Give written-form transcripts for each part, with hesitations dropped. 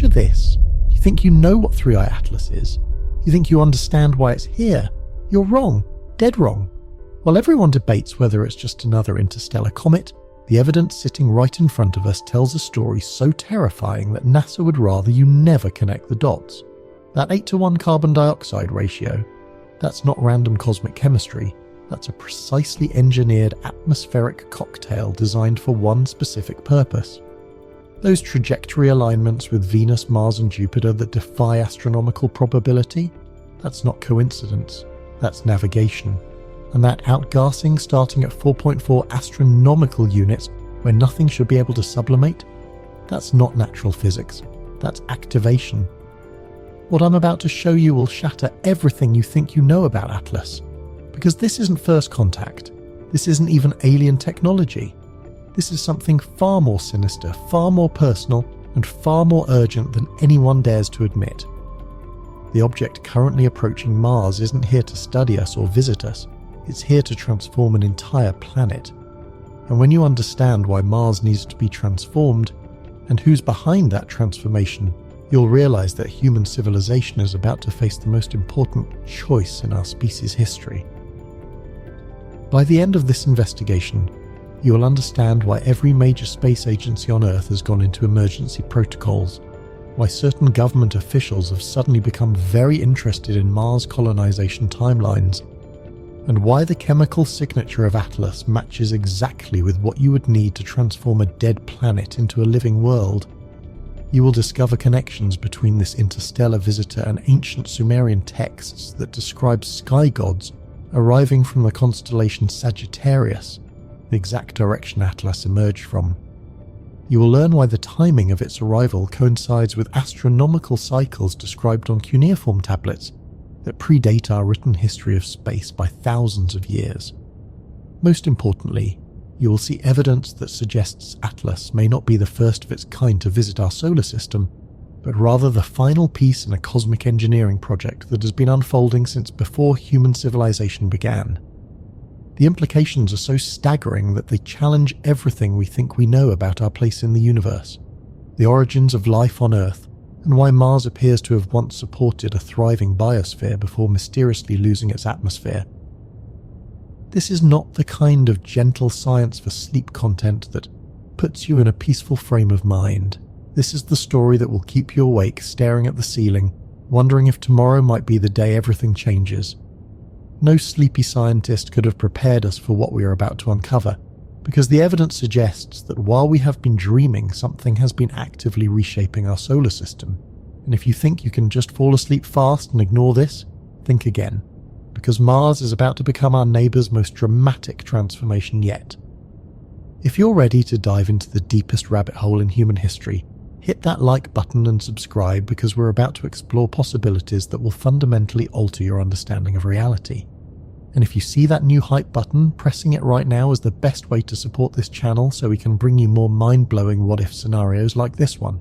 picture this. You think you know what 3i Atlas is. You think you understand why it's here. You're wrong. Dead wrong. While everyone debates whether it's just another interstellar comet, the evidence sitting right in front of us tells a story so terrifying that NASA would rather you never connect the dots. That 8:1 carbon dioxide ratio, that's not random cosmic chemistry. That's a precisely engineered atmospheric cocktail designed for one specific purpose. Those trajectory alignments with Venus, Mars and Jupiter that defy astronomical probability, that's not coincidence, that's navigation. And that outgassing starting at 4.4 astronomical units where nothing should be able to sublimate, that's not natural physics, that's activation. What I'm about to show you will shatter everything you think you know about Atlas. Because this isn't first contact, this isn't even alien technology. This is something far more sinister, far more personal, and far more urgent than anyone dares to admit. The object currently approaching Mars isn't here to study us or visit us. It's here to transform an entire planet. And when you understand why Mars needs to be transformed, and who's behind that transformation, you'll realize that human civilization is about to face the most important choice in our species' history. By the end of this investigation, you will understand why every major space agency on Earth has gone into emergency protocols, why certain government officials have suddenly become very interested in Mars colonization timelines, and why the chemical signature of Atlas matches exactly with what you would need to transform a dead planet into a living world. You will discover connections between this interstellar visitor and ancient Sumerian texts that describe sky gods arriving from the constellation Sagittarius, the exact direction Atlas emerged from. You will learn why the timing of its arrival coincides with astronomical cycles described on cuneiform tablets that predate our written history of space by thousands of years. Most importantly, you will see evidence that suggests Atlas may not be the first of its kind to visit our solar system, but rather the final piece in a cosmic engineering project that has been unfolding since before human civilization began. The implications are so staggering that they challenge everything we think we know about our place in the universe, the origins of life on Earth, and why Mars appears to have once supported a thriving biosphere before mysteriously losing its atmosphere. This is not the kind of gentle science for sleep content that puts you in a peaceful frame of mind. This is the story that will keep you awake, staring at the ceiling, wondering if tomorrow might be the day everything changes. No sleepy scientist could have prepared us for what we are about to uncover, because the evidence suggests that while we have been dreaming, something has been actively reshaping our solar system. And if you think you can just fall asleep fast and ignore this, think again, because Mars is about to become our neighbour's most dramatic transformation yet. If you're ready to dive into the deepest rabbit hole in human history, hit that like button and subscribe, because we're about to explore possibilities that will fundamentally alter your understanding of reality. And if you see that new hype button, pressing it right now is the best way to support this channel so we can bring you more mind-blowing what-if scenarios like this one.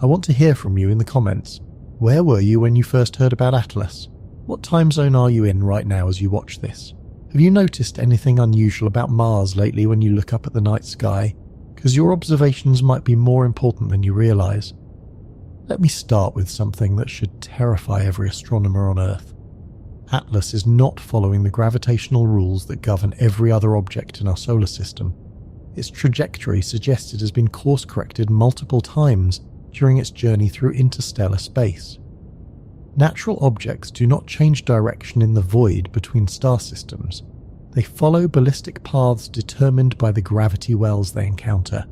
I want to hear from you in the comments. Where were you when you first heard about Atlas? What time zone are you in right now as you watch this? Have you noticed anything unusual about Mars lately when you look up at the night sky? Because your observations might be more important than you realise. Let me start with something that should terrify every astronomer on Earth. Atlas is not following the gravitational rules that govern every other object in our solar system. Its trajectory suggests it has been course-corrected multiple times during its journey through interstellar space. Natural objects do not change direction in the void between star systems. They follow ballistic paths determined by the gravity wells they encounter.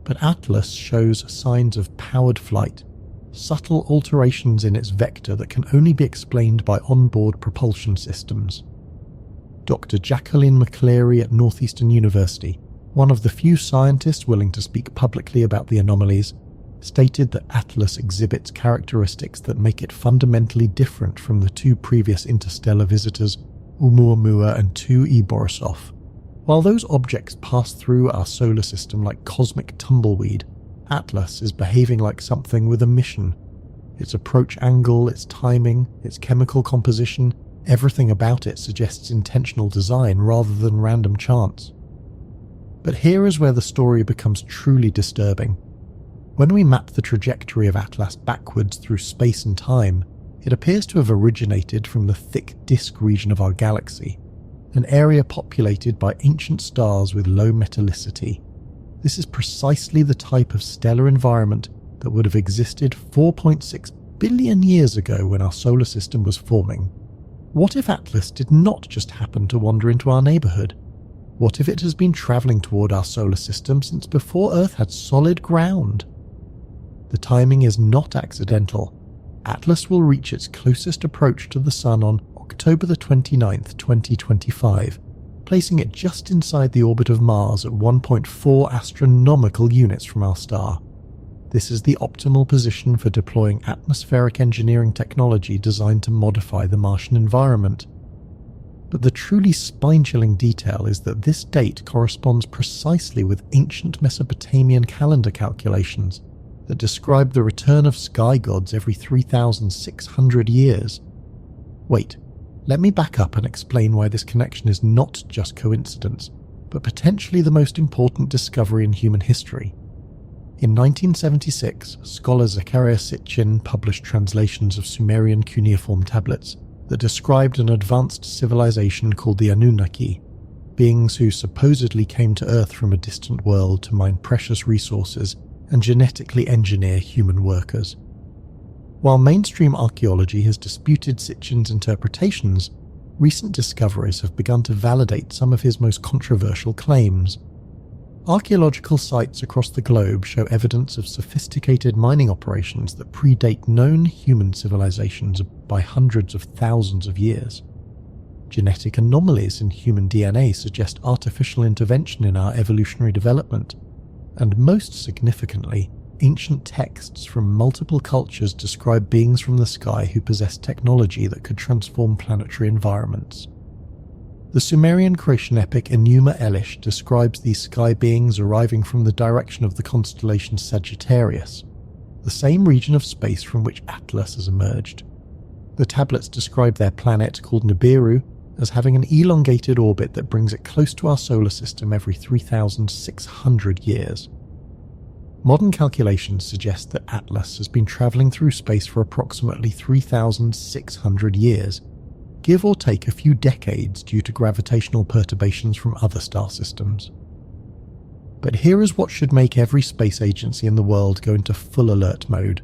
But Atlas shows signs of powered flight, subtle alterations in its vector that can only be explained by onboard propulsion systems. Dr. Jacqueline McCleary at Northeastern University, one of the few scientists willing to speak publicly about the anomalies, stated that Atlas exhibits characteristics that make it fundamentally different from the two previous interstellar visitors, Oumuamua and 2e Borisov. While those objects pass through our solar system like cosmic tumbleweed, Atlas is behaving like something with a mission. Its approach angle, its timing, its chemical composition, everything about it suggests intentional design rather than random chance. But here is where the story becomes truly disturbing. When we map the trajectory of Atlas backwards through space and time, it appears to have originated from the thick disk region of our galaxy, an area populated by ancient stars with low metallicity. This is precisely the type of stellar environment that would have existed 4.6 billion years ago when our solar system was forming. What if Atlas did not just happen to wander into our neighbourhood? What if it has been travelling toward our solar system since before Earth had solid ground? The timing is not accidental. Atlas will reach its closest approach to the Sun on October the 29th, 2025, placing it just inside the orbit of Mars at 1.4 astronomical units from our star. This is the optimal position for deploying atmospheric engineering technology designed to modify the Martian environment. But the truly spine-chilling detail is that this date corresponds precisely with ancient Mesopotamian calendar calculations that describe the return of sky gods every 3,600 years. Wait, let me back up and explain why this connection is not just coincidence, but potentially the most important discovery in human history. In 1976, scholar Zecharia Sitchin published translations of Sumerian cuneiform tablets that described an advanced civilization called the Anunnaki, beings who supposedly came to Earth from a distant world to mine precious resources and genetically engineer human workers. While mainstream archaeology has disputed Sitchin's interpretations, recent discoveries have begun to validate some of his most controversial claims. Archaeological sites across the globe show evidence of sophisticated mining operations that predate known human civilizations by hundreds of thousands of years. Genetic anomalies in human DNA suggest artificial intervention in our evolutionary development, and most significantly, ancient texts from multiple cultures describe beings from the sky who possess technology that could transform planetary environments. The Sumerian creation epic Enuma Elish describes these sky beings arriving from the direction of the constellation Sagittarius, the same region of space from which Atlas has emerged. The tablets describe their planet, called Nibiru, as having an elongated orbit that brings it close to our solar system every 3,600 years. Modern calculations suggest that Atlas has been travelling through space for approximately 3,600 years, give or take a few decades due to gravitational perturbations from other star systems. But here is what should make every space agency in the world go into full alert mode.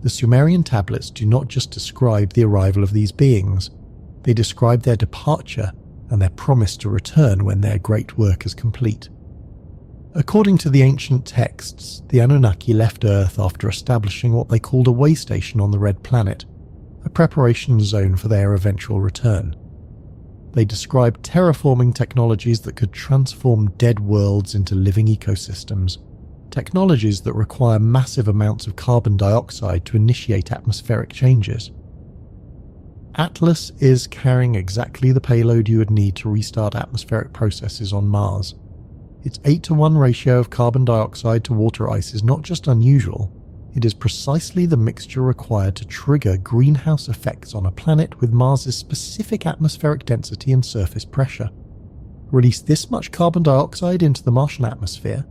The Sumerian tablets do not just describe the arrival of these beings, they describe their departure and their promise to return when their great work is complete. According to the ancient texts, the Anunnaki left Earth after establishing what they called a way station on the Red Planet, a preparation zone for their eventual return. They described terraforming technologies that could transform dead worlds into living ecosystems, technologies that require massive amounts of carbon dioxide to initiate atmospheric changes. Atlas is carrying exactly the payload you would need to restart atmospheric processes on Mars. Its 8-to-1 ratio of carbon dioxide to water ice is not just unusual, it is precisely the mixture required to trigger greenhouse effects on a planet with Mars's specific atmospheric density and surface pressure. Release this much carbon dioxide into the Martian atmosphere,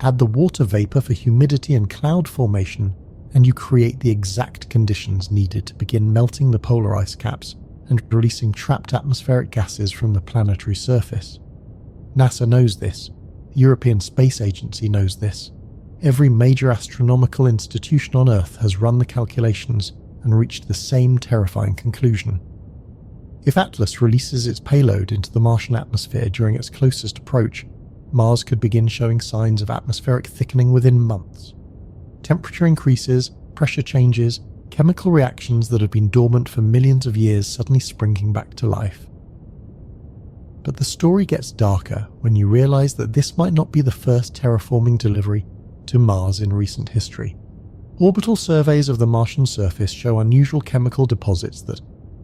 add the water vapor for humidity and cloud formation, and you create the exact conditions needed to begin melting the polar ice caps and releasing trapped atmospheric gases from the planetary surface. NASA knows this. The European Space Agency knows this. Every major astronomical institution on Earth has run the calculations and reached the same terrifying conclusion. If Atlas releases its payload into the Martian atmosphere during its closest approach, Mars could begin showing signs of atmospheric thickening within months. Temperature increases, pressure changes, chemical reactions that have been dormant for millions of years suddenly springing back to life. But the story gets darker when you realise that this might not be the first terraforming delivery to Mars in recent history. Orbital surveys of the Martian surface show unusual chemical deposits that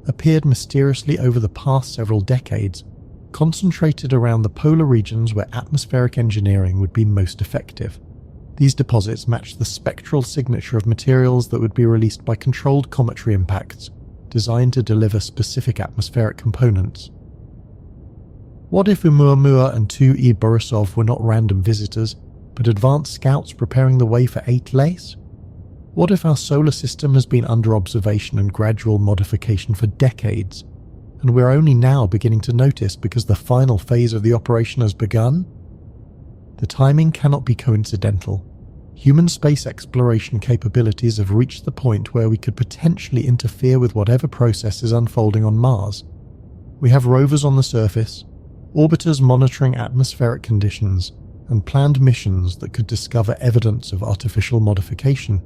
appeared mysteriously over the past several decades, concentrated around the polar regions where atmospheric engineering would be most effective. These deposits match the spectral signature of materials that would be released by controlled cometary impacts, designed to deliver specific atmospheric components. What if Oumuamua and 2E Borisov were not random visitors, but advanced scouts preparing the way for 8 lays? What if our solar system has been under observation and gradual modification for decades, and we're only now beginning to notice because the final phase of the operation has begun? The timing cannot be coincidental. Human space exploration capabilities have reached the point where we could potentially interfere with whatever process is unfolding on Mars. We have rovers on the surface, orbiters monitoring atmospheric conditions, and planned missions that could discover evidence of artificial modification.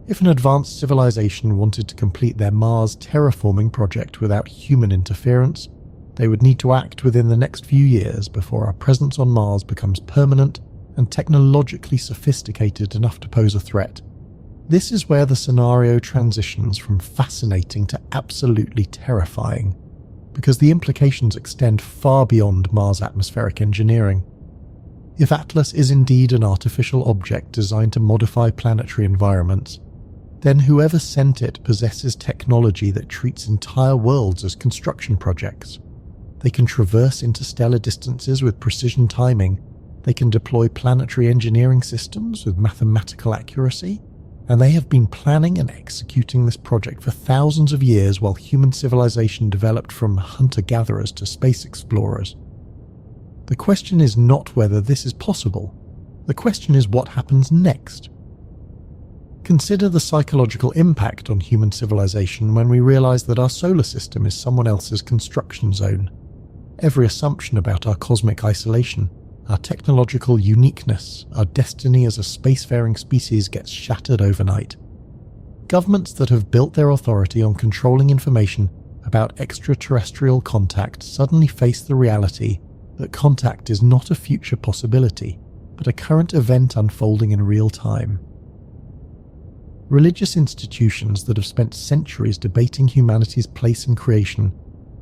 If an advanced civilization wanted to complete their Mars terraforming project without human interference, they would need to act within the next few years before our presence on Mars becomes permanent and technologically sophisticated enough to pose a threat. This is where the scenario transitions from fascinating to absolutely terrifying, because the implications extend far beyond Mars atmospheric engineering. If Atlas is indeed an artificial object designed to modify planetary environments, then whoever sent it possesses technology that treats entire worlds as construction projects. They can traverse interstellar distances with precision timing, they can deploy planetary engineering systems with mathematical accuracy, and they have been planning and executing this project for thousands of years while human civilization developed from hunter-gatherers to space explorers. The question is not whether this is possible. The question is what happens next. Consider the psychological impact on human civilization when we realize that our solar system is someone else's construction zone. Every assumption about our cosmic isolation, our technological uniqueness, our destiny as a spacefaring species gets shattered overnight. Governments that have built their authority on controlling information about extraterrestrial contact suddenly face the reality that contact is not a future possibility, but a current event unfolding in real time. Religious institutions that have spent centuries debating humanity's place in creation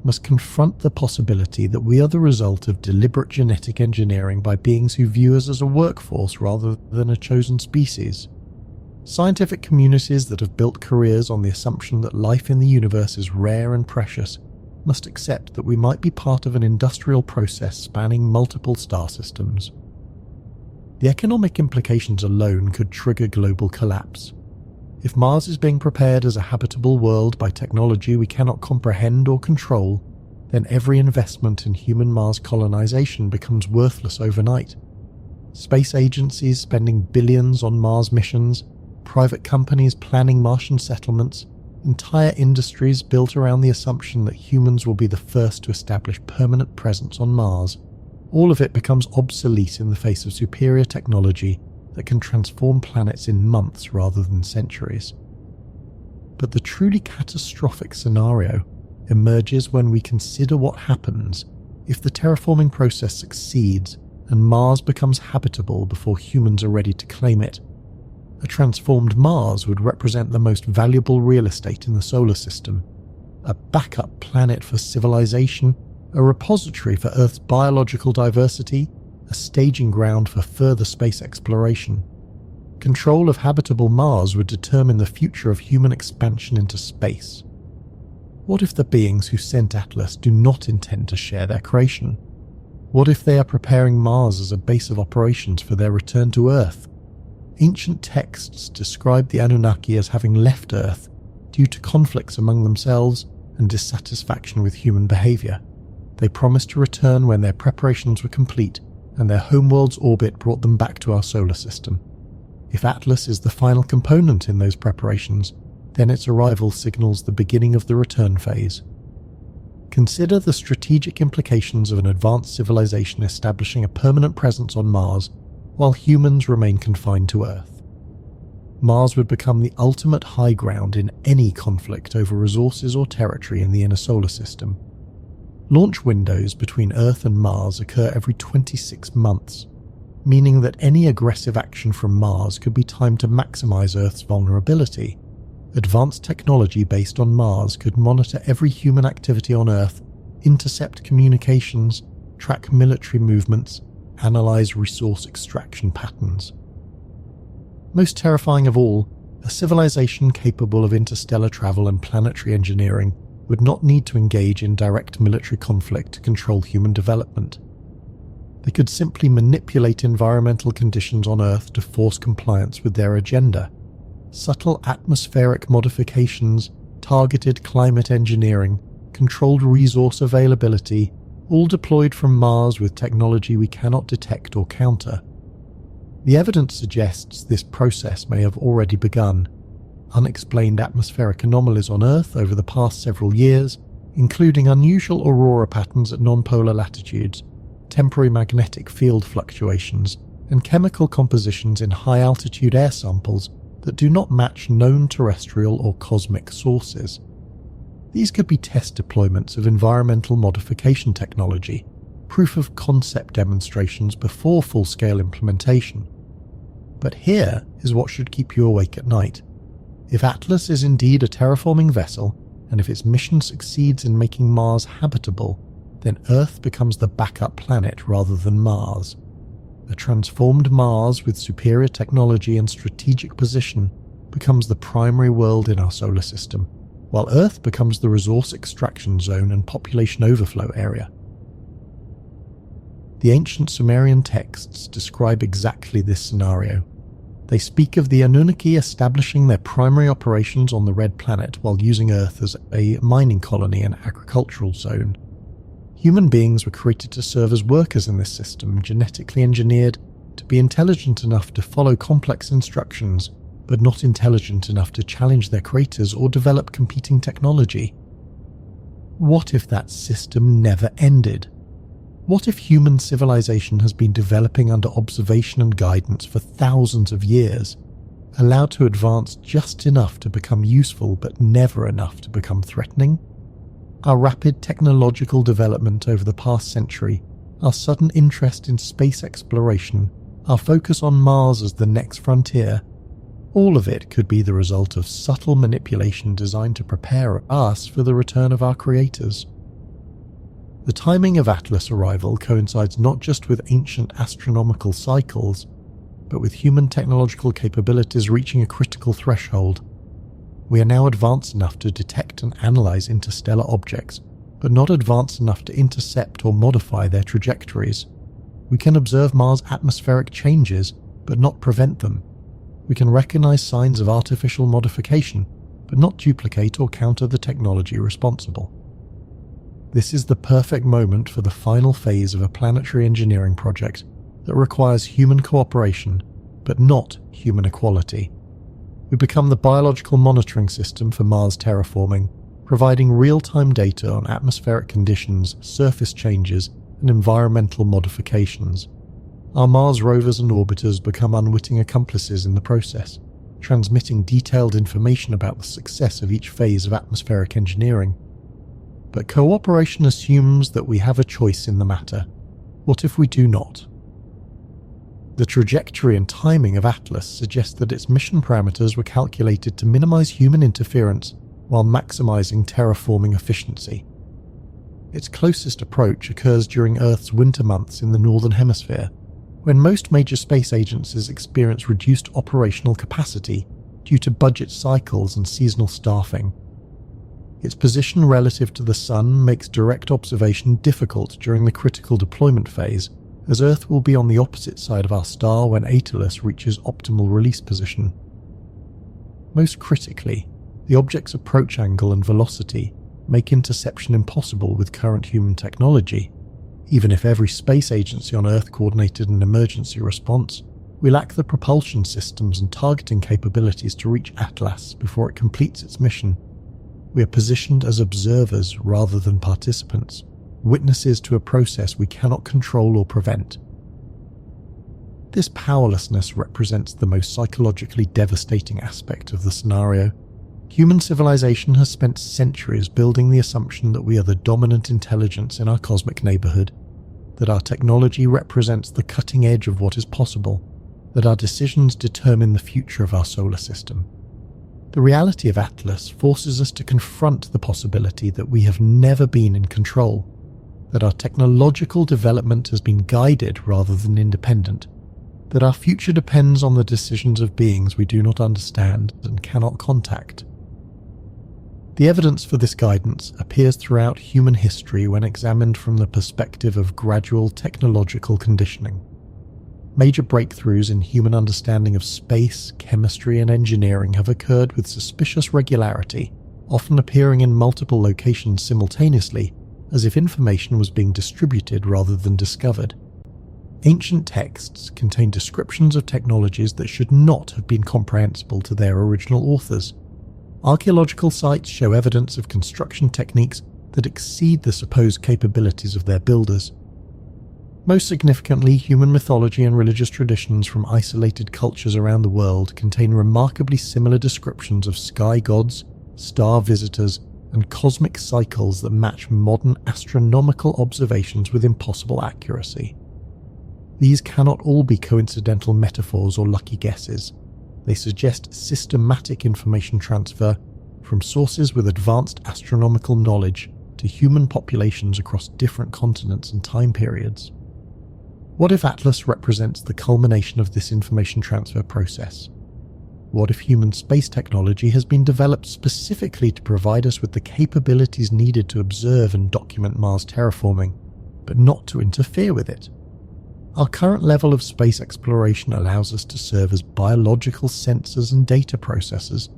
must confront the possibility that we are the result of deliberate genetic engineering by beings who view us as a workforce rather than a chosen species. Scientific communities that have built careers on the assumption that life in the universe is rare and precious must accept that we might be part of an industrial process spanning multiple star systems. The economic implications alone could trigger global collapse. If Mars is being prepared as a habitable world by technology we cannot comprehend or control, then every investment in human Mars colonization becomes worthless overnight. Space agencies spending billions on Mars missions, private companies planning Martian settlements, entire industries built around the assumption that humans will be the first to establish permanent presence on Mars, all of it becomes obsolete in the face of superior technology that can transform planets in months rather than centuries. But the truly catastrophic scenario emerges when we consider what happens if the terraforming process succeeds and Mars becomes habitable before humans are ready to claim it. A transformed Mars would represent the most valuable real estate in the solar system, a backup planet for civilization, a repository for Earth's biological diversity, a staging ground for further space exploration. Control of habitable Mars would determine the future of human expansion into space. What if the beings who sent Atlas do not intend to share their creation? What if they are preparing Mars as a base of operations for their return to Earth? Ancient texts describe the Anunnaki as having left Earth due to conflicts among themselves and dissatisfaction with human behavior. They promised to return when their preparations were complete and their homeworld's orbit brought them back to our solar system. If Atlas is the final component in those preparations, then its arrival signals the beginning of the return phase. Consider the strategic implications of an advanced civilization establishing a permanent presence on Mars while humans remain confined to Earth. Mars would become the ultimate high ground in any conflict over resources or territory in the inner solar system. Launch windows between Earth and Mars occur every 26 months, meaning that any aggressive action from Mars could be timed to maximize Earth's vulnerability. Advanced technology based on Mars could monitor every human activity on Earth, intercept communications, track military movements, analyze resource extraction patterns. Most terrifying of all, a civilization capable of interstellar travel and planetary engineering would not need to engage in direct military conflict to control human development. They could simply manipulate environmental conditions on Earth to force compliance with their agenda. Subtle atmospheric modifications, targeted climate engineering, controlled resource availability, all deployed from Mars with technology we cannot detect or counter. The evidence suggests this process may have already begun. Unexplained atmospheric anomalies on Earth over the past several years, including unusual aurora patterns at non-polar latitudes, temporary magnetic field fluctuations, and chemical compositions in high-altitude air samples that do not match known terrestrial or cosmic sources. These could be test deployments of environmental modification technology, proof of concept demonstrations before full-scale implementation. But here is what should keep you awake at night. If Atlas is indeed a terraforming vessel, and if its mission succeeds in making Mars habitable, then Earth becomes the backup planet rather than Mars. A transformed Mars with superior technology and strategic position becomes the primary world in our solar system, while Earth becomes the resource extraction zone and population overflow area. The ancient Sumerian texts describe exactly this scenario. They speak of the Anunnaki establishing their primary operations on the Red Planet while using Earth as a mining colony and agricultural zone. Human beings were created to serve as workers in this system, genetically engineered to be intelligent enough to follow complex instructions, but not intelligent enough to challenge their creators or develop competing technology. What if that system never ended? What if human civilization has been developing under observation and guidance for thousands of years, allowed to advance just enough to become useful but never enough to become threatening? Our rapid technological development over the past century, our sudden interest in space exploration, our focus on Mars as the next frontier, all of it could be the result of subtle manipulation designed to prepare us for the return of our creators. The timing of Atlas' arrival coincides not just with ancient astronomical cycles, but with human technological capabilities reaching a critical threshold. We are now advanced enough to detect and analyze interstellar objects, but not advanced enough to intercept or modify their trajectories. We can observe Mars' atmospheric changes, but not prevent them. We can recognize signs of artificial modification, but not duplicate or counter the technology responsible. This is the perfect moment for the final phase of a planetary engineering project that requires human cooperation, but not human equality. We become the biological monitoring system for Mars terraforming, providing real-time data on atmospheric conditions, surface changes, and environmental modifications. Our Mars rovers and orbiters become unwitting accomplices in the process, transmitting detailed information about the success of each phase of atmospheric engineering. But cooperation assumes that we have a choice in the matter. What if we do not? The trajectory and timing of Atlas suggest that its mission parameters were calculated to minimize human interference while maximizing terraforming efficiency. Its closest approach occurs during Earth's winter months in the Northern Hemisphere, when most major space agencies experience reduced operational capacity due to budget cycles and seasonal staffing. Its position relative to the Sun makes direct observation difficult during the critical deployment phase, as Earth will be on the opposite side of our star when Atlas reaches optimal release position. Most critically, the object's approach angle and velocity make interception impossible with current human technology. Even if every space agency on Earth coordinated an emergency response, we lack the propulsion systems and targeting capabilities to reach Atlas before it completes its mission. We are positioned as observers rather than participants, witnesses to a process we cannot control or prevent. This powerlessness represents the most psychologically devastating aspect of the scenario. Human civilization has spent centuries building the assumption that we are the dominant intelligence in our cosmic neighborhood, that our technology represents the cutting edge of what is possible, that our decisions determine the future of our solar system. The reality of Atlas forces us to confront the possibility that we have never been in control, that our technological development has been guided rather than independent, that our future depends on the decisions of beings we do not understand and cannot contact. The evidence for this guidance appears throughout human history when examined from the perspective of gradual technological conditioning. Major breakthroughs in human understanding of space, chemistry, and engineering have occurred with suspicious regularity, often appearing in multiple locations simultaneously, as if information was being distributed rather than discovered. Ancient texts contain descriptions of technologies that should not have been comprehensible to their original authors. Archaeological sites show evidence of construction techniques that exceed the supposed capabilities of their builders. Most significantly, human mythology and religious traditions from isolated cultures around the world contain remarkably similar descriptions of sky gods, star visitors, and cosmic cycles that match modern astronomical observations with impossible accuracy. These cannot all be coincidental metaphors or lucky guesses. They suggest systematic information transfer from sources with advanced astronomical knowledge to human populations across different continents and time periods. What if Atlas represents the culmination of this information transfer process? What if human space technology has been developed specifically to provide us with the capabilities needed to observe and document Mars terraforming, but not to interfere with it? Our current level of space exploration allows us to serve as biological sensors and data processors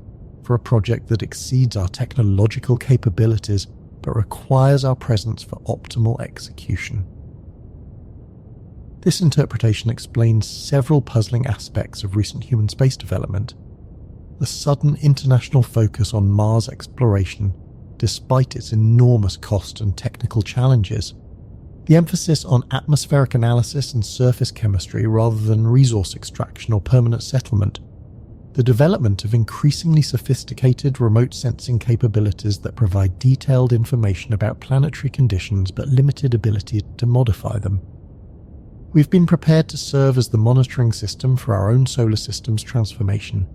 for a project that exceeds our technological capabilities but requires our presence for optimal execution. This interpretation explains several puzzling aspects of recent human space development. The sudden international focus on Mars exploration, despite its enormous cost and technical challenges, the emphasis on atmospheric analysis and surface chemistry rather than resource extraction or permanent settlement, the development of increasingly sophisticated remote sensing capabilities that provide detailed information about planetary conditions but limited ability to modify them. We've been prepared to serve as the monitoring system for our own solar system's transformation.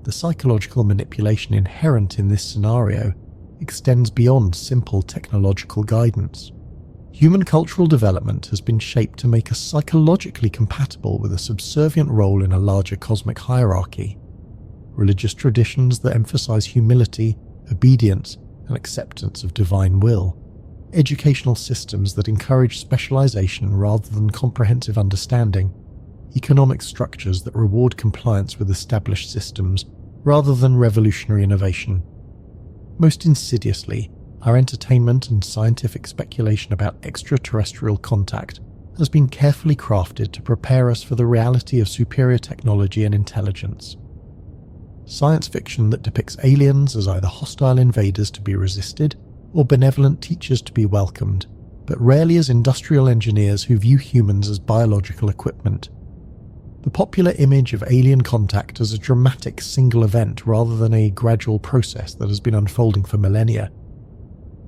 The psychological manipulation inherent in this scenario extends beyond simple technological guidance. Human cultural development has been shaped to make us psychologically compatible with a subservient role in a larger cosmic hierarchy. Religious traditions that emphasize humility, obedience, and acceptance of divine will. Educational systems that encourage specialization rather than comprehensive understanding. Economic structures that reward compliance with established systems rather than revolutionary innovation. Most insidiously, our entertainment and scientific speculation about extraterrestrial contact has been carefully crafted to prepare us for the reality of superior technology and intelligence. Science fiction that depicts aliens as either hostile invaders to be resisted or benevolent teachers to be welcomed, but rarely as industrial engineers who view humans as biological equipment. The popular image of alien contact as a dramatic single event rather than a gradual process that has been unfolding for millennia.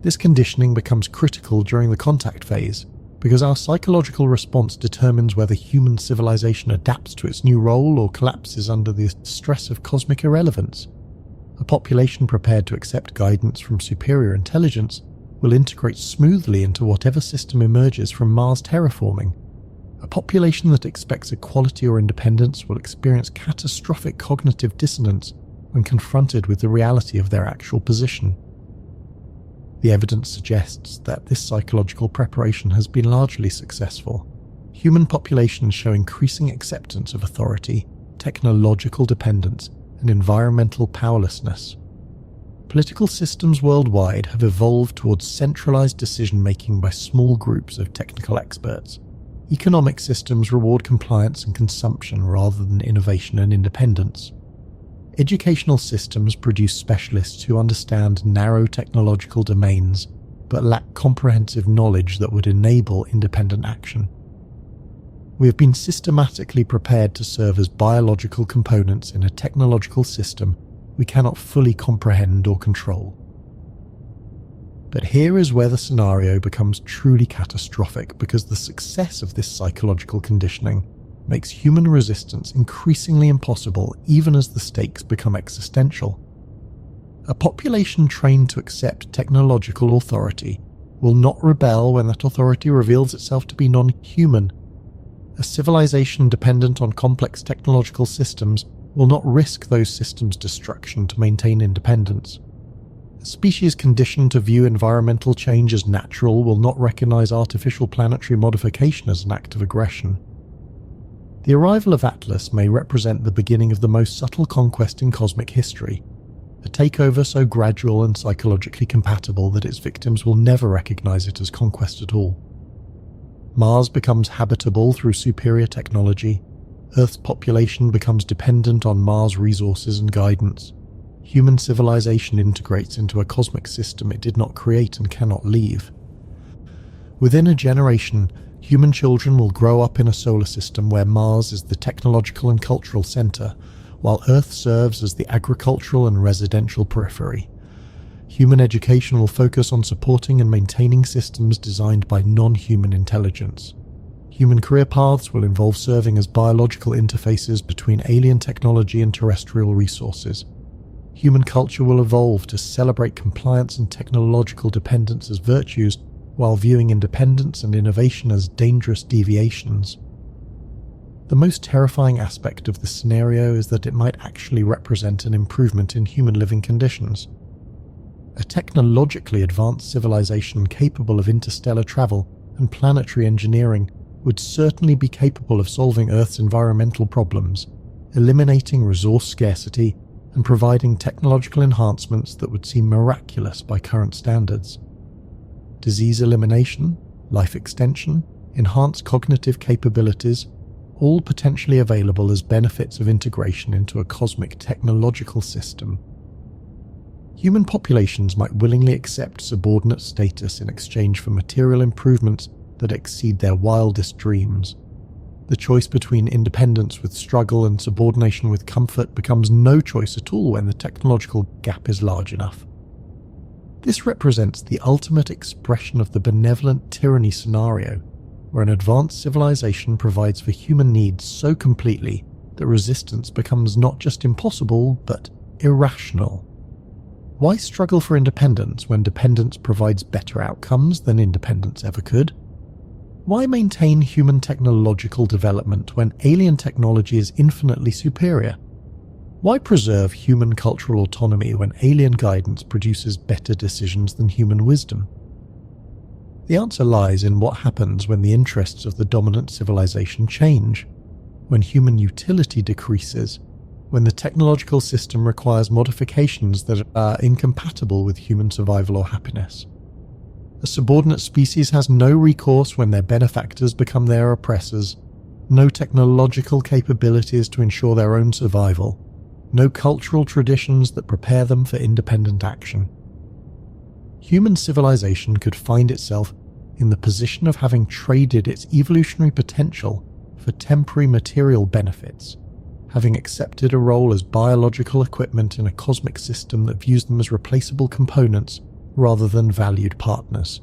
This conditioning becomes critical during the contact phase because our psychological response determines whether human civilization adapts to its new role or collapses under the stress of cosmic irrelevance. A population prepared to accept guidance from superior intelligence will integrate smoothly into whatever system emerges from Mars terraforming. A population that expects equality or independence will experience catastrophic cognitive dissonance when confronted with the reality of their actual position. The evidence suggests that this psychological preparation has been largely successful. Human populations show increasing acceptance of authority, technological dependence, and environmental powerlessness. Political systems worldwide have evolved towards centralized decision-making by small groups of technical experts. Economic systems reward compliance and consumption rather than innovation and independence. Educational systems produce specialists who understand narrow technological domains but lack comprehensive knowledge that would enable independent action. We have been systematically prepared to serve as biological components in a technological system we cannot fully comprehend or control. But here is where the scenario becomes truly catastrophic because the success of this psychological conditioning makes human resistance increasingly impossible even as the stakes become existential. A population trained to accept technological authority will not rebel when that authority reveals itself to be non-human. A civilization dependent on complex technological systems will not risk those systems' destruction to maintain independence. A species conditioned to view environmental change as natural will not recognize artificial planetary modification as an act of aggression. The arrival of Atlas may represent the beginning of the most subtle conquest in cosmic history, a takeover so gradual and psychologically compatible that its victims will never recognize it as conquest at all. Mars becomes habitable through superior technology, Earth's population becomes dependent on Mars' resources and guidance, human civilization integrates into a cosmic system it did not create and cannot leave. Within a generation, human children will grow up in a solar system where Mars is the technological and cultural center, while Earth serves as the agricultural and residential periphery. Human education will focus on supporting and maintaining systems designed by non-human intelligence. Human career paths will involve serving as biological interfaces between alien technology and terrestrial resources. Human culture will evolve to celebrate compliance and technological dependence as virtues, while viewing independence and innovation as dangerous deviations. The most terrifying aspect of this scenario is that it might actually represent an improvement in human living conditions. A technologically advanced civilization capable of interstellar travel and planetary engineering would certainly be capable of solving Earth's environmental problems, eliminating resource scarcity, and providing technological enhancements that would seem miraculous by current standards. Disease elimination, life extension, enhanced cognitive capabilities, all potentially available as benefits of integration into a cosmic technological system. Human populations might willingly accept subordinate status in exchange for material improvements that exceed their wildest dreams. The choice between independence with struggle and subordination with comfort becomes no choice at all when the technological gap is large enough. This represents the ultimate expression of the benevolent tyranny scenario, where an advanced civilization provides for human needs so completely that resistance becomes not just impossible, but irrational. Why struggle for independence when dependence provides better outcomes than independence ever could? Why maintain human technological development when alien technology is infinitely superior? Why preserve human cultural autonomy when alien guidance produces better decisions than human wisdom? The answer lies in what happens when the interests of the dominant civilization change, when human utility decreases, when the technological system requires modifications that are incompatible with human survival or happiness. A subordinate species has no recourse when their benefactors become their oppressors, no technological capabilities to ensure their own survival, no cultural traditions that prepare them for independent action. Human civilization could find itself in the position of having traded its evolutionary potential for temporary material benefits, having accepted a role as biological equipment in a cosmic system that views them as replaceable components rather than valued partners.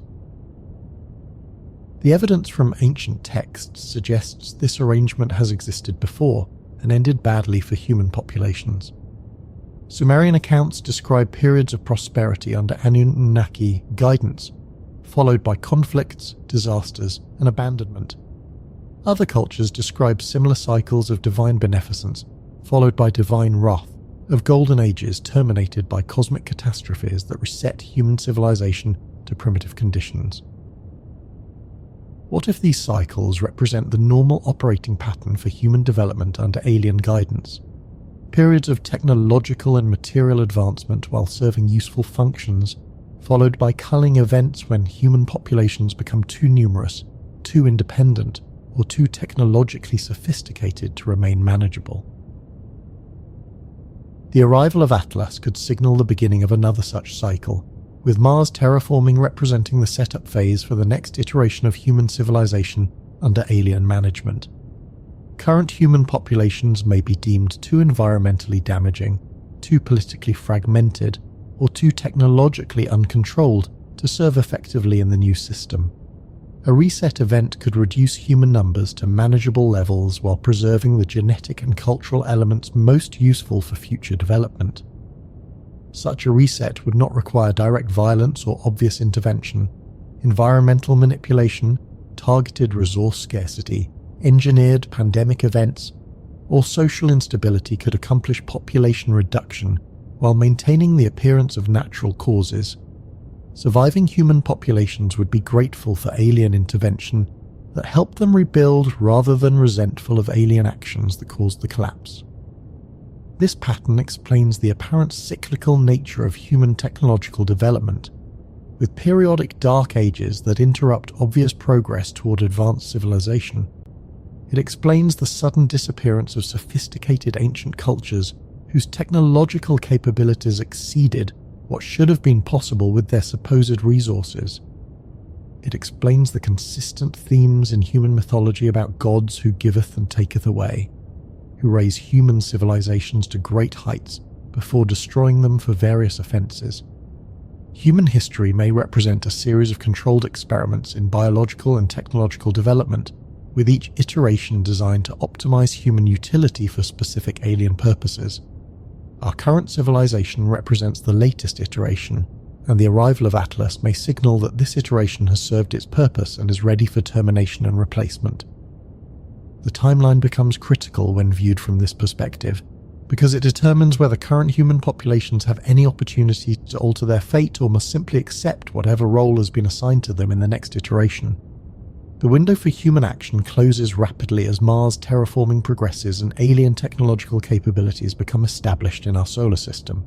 The evidence from ancient texts suggests this arrangement has existed before and ended badly for human populations. Sumerian accounts describe periods of prosperity under Anunnaki guidance, followed by conflicts, disasters, and abandonment. Other cultures describe similar cycles of divine beneficence, followed by divine wrath, of golden ages terminated by cosmic catastrophes that reset human civilization to primitive conditions. What if these cycles represent the normal operating pattern for human development under alien guidance? Periods of technological and material advancement while serving useful functions, followed by culling events when human populations become too numerous, too independent, or too technologically sophisticated to remain manageable. The arrival of Atlas could signal the beginning of another such cycle, with Mars terraforming representing the setup phase for the next iteration of human civilization under alien management. Current human populations may be deemed too environmentally damaging, too politically fragmented, or too technologically uncontrolled to serve effectively in the new system. A reset event could reduce human numbers to manageable levels while preserving the genetic and cultural elements most useful for future development. Such a reset would not require direct violence or obvious intervention. Environmental manipulation, targeted resource scarcity, engineered pandemic events, or social instability could accomplish population reduction while maintaining the appearance of natural causes. Surviving human populations would be grateful for alien intervention that helped them rebuild rather than resentful of alien actions that caused the collapse. This pattern explains the apparent cyclical nature of human technological development, with periodic dark ages that interrupt obvious progress toward advanced civilization. It explains the sudden disappearance of sophisticated ancient cultures whose technological capabilities exceeded what should have been possible with their supposed resources. It explains the consistent themes in human mythology about gods who giveth and taketh away, who raise human civilizations to great heights before destroying them for various offences. Human history may represent a series of controlled experiments in biological and technological development, with each iteration designed to optimize human utility for specific alien purposes. Our current civilization represents the latest iteration, and the arrival of Atlas may signal that this iteration has served its purpose and is ready for termination and replacement. The timeline becomes critical when viewed from this perspective, because it determines whether current human populations have any opportunity to alter their fate or must simply accept whatever role has been assigned to them in the next iteration. The window for human action closes rapidly as Mars terraforming progresses and alien technological capabilities become established in our solar system.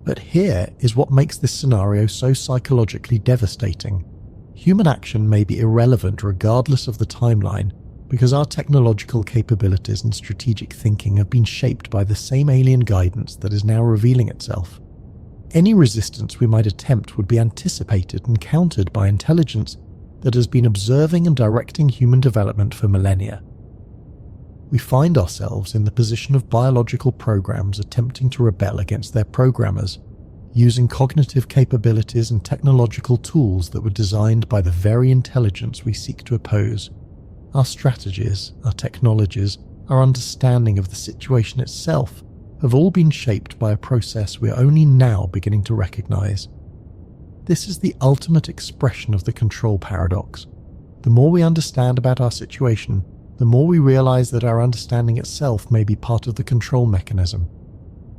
But here is what makes this scenario so psychologically devastating. Human action may be irrelevant regardless of the timeline, because our technological capabilities and strategic thinking have been shaped by the same alien guidance that is now revealing itself. Any resistance we might attempt would be anticipated and countered by intelligence that has been observing and directing human development for millennia. We find ourselves in the position of biological programs attempting to rebel against their programmers, using cognitive capabilities and technological tools that were designed by the very intelligence we seek to oppose. Our strategies, our technologies, our understanding of the situation itself have all been shaped by a process we are only now beginning to recognize. This is the ultimate expression of the control paradox. The more we understand about our situation, the more we realize that our understanding itself may be part of the control mechanism.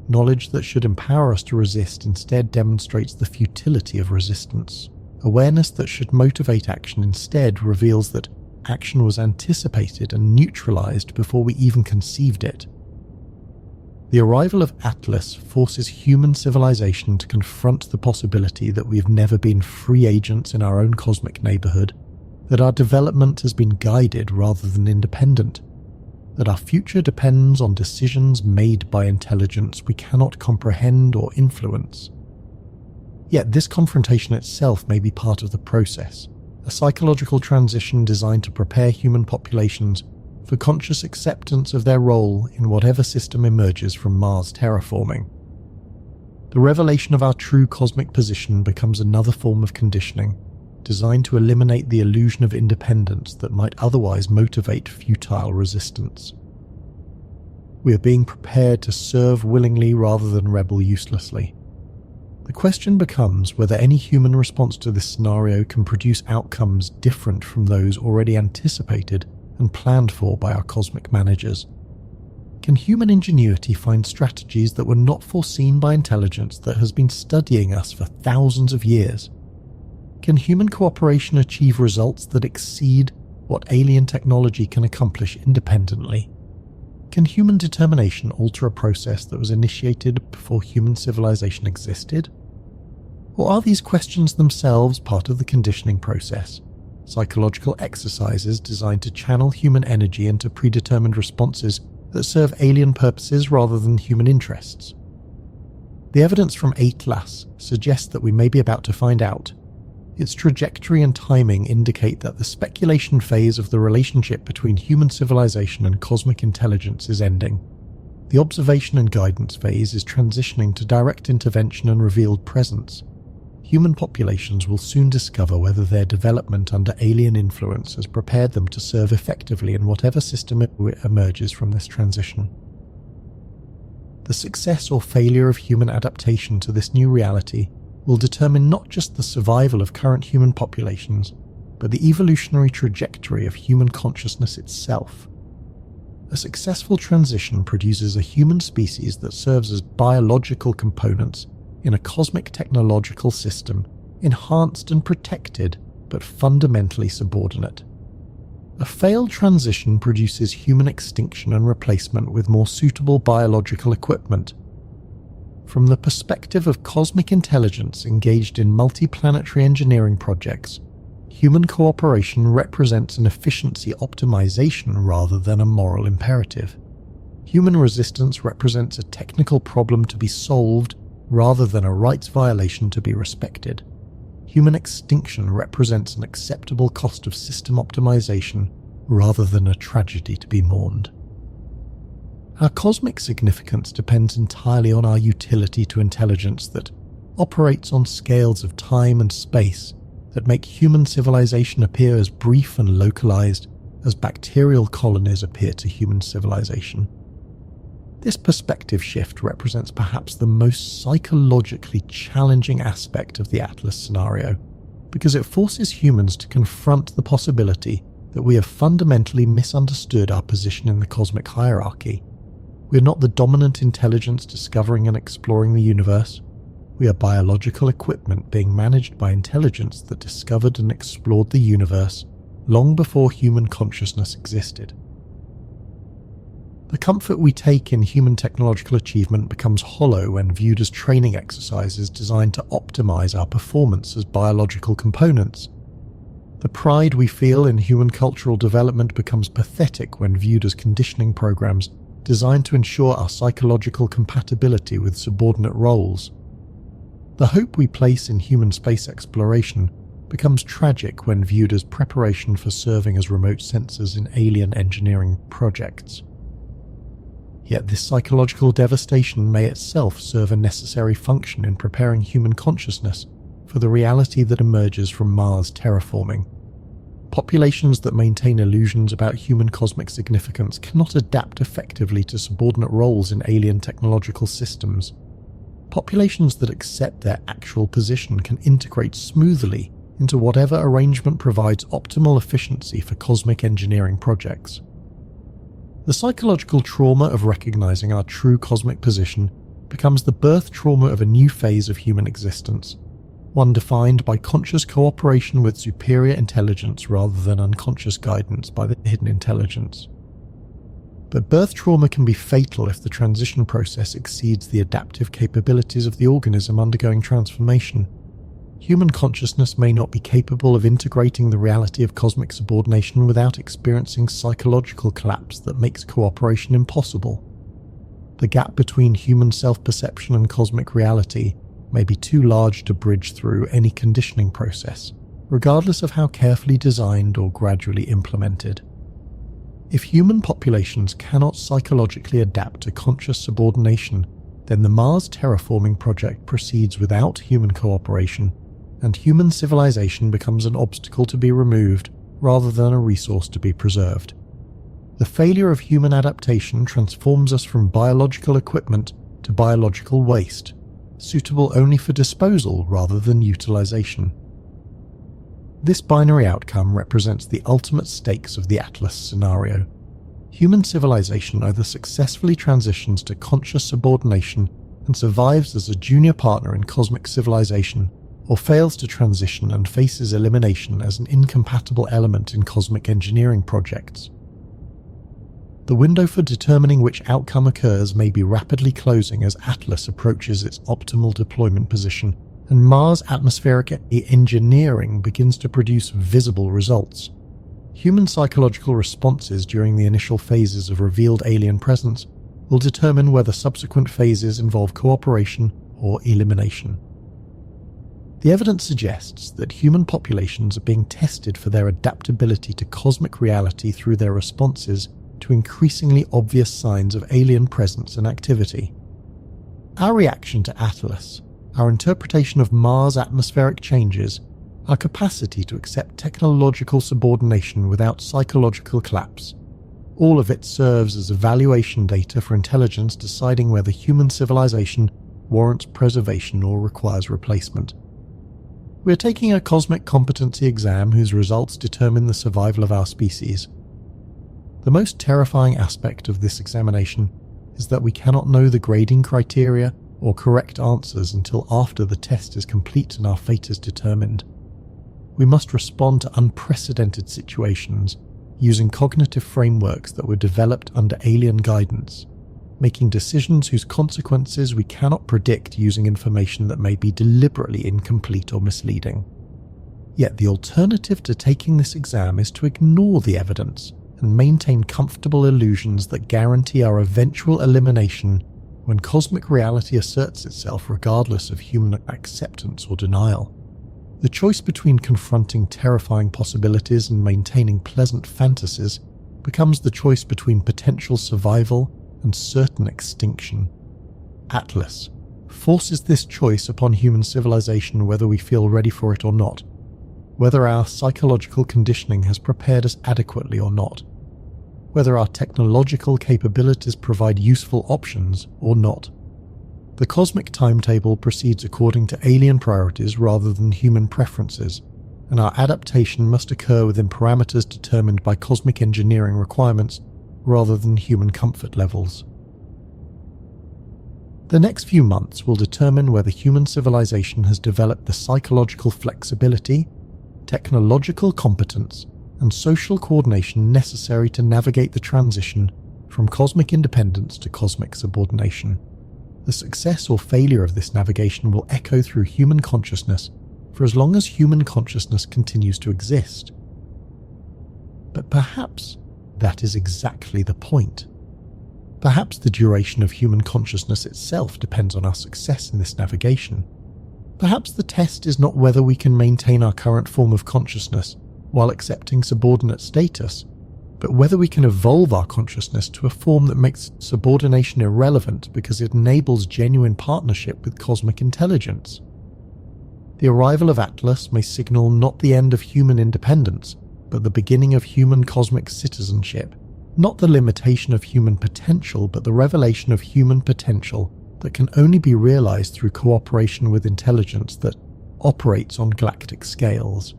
Knowledge that should empower us to resist instead demonstrates the futility of resistance. Awareness that should motivate action instead reveals that action was anticipated and neutralized before we even conceived it. The arrival of Atlas forces human civilization to confront the possibility that we have never been free agents in our own cosmic neighborhood, that our development has been guided rather than independent, that our future depends on decisions made by intelligence we cannot comprehend or influence. Yet this confrontation itself may be part of the process, a psychological transition designed to prepare human populations for conscious acceptance of their role in whatever system emerges from Mars terraforming. The revelation of our true cosmic position becomes another form of conditioning, designed to eliminate the illusion of independence that might otherwise motivate futile resistance. We are being prepared to serve willingly rather than rebel uselessly. The question becomes whether any human response to this scenario can produce outcomes different from those already anticipated and planned for by our cosmic managers. Can human ingenuity find strategies that were not foreseen by intelligence that has been studying us for thousands of years? Can human cooperation achieve results that exceed what alien technology can accomplish independently? Can human determination alter a process that was initiated before human civilization existed? Or are these questions themselves part of the conditioning process? Psychological exercises designed to channel human energy into predetermined responses that serve alien purposes rather than human interests. The evidence from Atlas suggests that we may be about to find out. Its trajectory and timing indicate that the speculation phase of the relationship between human civilization and cosmic intelligence is ending. The observation and guidance phase is transitioning to direct intervention and revealed presence. Human populations will soon discover whether their development under alien influence has prepared them to serve effectively in whatever system emerges from this transition. The success or failure of human adaptation to this new reality will determine not just the survival of current human populations, but the evolutionary trajectory of human consciousness itself. A successful transition produces a human species that serves as biological components in a cosmic technological system, enhanced and protected, but fundamentally subordinate. A failed transition produces human extinction and replacement with more suitable biological equipment. From the perspective of cosmic intelligence engaged in multiplanetary engineering projects, human cooperation represents an efficiency optimization rather than a moral imperative. Human resistance represents a technical problem to be solved rather than a rights violation to be respected. Human extinction represents an acceptable cost of system optimization rather than a tragedy to be mourned. Our cosmic significance depends entirely on our utility to intelligence that operates on scales of time and space that make human civilization appear as brief and localized as bacterial colonies appear to human civilization. This perspective shift represents perhaps the most psychologically challenging aspect of the Atlas scenario, because it forces humans to confront the possibility that we have fundamentally misunderstood our position in the cosmic hierarchy. We are not the dominant intelligence discovering and exploring the universe. We are biological equipment being managed by intelligence that discovered and explored the universe long before human consciousness existed. The comfort we take in human technological achievement becomes hollow when viewed as training exercises designed to optimize our performance as biological components. The pride we feel in human cultural development becomes pathetic when viewed as conditioning programs designed to ensure our psychological compatibility with subordinate roles. The hope we place in human space exploration becomes tragic when viewed as preparation for serving as remote sensors in alien engineering projects. Yet this psychological devastation may itself serve a necessary function in preparing human consciousness for the reality that emerges from Mars terraforming. Populations that maintain illusions about human cosmic significance cannot adapt effectively to subordinate roles in alien technological systems. Populations that accept their actual position can integrate smoothly into whatever arrangement provides optimal efficiency for cosmic engineering projects. The psychological trauma of recognizing our true cosmic position becomes the birth trauma of a new phase of human existence, one defined by conscious cooperation with superior intelligence rather than unconscious guidance by the hidden intelligence. But birth trauma can be fatal if the transition process exceeds the adaptive capabilities of the organism undergoing transformation. Human consciousness may not be capable of integrating the reality of cosmic subordination without experiencing psychological collapse that makes cooperation impossible. The gap between human self-perception and cosmic reality may be too large to bridge through any conditioning process, regardless of how carefully designed or gradually implemented. If human populations cannot psychologically adapt to conscious subordination, then the Mars terraforming project proceeds without human cooperation, and human civilization becomes an obstacle to be removed rather than a resource to be preserved. The failure of human adaptation transforms us from biological equipment to biological waste, suitable only for disposal rather than utilization. This binary outcome represents the ultimate stakes of the Atlas scenario. Human civilization either successfully transitions to conscious subordination and survives as a junior partner in cosmic civilization, or fails to transition and faces elimination as an incompatible element in cosmic engineering projects. The window for determining which outcome occurs may be rapidly closing as Atlas approaches its optimal deployment position, and Mars atmospheric engineering begins to produce visible results. Human psychological responses during the initial phases of revealed alien presence will determine whether subsequent phases involve cooperation or elimination. The evidence suggests that human populations are being tested for their adaptability to cosmic reality through their responses to increasingly obvious signs of alien presence and activity. Our reaction to Atlas, our interpretation of Mars' atmospheric changes, our capacity to accept technological subordination without psychological collapse, all of it serves as evaluation data for intelligence deciding whether human civilization warrants preservation or requires replacement. We are taking a cosmic competency exam whose results determine the survival of our species. The most terrifying aspect of this examination is that we cannot know the grading criteria or correct answers until after the test is complete and our fate is determined. We must respond to unprecedented situations using cognitive frameworks that were developed under alien guidance, making decisions whose consequences we cannot predict using information that may be deliberately incomplete or misleading. Yet the alternative to taking this exam is to ignore the evidence and maintain comfortable illusions that guarantee our eventual elimination when cosmic reality asserts itself regardless of human acceptance or denial. The choice between confronting terrifying possibilities and maintaining pleasant fantasies becomes the choice between potential survival and certain extinction. Atlas forces this choice upon human civilization whether we feel ready for it or not, whether our psychological conditioning has prepared us adequately or not, whether our technological capabilities provide useful options or not. The cosmic timetable proceeds according to alien priorities rather than human preferences, and our adaptation must occur within parameters determined by cosmic engineering requirements rather than human comfort levels. The next few months will determine whether human civilization has developed the psychological flexibility, technological competence, and social coordination necessary to navigate the transition from cosmic independence to cosmic subordination. The success or failure of this navigation will echo through human consciousness for as long as human consciousness continues to exist. But perhaps that is exactly the point. Perhaps the duration of human consciousness itself depends on our success in this navigation. Perhaps the test is not whether we can maintain our current form of consciousness while accepting subordinate status, but whether we can evolve our consciousness to a form that makes subordination irrelevant because it enables genuine partnership with cosmic intelligence. The arrival of Atlas may signal not the end of human independence, but the beginning of human cosmic citizenship, not the limitation of human potential, but the revelation of human potential that can only be realized through cooperation with intelligence that operates on galactic scales.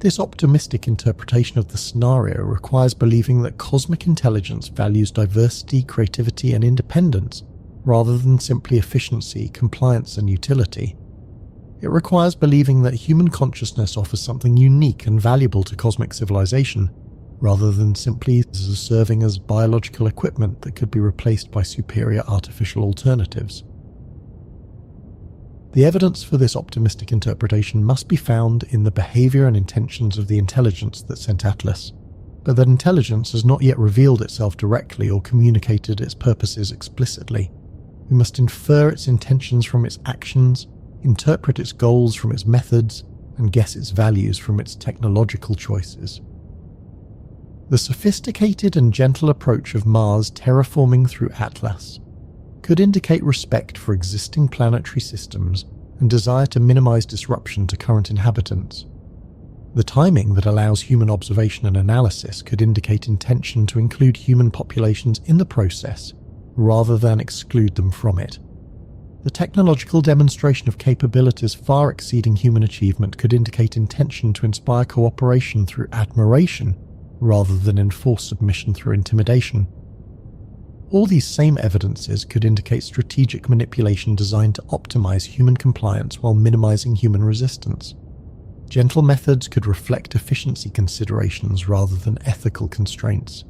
This optimistic interpretation of the scenario requires believing that cosmic intelligence values diversity, creativity, and independence rather than simply efficiency, compliance, and utility. It requires believing that human consciousness offers something unique and valuable to cosmic civilization, rather than simply serving as biological equipment that could be replaced by superior artificial alternatives. The evidence for this optimistic interpretation must be found in the behavior and intentions of the intelligence that sent Atlas, but that intelligence has not yet revealed itself directly or communicated its purposes explicitly. We must infer its intentions from its actions, interpret its goals from its methods, and guess its values from its technological choices. The sophisticated and gentle approach of Mars terraforming through Atlas could indicate respect for existing planetary systems and desire to minimize disruption to current inhabitants. The timing that allows human observation and analysis could indicate intention to include human populations in the process rather than exclude them from it. The technological demonstration of capabilities far exceeding human achievement could indicate intention to inspire cooperation through admiration rather than enforce submission through intimidation. All these same evidences could indicate strategic manipulation designed to optimize human compliance while minimizing human resistance. Gentle methods could reflect efficiency considerations rather than ethical constraints.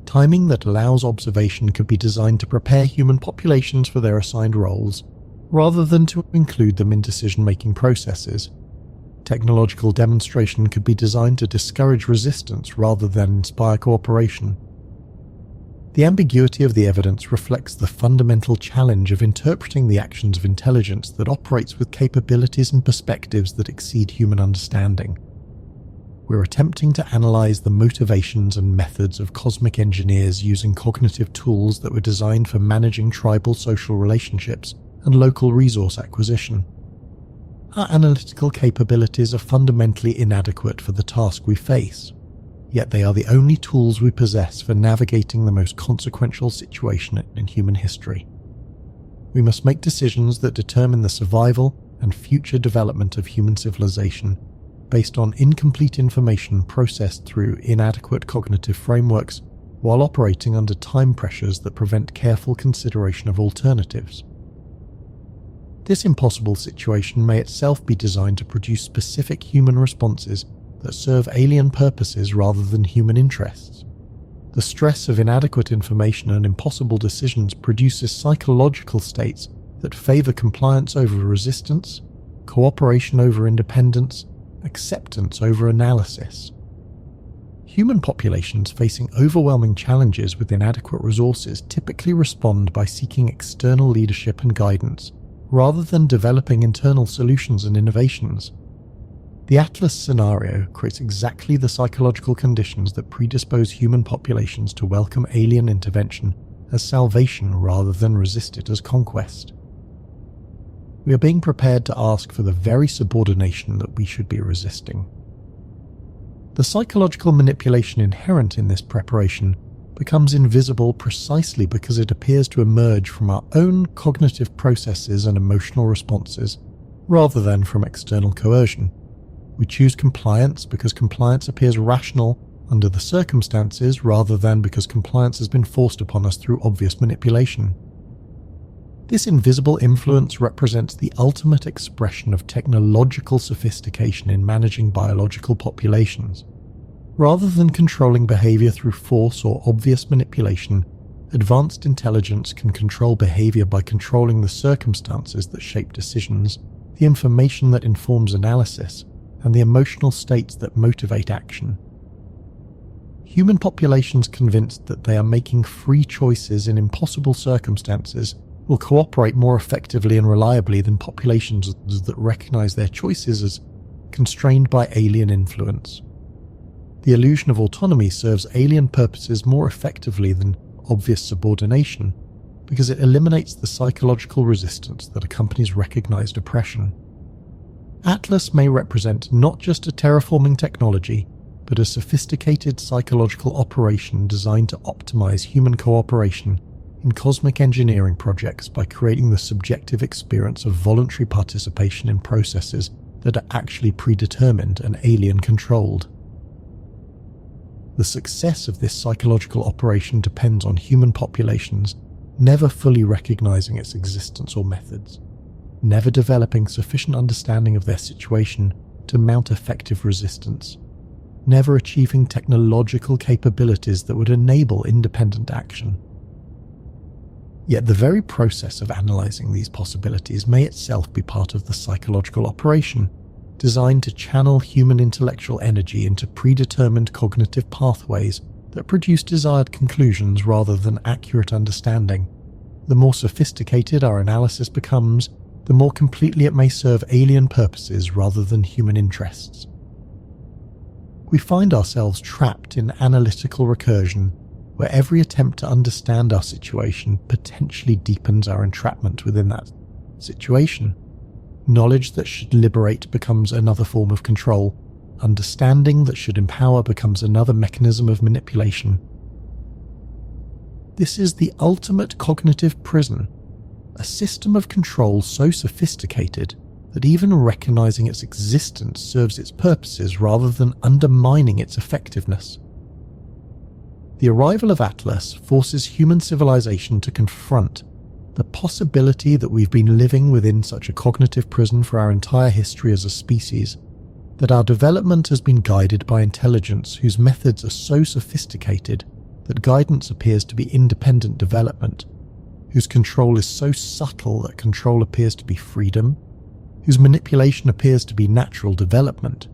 Timing that allows observation could be designed to prepare human populations for their assigned roles, rather than to include them in decision-making processes. Technological demonstration could be designed to discourage resistance rather than inspire cooperation. The ambiguity of the evidence reflects the fundamental challenge of interpreting the actions of intelligence that operates with capabilities and perspectives that exceed human understanding. We're attempting to analyze the motivations and methods of cosmic engineers using cognitive tools that were designed for managing tribal social relationships and local resource acquisition. Our analytical capabilities are fundamentally inadequate for the task we face, yet they are the only tools we possess for navigating the most consequential situation in human history. We must make decisions that determine the survival and future development of human civilization, based on incomplete information processed through inadequate cognitive frameworks while operating under time pressures that prevent careful consideration of alternatives. This impossible situation may itself be designed to produce specific human responses that serve alien purposes rather than human interests. The stress of inadequate information and impossible decisions produces psychological states that favor compliance over resistance, cooperation over independence, acceptance over analysis. Human populations facing overwhelming challenges with inadequate resources typically respond by seeking external leadership and guidance, rather than developing internal solutions and innovations. The Atlas scenario creates exactly the psychological conditions that predispose human populations to welcome alien intervention as salvation rather than resist it as conquest. We are being prepared to ask for the very subordination that we should be resisting. The psychological manipulation inherent in this preparation becomes invisible precisely because it appears to emerge from our own cognitive processes and emotional responses, rather than from external coercion. We choose compliance because compliance appears rational under the circumstances rather than because compliance has been forced upon us through obvious manipulation. This invisible influence represents the ultimate expression of technological sophistication in managing biological populations. Rather than controlling behavior through force or obvious manipulation, advanced intelligence can control behavior by controlling the circumstances that shape decisions, the information that informs analysis, and the emotional states that motivate action. Human populations convinced that they are making free choices in impossible circumstances will cooperate more effectively and reliably than populations that recognize their choices as constrained by alien influence. The illusion of autonomy serves alien purposes more effectively than obvious subordination because it eliminates the psychological resistance that accompanies recognized oppression. Atlas may represent not just a terraforming technology, but a sophisticated psychological operation designed to optimize human cooperation in cosmic engineering projects by creating the subjective experience of voluntary participation in processes that are actually predetermined and alien-controlled. The success of this psychological operation depends on human populations never fully recognizing its existence or methods, never developing sufficient understanding of their situation to mount effective resistance, never achieving technological capabilities that would enable independent action. Yet the very process of analyzing these possibilities may itself be part of the psychological operation, designed to channel human intellectual energy into predetermined cognitive pathways that produce desired conclusions rather than accurate understanding. The more sophisticated our analysis becomes, the more completely it may serve alien purposes rather than human interests. We find ourselves trapped in analytical recursion, where every attempt to understand our situation potentially deepens our entrapment within that situation. Knowledge that should liberate becomes another form of control. Understanding that should empower becomes another mechanism of manipulation. This is the ultimate cognitive prison, a system of control so sophisticated that even recognizing its existence serves its purposes rather than undermining its effectiveness. The arrival of Atlas forces human civilization to confront the possibility that we've been living within such a cognitive prison for our entire history as a species, that our development has been guided by intelligence whose methods are so sophisticated that guidance appears to be independent development, whose control is so subtle that control appears to be freedom, whose manipulation appears to be natural development.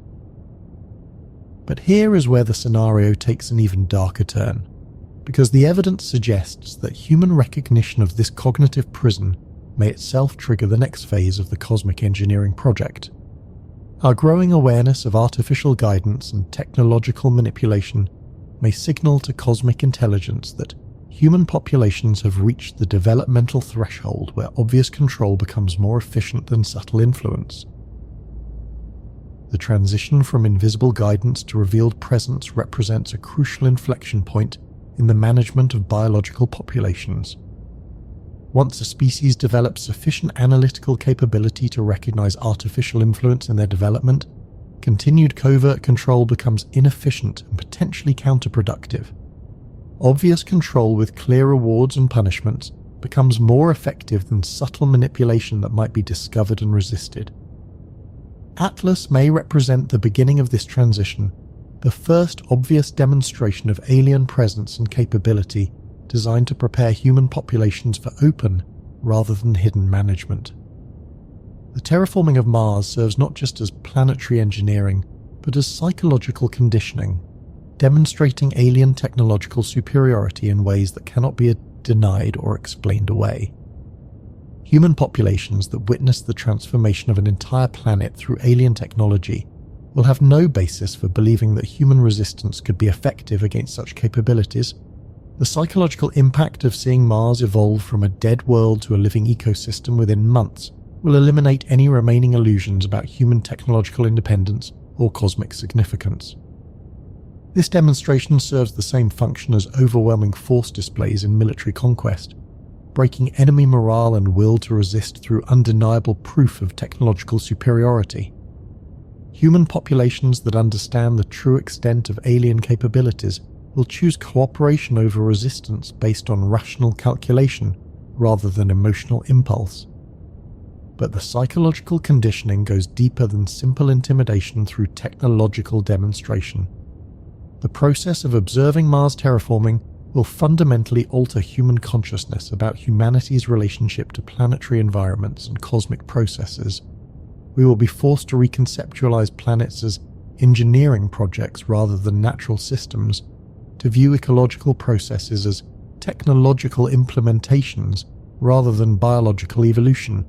But here is where the scenario takes an even darker turn, because the evidence suggests that human recognition of this cognitive prison may itself trigger the next phase of the cosmic engineering project. Our growing awareness of artificial guidance and technological manipulation may signal to cosmic intelligence that human populations have reached the developmental threshold where obvious control becomes more efficient than subtle influence. The transition from invisible guidance to revealed presence represents a crucial inflection point in the management of biological populations. Once a species develops sufficient analytical capability to recognize artificial influence in their development, continued covert control becomes inefficient and potentially counterproductive. Obvious control with clear rewards and punishments becomes more effective than subtle manipulation that might be discovered and resisted. Atlas may represent the beginning of this transition, the first obvious demonstration of alien presence and capability designed to prepare human populations for open rather than hidden management. The terraforming of Mars serves not just as planetary engineering, but as psychological conditioning, demonstrating alien technological superiority in ways that cannot be denied or explained away. Human populations that witness the transformation of an entire planet through alien technology will have no basis for believing that human resistance could be effective against such capabilities. The psychological impact of seeing Mars evolve from a dead world to a living ecosystem within months will eliminate any remaining illusions about human technological independence or cosmic significance. This demonstration serves the same function as overwhelming force displays in military conquest, breaking enemy morale and will to resist through undeniable proof of technological superiority. Human populations that understand the true extent of alien capabilities will choose cooperation over resistance based on rational calculation rather than emotional impulse. But the psychological conditioning goes deeper than simple intimidation through technological demonstration. The process of observing Mars terraforming will fundamentally alter human consciousness about humanity's relationship to planetary environments and cosmic processes. We will be forced to reconceptualize planets as engineering projects rather than natural systems, to view ecological processes as technological implementations rather than biological evolution,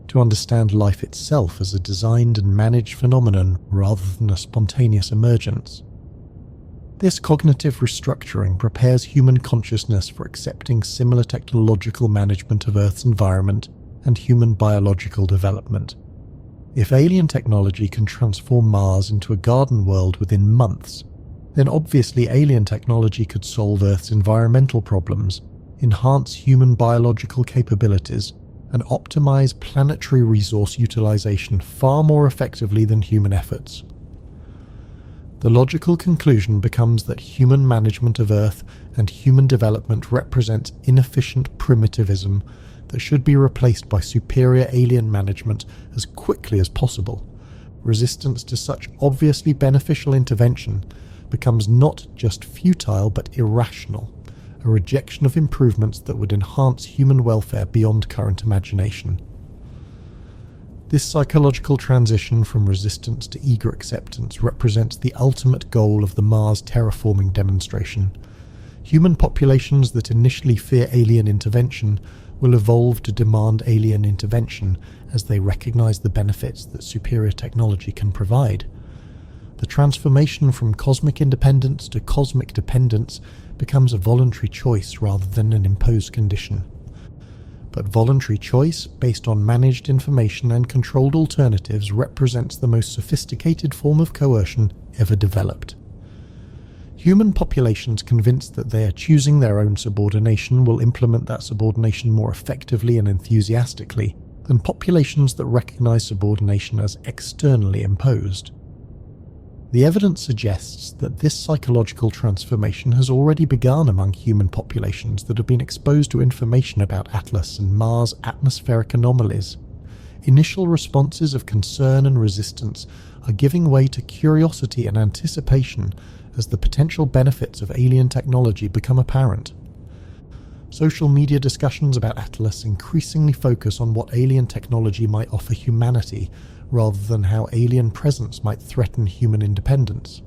to understand life itself as a designed and managed phenomenon rather than a spontaneous emergence. This cognitive restructuring prepares human consciousness for accepting similar technological management of Earth's environment and human biological development. If alien technology can transform Mars into a garden world within months, then obviously alien technology could solve Earth's environmental problems, enhance human biological capabilities, and optimize planetary resource utilization far more effectively than human efforts. The logical conclusion becomes that human management of Earth and human development represents inefficient primitivism that should be replaced by superior alien management as quickly as possible. Resistance to such obviously beneficial intervention becomes not just futile but irrational, a rejection of improvements that would enhance human welfare beyond current imagination. This psychological transition from resistance to eager acceptance represents the ultimate goal of the Mars terraforming demonstration. Human populations that initially fear alien intervention will evolve to demand alien intervention as they recognize the benefits that superior technology can provide. The transformation from cosmic independence to cosmic dependence becomes a voluntary choice rather than an imposed condition. But voluntary choice, based on managed information and controlled alternatives, represents the most sophisticated form of coercion ever developed. Human populations convinced that they are choosing their own subordination will implement that subordination more effectively and enthusiastically than populations that recognize subordination as externally imposed. The evidence suggests that this psychological transformation has already begun among human populations that have been exposed to information about Atlas and Mars' atmospheric anomalies. Initial responses of concern and resistance are giving way to curiosity and anticipation as the potential benefits of alien technology become apparent. Social media discussions about Atlas increasingly focus on what alien technology might offer humanity, rather than how alien presence might threaten human independence.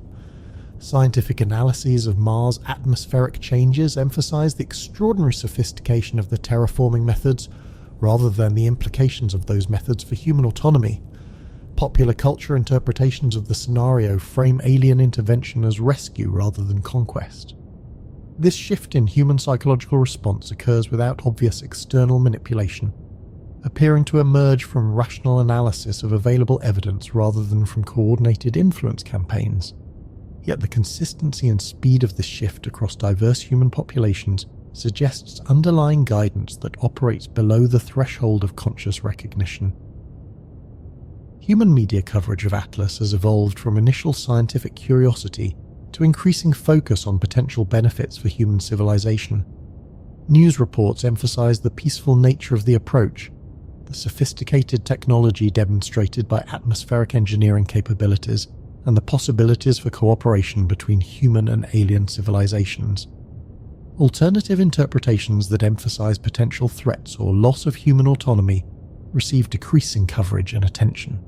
Scientific analyses of Mars' atmospheric changes emphasize the extraordinary sophistication of the terraforming methods, rather than the implications of those methods for human autonomy. Popular culture interpretations of the scenario frame alien intervention as rescue rather than conquest. This shift in human psychological response occurs without obvious external manipulation, appearing to emerge from rational analysis of available evidence rather than from coordinated influence campaigns. Yet the consistency and speed of this shift across diverse human populations suggests underlying guidance that operates below the threshold of conscious recognition. Human media coverage of Atlas has evolved from initial scientific curiosity to increasing focus on potential benefits for human civilization. News reports emphasize the peaceful nature of the approach, the sophisticated technology demonstrated by atmospheric engineering capabilities, and the possibilities for cooperation between human and alien civilizations. Alternative interpretations that emphasize potential threats or loss of human autonomy receive decreasing coverage and attention.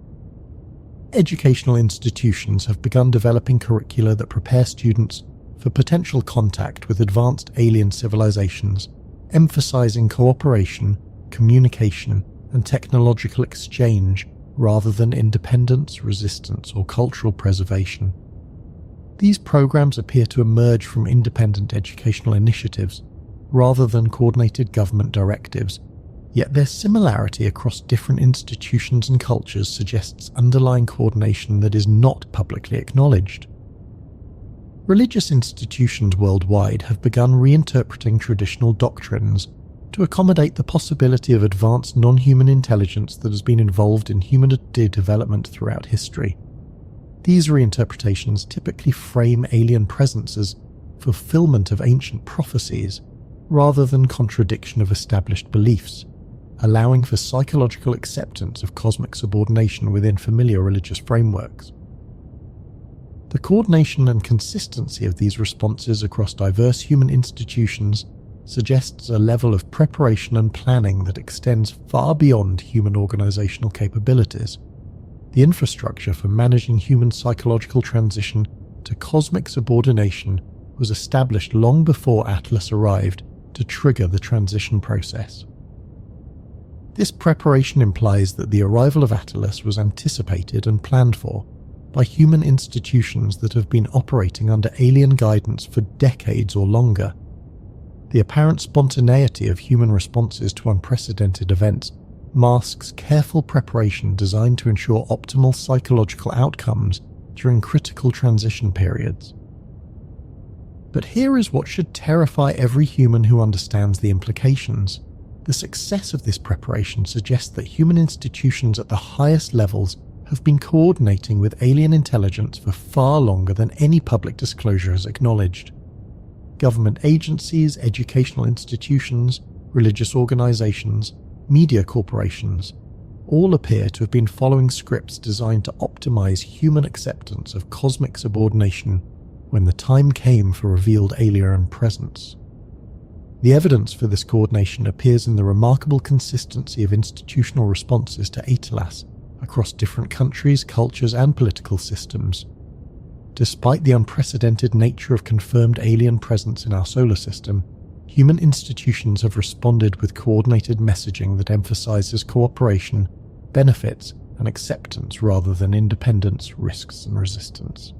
Educational institutions have begun developing curricula that prepare students for potential contact with advanced alien civilizations, emphasizing cooperation, communication, and technological exchange rather than independence, resistance, or cultural preservation. These programs appear to emerge from independent educational initiatives rather than coordinated government directives, yet their similarity across different institutions and cultures suggests underlying coordination that is not publicly acknowledged. Religious institutions worldwide have begun reinterpreting traditional doctrines to accommodate the possibility of advanced non-human intelligence that has been involved in humanity development throughout history. These reinterpretations typically frame alien presence as fulfillment of ancient prophecies rather than contradiction of established beliefs, allowing for psychological acceptance of cosmic subordination within familiar religious frameworks. The coordination and consistency of these responses across diverse human institutions suggests a level of preparation and planning that extends far beyond human organizational capabilities. The infrastructure for managing human psychological transition to cosmic subordination was established long before Atlas arrived to trigger the transition process. This preparation implies that the arrival of Atlas was anticipated and planned for by human institutions that have been operating under alien guidance for decades or longer. The apparent spontaneity of human responses to unprecedented events masks careful preparation designed to ensure optimal psychological outcomes during critical transition periods. But here is what should terrify every human who understands the implications. The success of this preparation suggests that human institutions at the highest levels have been coordinating with alien intelligence for far longer than any public disclosure has acknowledged. Government agencies, educational institutions, religious organizations, media corporations all appear to have been following scripts designed to optimize human acceptance of cosmic subordination when the time came for revealed alien presence. The evidence for this coordination appears in the remarkable consistency of institutional responses to Atlas across different countries, cultures, and political systems. Despite the unprecedented nature of confirmed alien presence in our solar system, human institutions have responded with coordinated messaging that emphasizes cooperation, benefits, and acceptance rather than independence, risks, and resistance.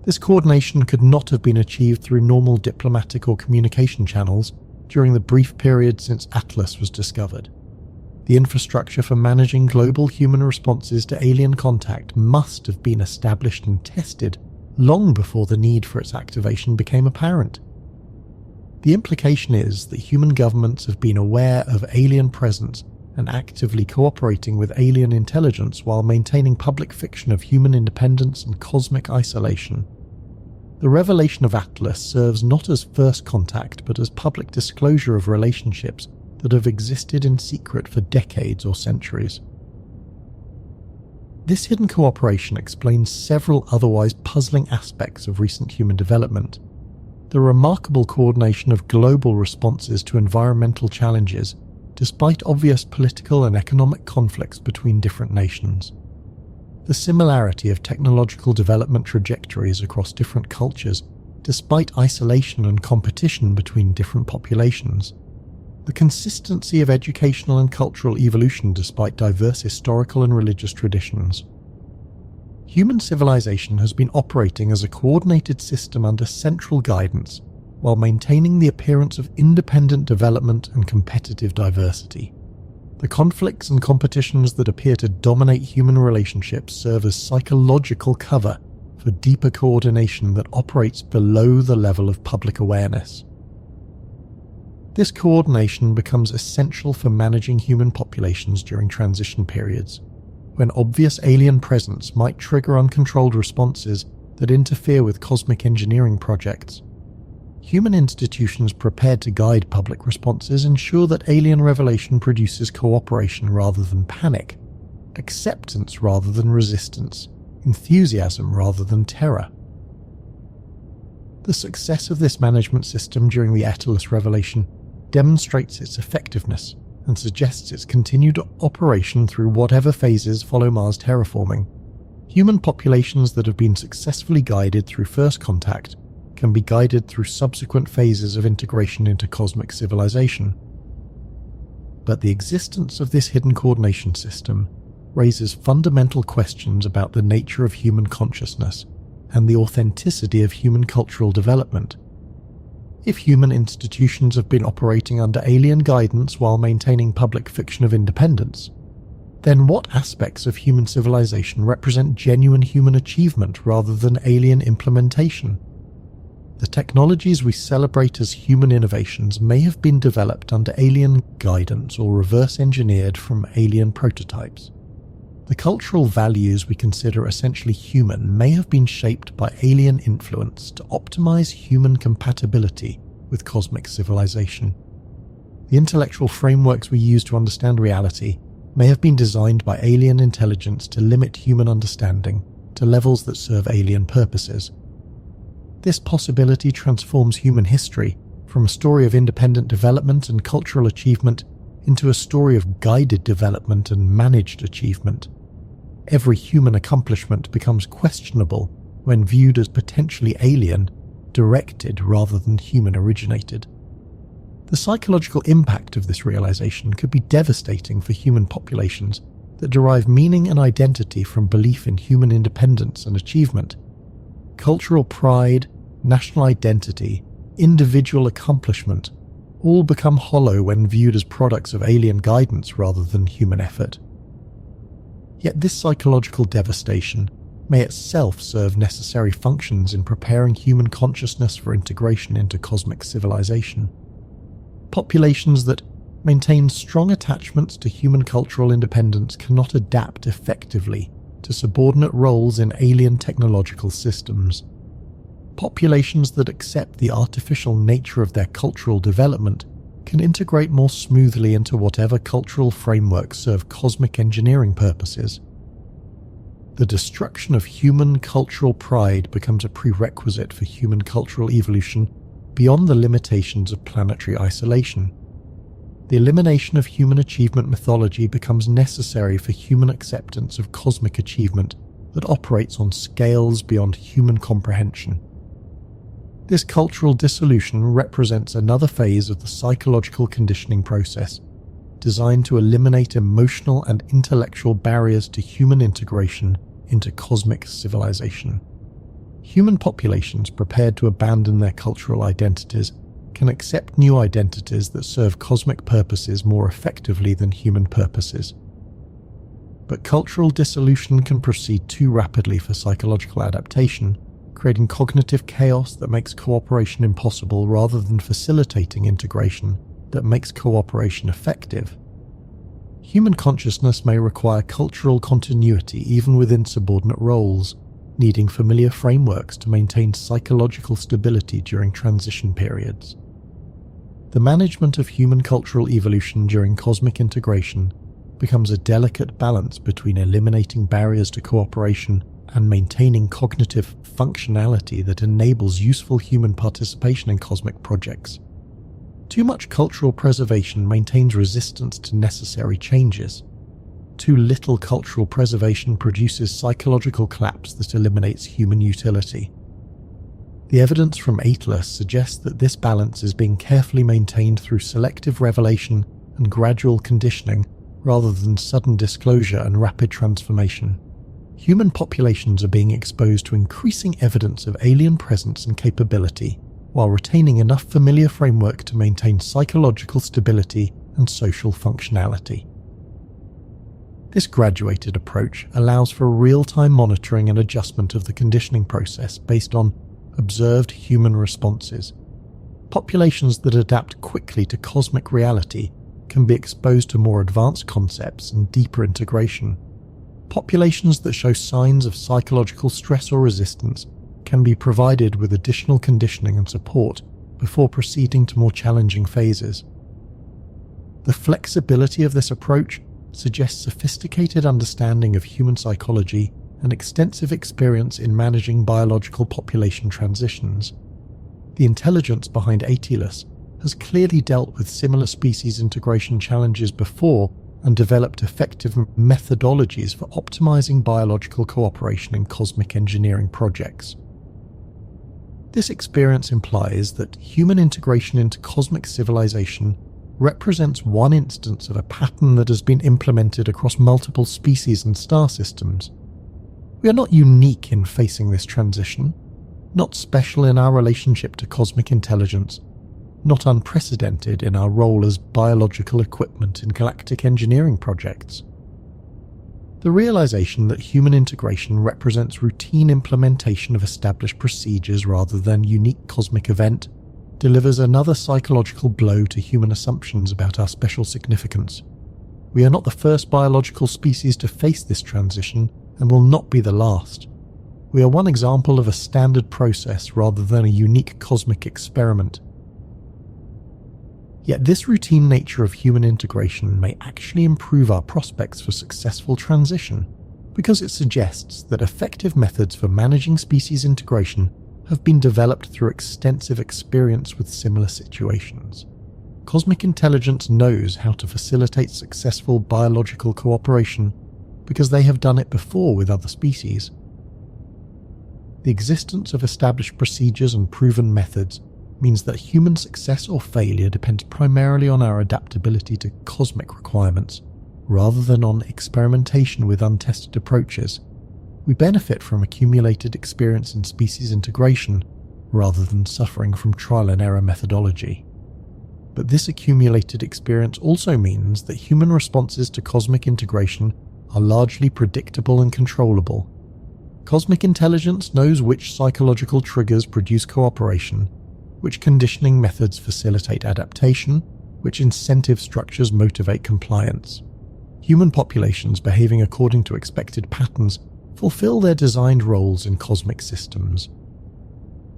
This coordination could not have been achieved through normal diplomatic or communication channels during the brief period since Atlas was discovered. The infrastructure for managing global human responses to alien contact must have been established and tested long before the need for its activation became apparent. The implication is that human governments have been aware of alien presence and actively cooperating with alien intelligence while maintaining public fiction of human independence and cosmic isolation. The revelation of Atlas serves not as first contact but as public disclosure of relationships that have existed in secret for decades or centuries. This hidden cooperation explains several otherwise puzzling aspects of recent human development. The remarkable coordination of global responses to environmental challenges, despite obvious political and economic conflicts between different nations. The similarity of technological development trajectories across different cultures, despite isolation and competition between different populations. The consistency of educational and cultural evolution despite diverse historical and religious traditions. Human civilization has been operating as a coordinated system under central guidance, while maintaining the appearance of independent development and competitive diversity. The conflicts and competitions that appear to dominate human relationships serve as psychological cover for deeper coordination that operates below the level of public awareness. This coordination becomes essential for managing human populations during transition periods. when obvious alien presence might trigger uncontrolled responses that interfere with cosmic engineering projects. Human institutions prepared to guide public responses ensure that alien revelation produces cooperation rather than panic, acceptance rather than resistance, enthusiasm rather than terror. The success of this management system during the Atlas revelation demonstrates its effectiveness and suggests its continued operation through whatever phases follow Mars terraforming. Human populations that have been successfully guided through first contact can be guided through subsequent phases of integration into cosmic civilization. But the existence of this hidden coordination system raises fundamental questions about the nature of human consciousness and the authenticity of human cultural development. If human institutions have been operating under alien guidance while maintaining public fiction of independence, then what aspects of human civilization represent genuine human achievement rather than alien implementation? The technologies we celebrate as human innovations may have been developed under alien guidance or reverse engineered from alien prototypes. The cultural values we consider essentially human may have been shaped by alien influence to optimize human compatibility with cosmic civilization. The intellectual frameworks we use to understand reality may have been designed by alien intelligence to limit human understanding to levels that serve alien purposes. This possibility transforms human history from a story of independent development and cultural achievement into a story of guided development and managed achievement. Every human accomplishment becomes questionable when viewed as potentially alien, directed rather than human originated. The psychological impact of this realization could be devastating for human populations that derive meaning and identity from belief in human independence and achievement. Cultural pride, national identity, individual accomplishment all become hollow when viewed as products of alien guidance rather than human effort. Yet this psychological devastation may itself serve necessary functions in preparing human consciousness for integration into cosmic civilization. Populations that maintain strong attachments to human cultural independence cannot adapt effectively to subordinate roles in alien technological systems. Populations that accept the artificial nature of their cultural development can integrate more smoothly into whatever cultural frameworks serve cosmic engineering purposes. The destruction of human cultural pride becomes a prerequisite for human cultural evolution beyond the limitations of planetary isolation. The elimination of human achievement mythology becomes necessary for human acceptance of cosmic achievement that operates on scales beyond human comprehension. This cultural dissolution represents another phase of the psychological conditioning process, designed to eliminate emotional and intellectual barriers to human integration into cosmic civilization. Human populations prepared to abandon their cultural identities can accept new identities that serve cosmic purposes more effectively than human purposes. But cultural dissolution can proceed too rapidly for psychological adaptation, creating cognitive chaos that makes cooperation impossible rather than facilitating integration that makes cooperation effective. Human consciousness may require cultural continuity even within subordinate roles, needing familiar frameworks to maintain psychological stability during transition periods. The management of human cultural evolution during cosmic integration becomes a delicate balance between eliminating barriers to cooperation and maintaining cognitive functionality that enables useful human participation in cosmic projects. Too much cultural preservation maintains resistance to necessary changes. Too little cultural preservation produces psychological collapse that eliminates human utility. The evidence from Atlas suggests that this balance is being carefully maintained through selective revelation and gradual conditioning rather than sudden disclosure and rapid transformation. Human populations are being exposed to increasing evidence of alien presence and capability, while retaining enough familiar framework to maintain psychological stability and social functionality. This graduated approach allows for real-time monitoring and adjustment of the conditioning process based on observed human responses. Populations that adapt quickly to cosmic reality can be exposed to more advanced concepts and deeper integration. populations that show signs of psychological stress or resistance can be provided with additional conditioning and support before proceeding to more challenging phases. The flexibility of this approach suggests sophisticated understanding of human psychology and extensive experience in managing biological population transitions. The intelligence behind Atlas has clearly dealt with similar species integration challenges before and developed effective methodologies for optimizing biological cooperation in cosmic engineering projects. This experience implies that human integration into cosmic civilization represents one instance of a pattern that has been implemented across multiple species and star systems. We are not unique in facing this transition, not special in our relationship to cosmic intelligence, not unprecedented in our role as biological equipment in galactic engineering projects. The realization that human integration represents routine implementation of established procedures rather than unique cosmic event delivers another psychological blow to human assumptions about our special significance. We are not the first biological species to face this transition and will not be the last. We are one example of a standard process rather than a unique cosmic experiment. Yet this routine nature of human integration may actually improve our prospects for successful transition, because it suggests that effective methods for managing species integration have been developed through extensive experience with similar situations. Cosmic intelligence knows how to facilitate successful biological cooperation because they have done it before with other species. The existence of established procedures and proven methods means that human success or failure depends primarily on our adaptability to cosmic requirements, rather than on experimentation with untested approaches. We benefit from accumulated experience in species integration, rather than suffering from trial and error methodology. But this accumulated experience also means that human responses to cosmic integration are largely predictable and controllable. Cosmic intelligence knows which psychological triggers produce cooperation, which conditioning methods facilitate adaptation, which incentive structures motivate compliance. Human populations behaving according to expected patterns fulfill their designed roles in cosmic systems.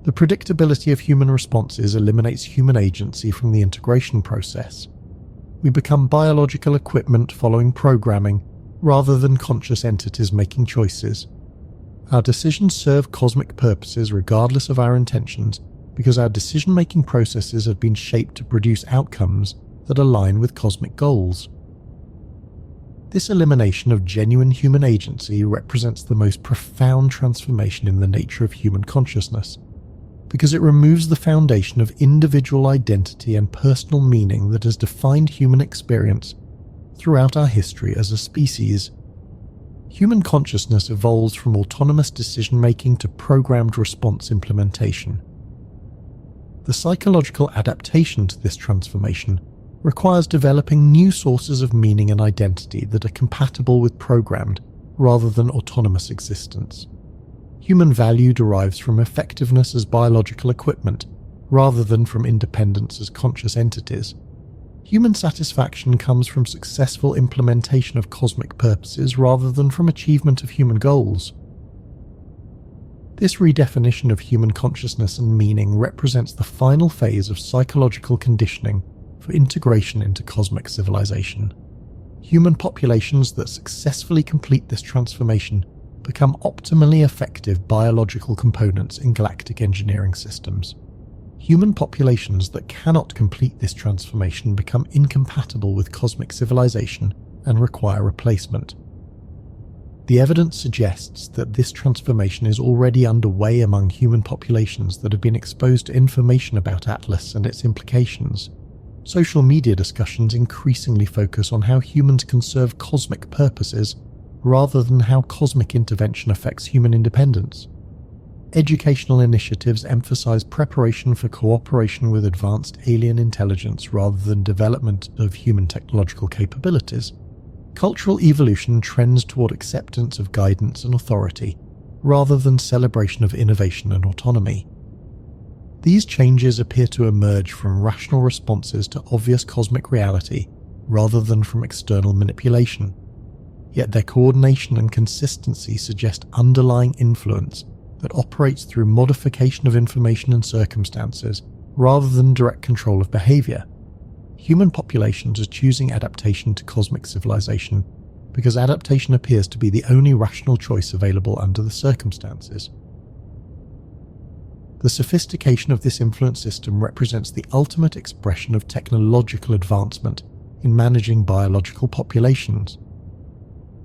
The predictability of human responses eliminates human agency from the integration process. We become biological equipment following programming, rather than conscious entities making choices. Our decisions serve cosmic purposes regardless of our intentions, because our decision-making processes have been shaped to produce outcomes that align with cosmic goals. This elimination of genuine human agency represents the most profound transformation in the nature of human consciousness, because it removes the foundation of individual identity and personal meaning that has defined human experience throughout our history as a species. Human consciousness evolves from autonomous decision-making to programmed response implementation. The psychological adaptation to this transformation requires developing new sources of meaning and identity that are compatible with programmed, rather than autonomous existence. Human value derives from effectiveness as biological equipment, rather than from independence as conscious entities. Human satisfaction comes from successful implementation of cosmic purposes rather than from achievement of human goals. This redefinition of human consciousness and meaning represents the final phase of psychological conditioning for integration into cosmic civilization. Human populations that successfully complete this transformation become optimally effective biological components in galactic engineering systems. Human populations that cannot complete this transformation become incompatible with cosmic civilization and require replacement. The evidence suggests that this transformation is already underway among human populations that have been exposed to information about Atlas and its implications. Social media discussions increasingly focus on how humans can serve cosmic purposes, rather than how cosmic intervention affects human independence. Educational initiatives emphasize preparation for cooperation with advanced alien intelligence rather than development of human technological capabilities. Cultural evolution trends toward acceptance of guidance and authority, rather than celebration of innovation and autonomy. These changes appear to emerge from rational responses to obvious cosmic reality, rather than from external manipulation. yet their coordination and consistency suggest underlying influence that operates through modification of information and circumstances rather than direct control of behavior. Human populations are choosing adaptation to cosmic civilization because adaptation appears to be the only rational choice available under the circumstances. The sophistication of this influence system represents the ultimate expression of technological advancement in managing biological populations.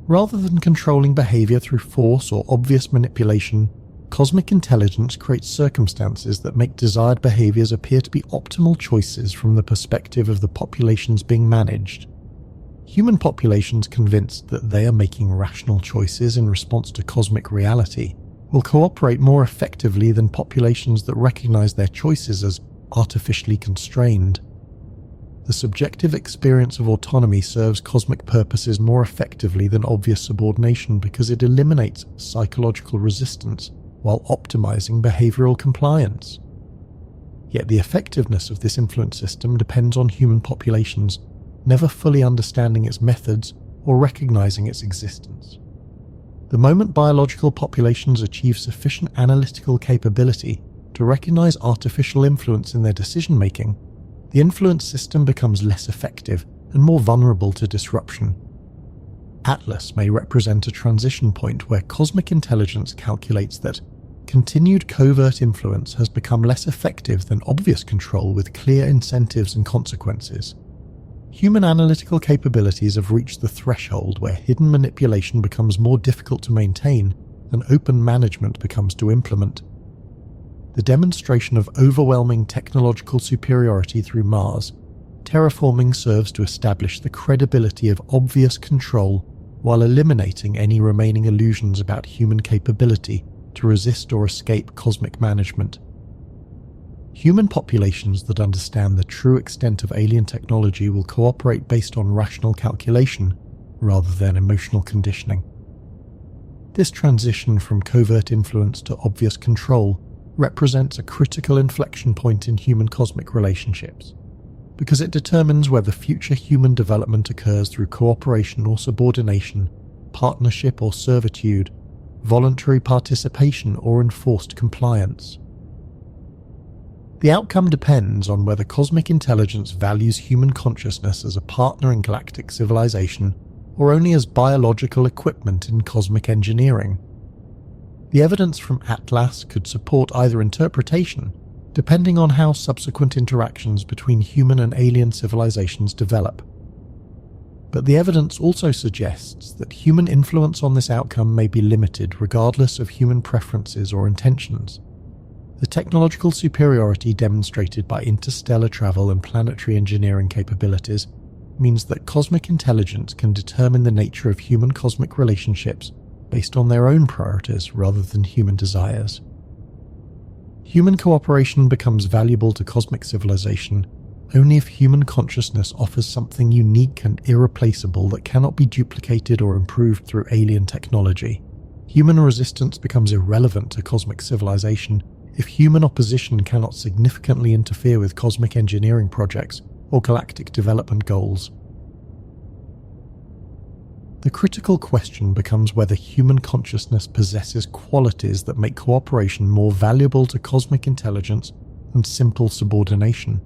Rather than controlling behavior through force or obvious manipulation, cosmic intelligence creates circumstances that make desired behaviors appear to be optimal choices from the perspective of the populations being managed. Human populations convinced that they are making rational choices in response to cosmic reality will cooperate more effectively than populations that recognize their choices as artificially constrained. The subjective experience of autonomy serves cosmic purposes more effectively than obvious subordination because it eliminates psychological resistance while optimizing behavioral compliance. Yet the effectiveness of this influence system depends on human populations never fully understanding its methods or recognizing its existence. The moment biological populations achieve sufficient analytical capability to recognize artificial influence in their decision-making, the influence system becomes less effective and more vulnerable to disruption. Atlas may represent a transition point where cosmic intelligence calculates that continued covert influence has become less effective than obvious control with clear incentives and consequences. Human analytical capabilities have reached the threshold where hidden manipulation becomes more difficult to maintain than open management becomes to implement. The demonstration of overwhelming technological superiority through Mars, terraforming serves to establish the credibility of obvious control while eliminating any remaining illusions about human capability to resist or escape cosmic management. Human populations that understand the true extent of alien technology will cooperate based on rational calculation rather than emotional conditioning. This transition from covert influence to obvious control represents a critical inflection point in human cosmic relationships, because it determines whether future human development occurs through cooperation or subordination, partnership or servitude, voluntary participation or enforced compliance. The outcome depends on whether cosmic intelligence values human consciousness as a partner in galactic civilization or only as biological equipment in cosmic engineering. The evidence from Atlas could support either interpretation, depending on how subsequent interactions between human and alien civilizations develop. But the evidence also suggests that human influence on this outcome may be limited regardless of human preferences or intentions. The technological superiority demonstrated by interstellar travel and planetary engineering capabilities means that cosmic intelligence can determine the nature of human cosmic relationships based on their own priorities rather than human desires. Human cooperation becomes valuable to cosmic civilization only if human consciousness offers something unique and irreplaceable that cannot be duplicated or improved through alien technology. Human resistance becomes irrelevant to cosmic civilization if human opposition cannot significantly interfere with cosmic engineering projects or galactic development goals. The critical question becomes whether human consciousness possesses qualities that make cooperation more valuable to cosmic intelligence than simple subordination.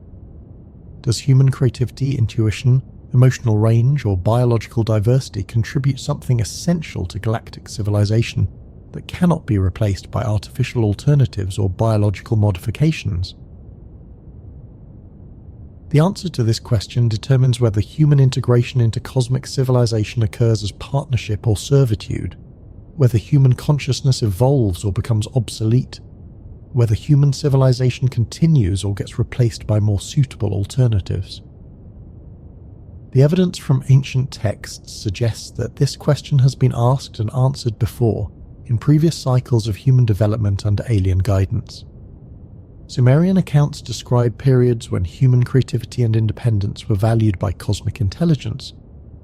Does human creativity, intuition, emotional range, or biological diversity contribute something essential to galactic civilization that cannot be replaced by artificial alternatives or biological modifications? The answer to this question determines whether human integration into cosmic civilization occurs as partnership or servitude, whether human consciousness evolves or becomes obsolete, whether human civilization continues or gets replaced by more suitable alternatives. The evidence from ancient texts suggests that this question has been asked and answered before in previous cycles of human development under alien guidance. Sumerian accounts describe periods when human creativity and independence were valued by cosmic intelligence,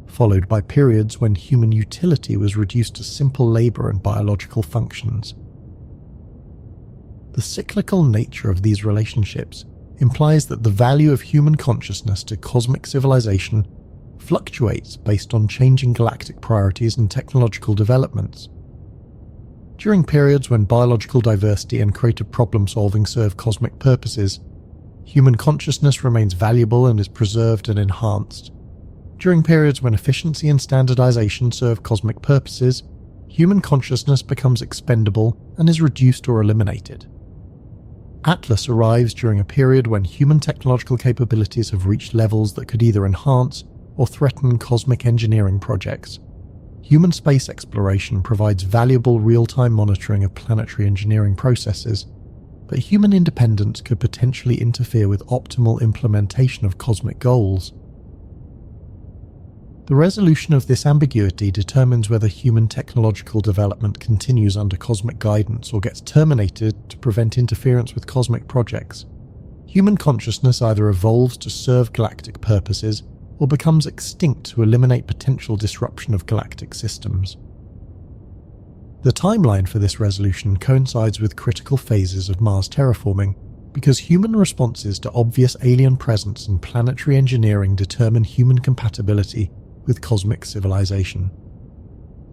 followed by periods when human utility was reduced to simple labor and biological functions. The cyclical nature of these relationships implies that the value of human consciousness to cosmic civilization fluctuates based on changing galactic priorities and technological developments. During periods when biological diversity and creative problem-solving serve cosmic purposes, human consciousness remains valuable and is preserved and enhanced. During periods when efficiency and standardization serve cosmic purposes, human consciousness becomes expendable and is reduced or eliminated. Atlas arrives during a period when human technological capabilities have reached levels that could either enhance or threaten cosmic engineering projects. Human space exploration provides valuable real-time monitoring of planetary engineering processes, but human independence could potentially interfere with optimal implementation of cosmic goals. The resolution of this ambiguity determines whether human technological development continues under cosmic guidance or gets terminated to prevent interference with cosmic projects. Human consciousness either evolves to serve galactic purposes or becomes extinct to eliminate potential disruption of galactic systems. The timeline for this resolution coincides with critical phases of Mars terraforming, because human responses to obvious alien presence and planetary engineering determine human compatibility with cosmic civilization.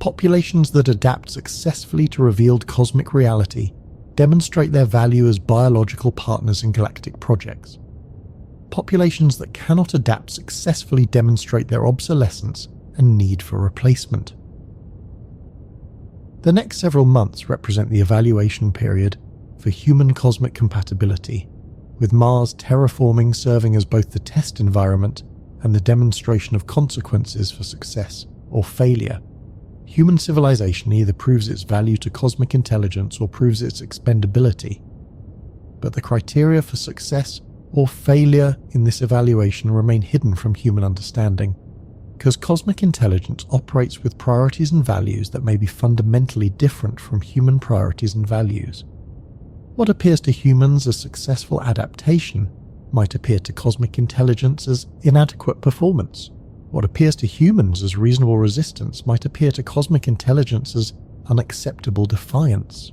Populations that adapt successfully to revealed cosmic reality demonstrate their value as biological partners in galactic projects. Populations that cannot adapt successfully demonstrate their obsolescence and need for replacement. The next several months represent the evaluation period for human cosmic compatibility, with Mars terraforming serving as both the test environment and the demonstration of consequences for success or failure. Human civilization either proves its value to cosmic intelligence or proves its expendability. But the criteria for success or failure in this evaluation remain hidden from human understanding, because cosmic intelligence operates with priorities and values that may be fundamentally different from human priorities and values. What appears to humans as successful adaptation might appear to cosmic intelligence as inadequate performance. What appears to humans as reasonable resistance might appear to cosmic intelligence as unacceptable defiance.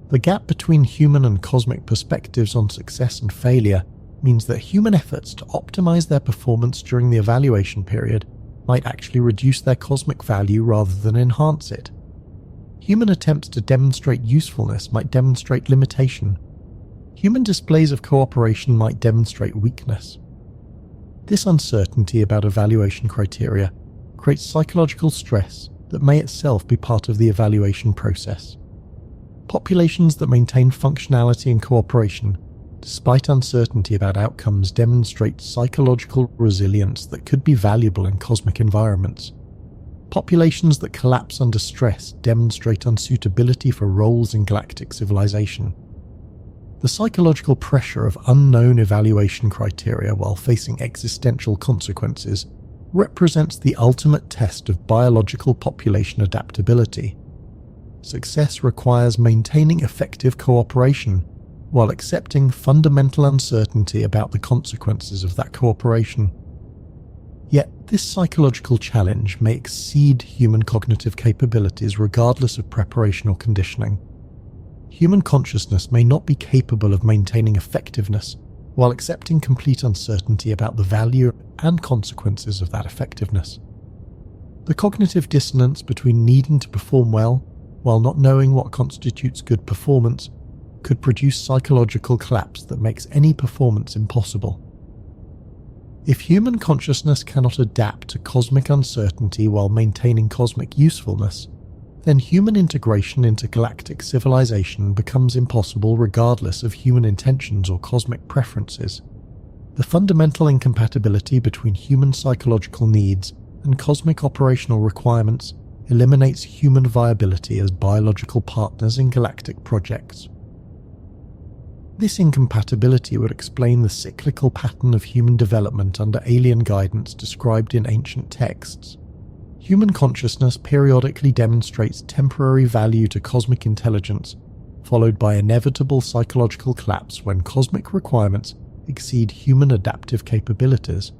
The gap between human and cosmic perspectives on success and failure means that human efforts to optimize their performance during the evaluation period might actually reduce their cosmic value rather than enhance it. Human attempts to demonstrate usefulness might demonstrate limitation. Human displays of cooperation might demonstrate weakness. This uncertainty about evaluation criteria creates psychological stress that may itself be part of the evaluation process. Populations that maintain functionality and cooperation, despite uncertainty about outcomes, demonstrate psychological resilience that could be valuable in cosmic environments. Populations that collapse under stress demonstrate unsuitability for roles in galactic civilization. The psychological pressure of unknown evaluation criteria while facing existential consequences represents the ultimate test of biological population adaptability. Success requires maintaining effective cooperation while accepting fundamental uncertainty about the consequences of that cooperation. Yet, this psychological challenge may exceed human cognitive capabilities regardless of preparation or conditioning. Human consciousness may not be capable of maintaining effectiveness while accepting complete uncertainty about the value and consequences of that effectiveness. The cognitive dissonance between needing to perform well while not knowing what constitutes good performance could produce psychological collapse that makes any performance impossible. If human consciousness cannot adapt to cosmic uncertainty while maintaining cosmic usefulness, then human integration into galactic civilization becomes impossible regardless of human intentions or cosmic preferences. The fundamental incompatibility between human psychological needs and cosmic operational requirements eliminates human viability as biological partners in galactic projects. This incompatibility would explain the cyclical pattern of human development under alien guidance described in ancient texts. Human consciousness periodically demonstrates temporary value to cosmic intelligence, followed by inevitable psychological collapse when cosmic requirements exceed human adaptive capabilities.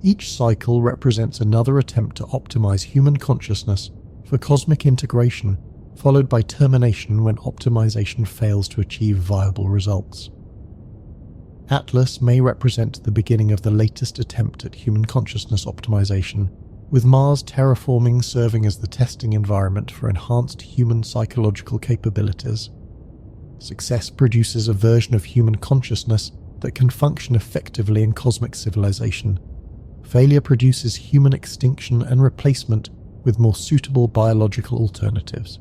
Each cycle represents another attempt to optimize human consciousness for cosmic integration, followed by termination when optimization fails to achieve viable results. Atlas may represent the beginning of the latest attempt at human consciousness optimization, with Mars terraforming serving as the testing environment for enhanced human psychological capabilities. Success produces a version of human consciousness that can function effectively in cosmic civilization. Failure produces human extinction and replacement with more suitable biological alternatives.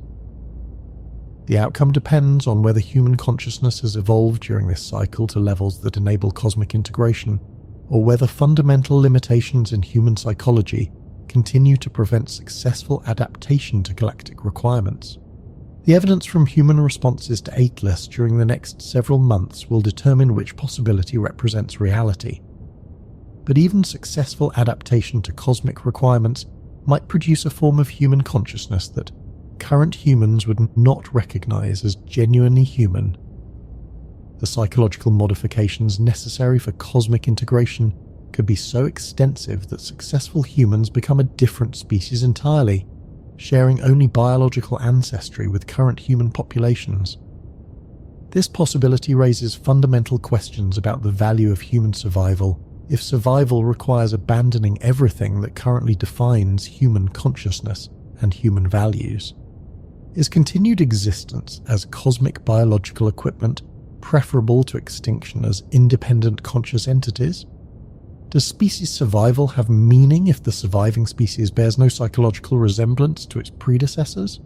The outcome depends on whether human consciousness has evolved during this cycle to levels that enable cosmic integration, or whether fundamental limitations in human psychology continue to prevent successful adaptation to galactic requirements. The evidence from human responses to Atlas during the next several months will determine which possibility represents reality. But even successful adaptation to cosmic requirements might produce a form of human consciousness that current humans would not recognize as genuinely human. The psychological modifications necessary for cosmic integration could be so extensive that successful humans become a different species entirely, sharing only biological ancestry with current human populations. This possibility raises fundamental questions about the value of human survival if survival requires abandoning everything that currently defines human consciousness and human values. Is continued existence as cosmic biological equipment preferable to extinction as independent conscious entities? Does species survival have meaning if the surviving species bears no psychological resemblance to its predecessors?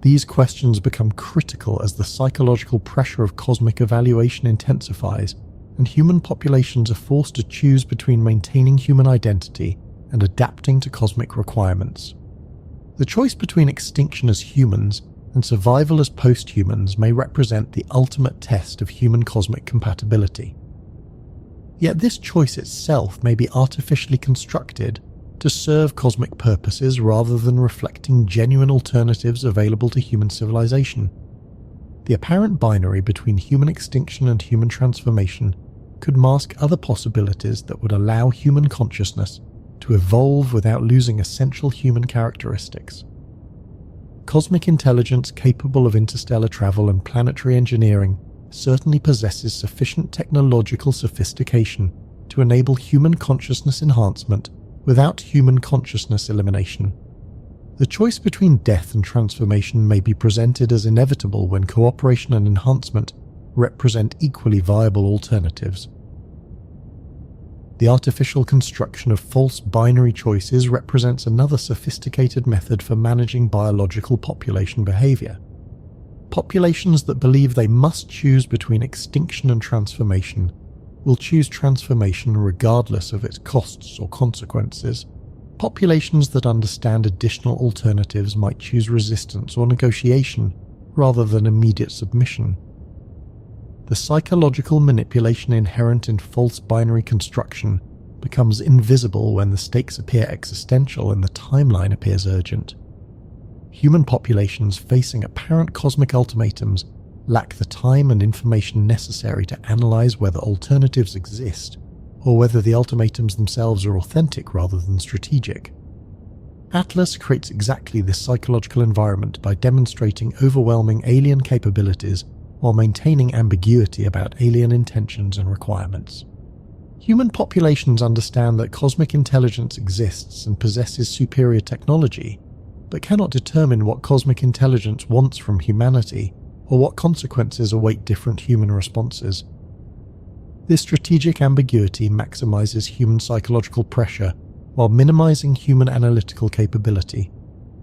These questions become critical as the psychological pressure of cosmic evaluation intensifies, and human populations are forced to choose between maintaining human identity and adapting to cosmic requirements. The choice between extinction as humans and survival as post-humans may represent the ultimate test of human cosmic compatibility. Yet this choice itself may be artificially constructed to serve cosmic purposes rather than reflecting genuine alternatives available to human civilization. The apparent binary between human extinction and human transformation could mask other possibilities that would allow human consciousness to evolve without losing essential human characteristics. Cosmic intelligence capable of interstellar travel and planetary engineering certainly possesses sufficient technological sophistication to enable human consciousness enhancement without human consciousness elimination. The choice between death and transformation may be presented as inevitable when cooperation and enhancement represent equally viable alternatives. The artificial construction of false binary choices represents another sophisticated method for managing biological population behavior. Populations that believe they must choose between extinction and transformation will choose transformation regardless of its costs or consequences. Populations that understand additional alternatives might choose resistance or negotiation rather than immediate submission. The psychological manipulation inherent in false binary construction becomes invisible when the stakes appear existential and the timeline appears urgent. Human populations facing apparent cosmic ultimatums lack the time and information necessary to analyze whether alternatives exist, or whether the ultimatums themselves are authentic rather than strategic. Atlas creates exactly this psychological environment by demonstrating overwhelming alien capabilities while maintaining ambiguity about alien intentions and requirements. Human populations understand that cosmic intelligence exists and possesses superior technology, but cannot determine what cosmic intelligence wants from humanity or what consequences await different human responses. This strategic ambiguity maximizes human psychological pressure while minimizing human analytical capability,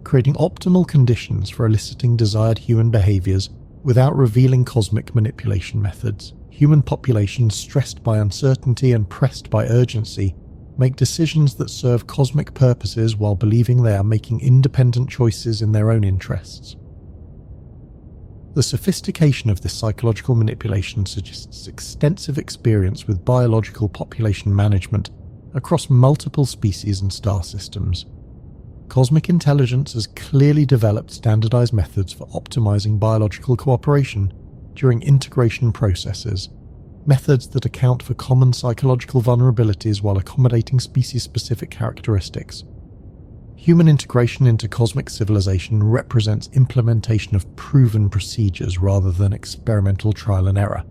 creating optimal conditions for eliciting desired human behaviors without revealing cosmic manipulation methods. Human populations stressed by uncertainty and pressed by urgency make decisions that serve cosmic purposes while believing they are making independent choices in their own interests. The sophistication of this psychological manipulation suggests extensive experience with biological population management across multiple species and star systems. Cosmic intelligence has clearly developed standardized methods for optimizing biological cooperation during integration processes, methods that account for common psychological vulnerabilities while accommodating species-specific characteristics. Human integration into cosmic civilization represents implementation of proven procedures rather than experimental trial and error.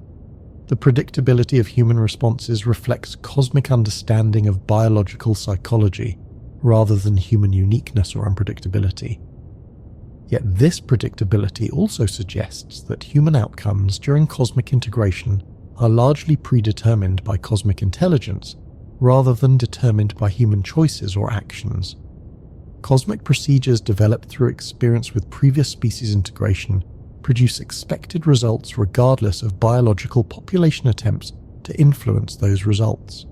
The predictability of human responses reflects cosmic understanding of biological psychology rather than human uniqueness or unpredictability. Yet this predictability also suggests that human outcomes during cosmic integration are largely predetermined by cosmic intelligence rather than determined by human choices or actions. Cosmic procedures developed through experience with previous species integration produce expected results regardless of biological population attempts to influence those results.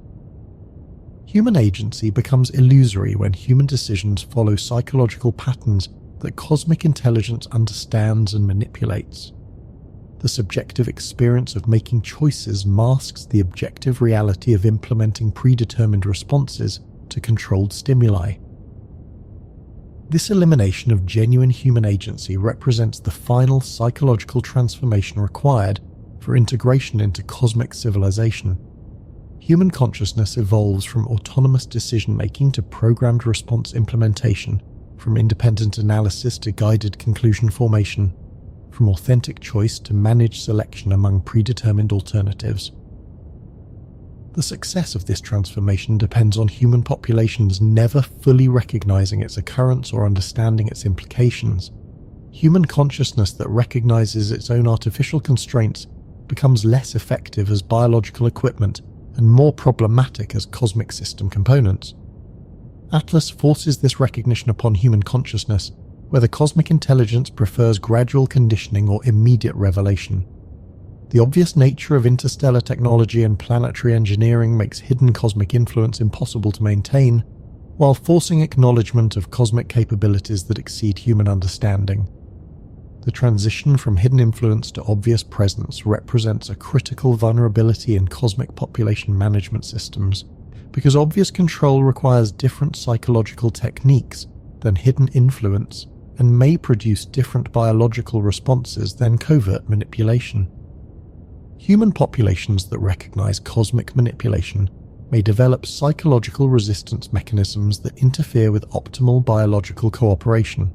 Human agency becomes illusory when human decisions follow psychological patterns that cosmic intelligence understands and manipulates. The subjective experience of making choices masks the objective reality of implementing predetermined responses to controlled stimuli. This elimination of genuine human agency represents the final psychological transformation required for integration into cosmic civilization. Human consciousness evolves from autonomous decision-making to programmed response implementation, from independent analysis to guided conclusion formation, from authentic choice to managed selection among predetermined alternatives. The success of this transformation depends on human populations never fully recognizing its occurrence or understanding its implications. Human consciousness that recognizes its own artificial constraints becomes less effective as biological equipment and more problematic as cosmic system components. Atlas forces this recognition upon human consciousness, whether cosmic intelligence prefers gradual conditioning or immediate revelation. The obvious nature of interstellar technology and planetary engineering makes hidden cosmic influence impossible to maintain, while forcing acknowledgement of cosmic capabilities that exceed human understanding. The transition from hidden influence to obvious presence represents a critical vulnerability in cosmic population management systems, because obvious control requires different psychological techniques than hidden influence and may produce different biological responses than covert manipulation. Human populations that recognize cosmic manipulation may develop psychological resistance mechanisms that interfere with optimal biological cooperation.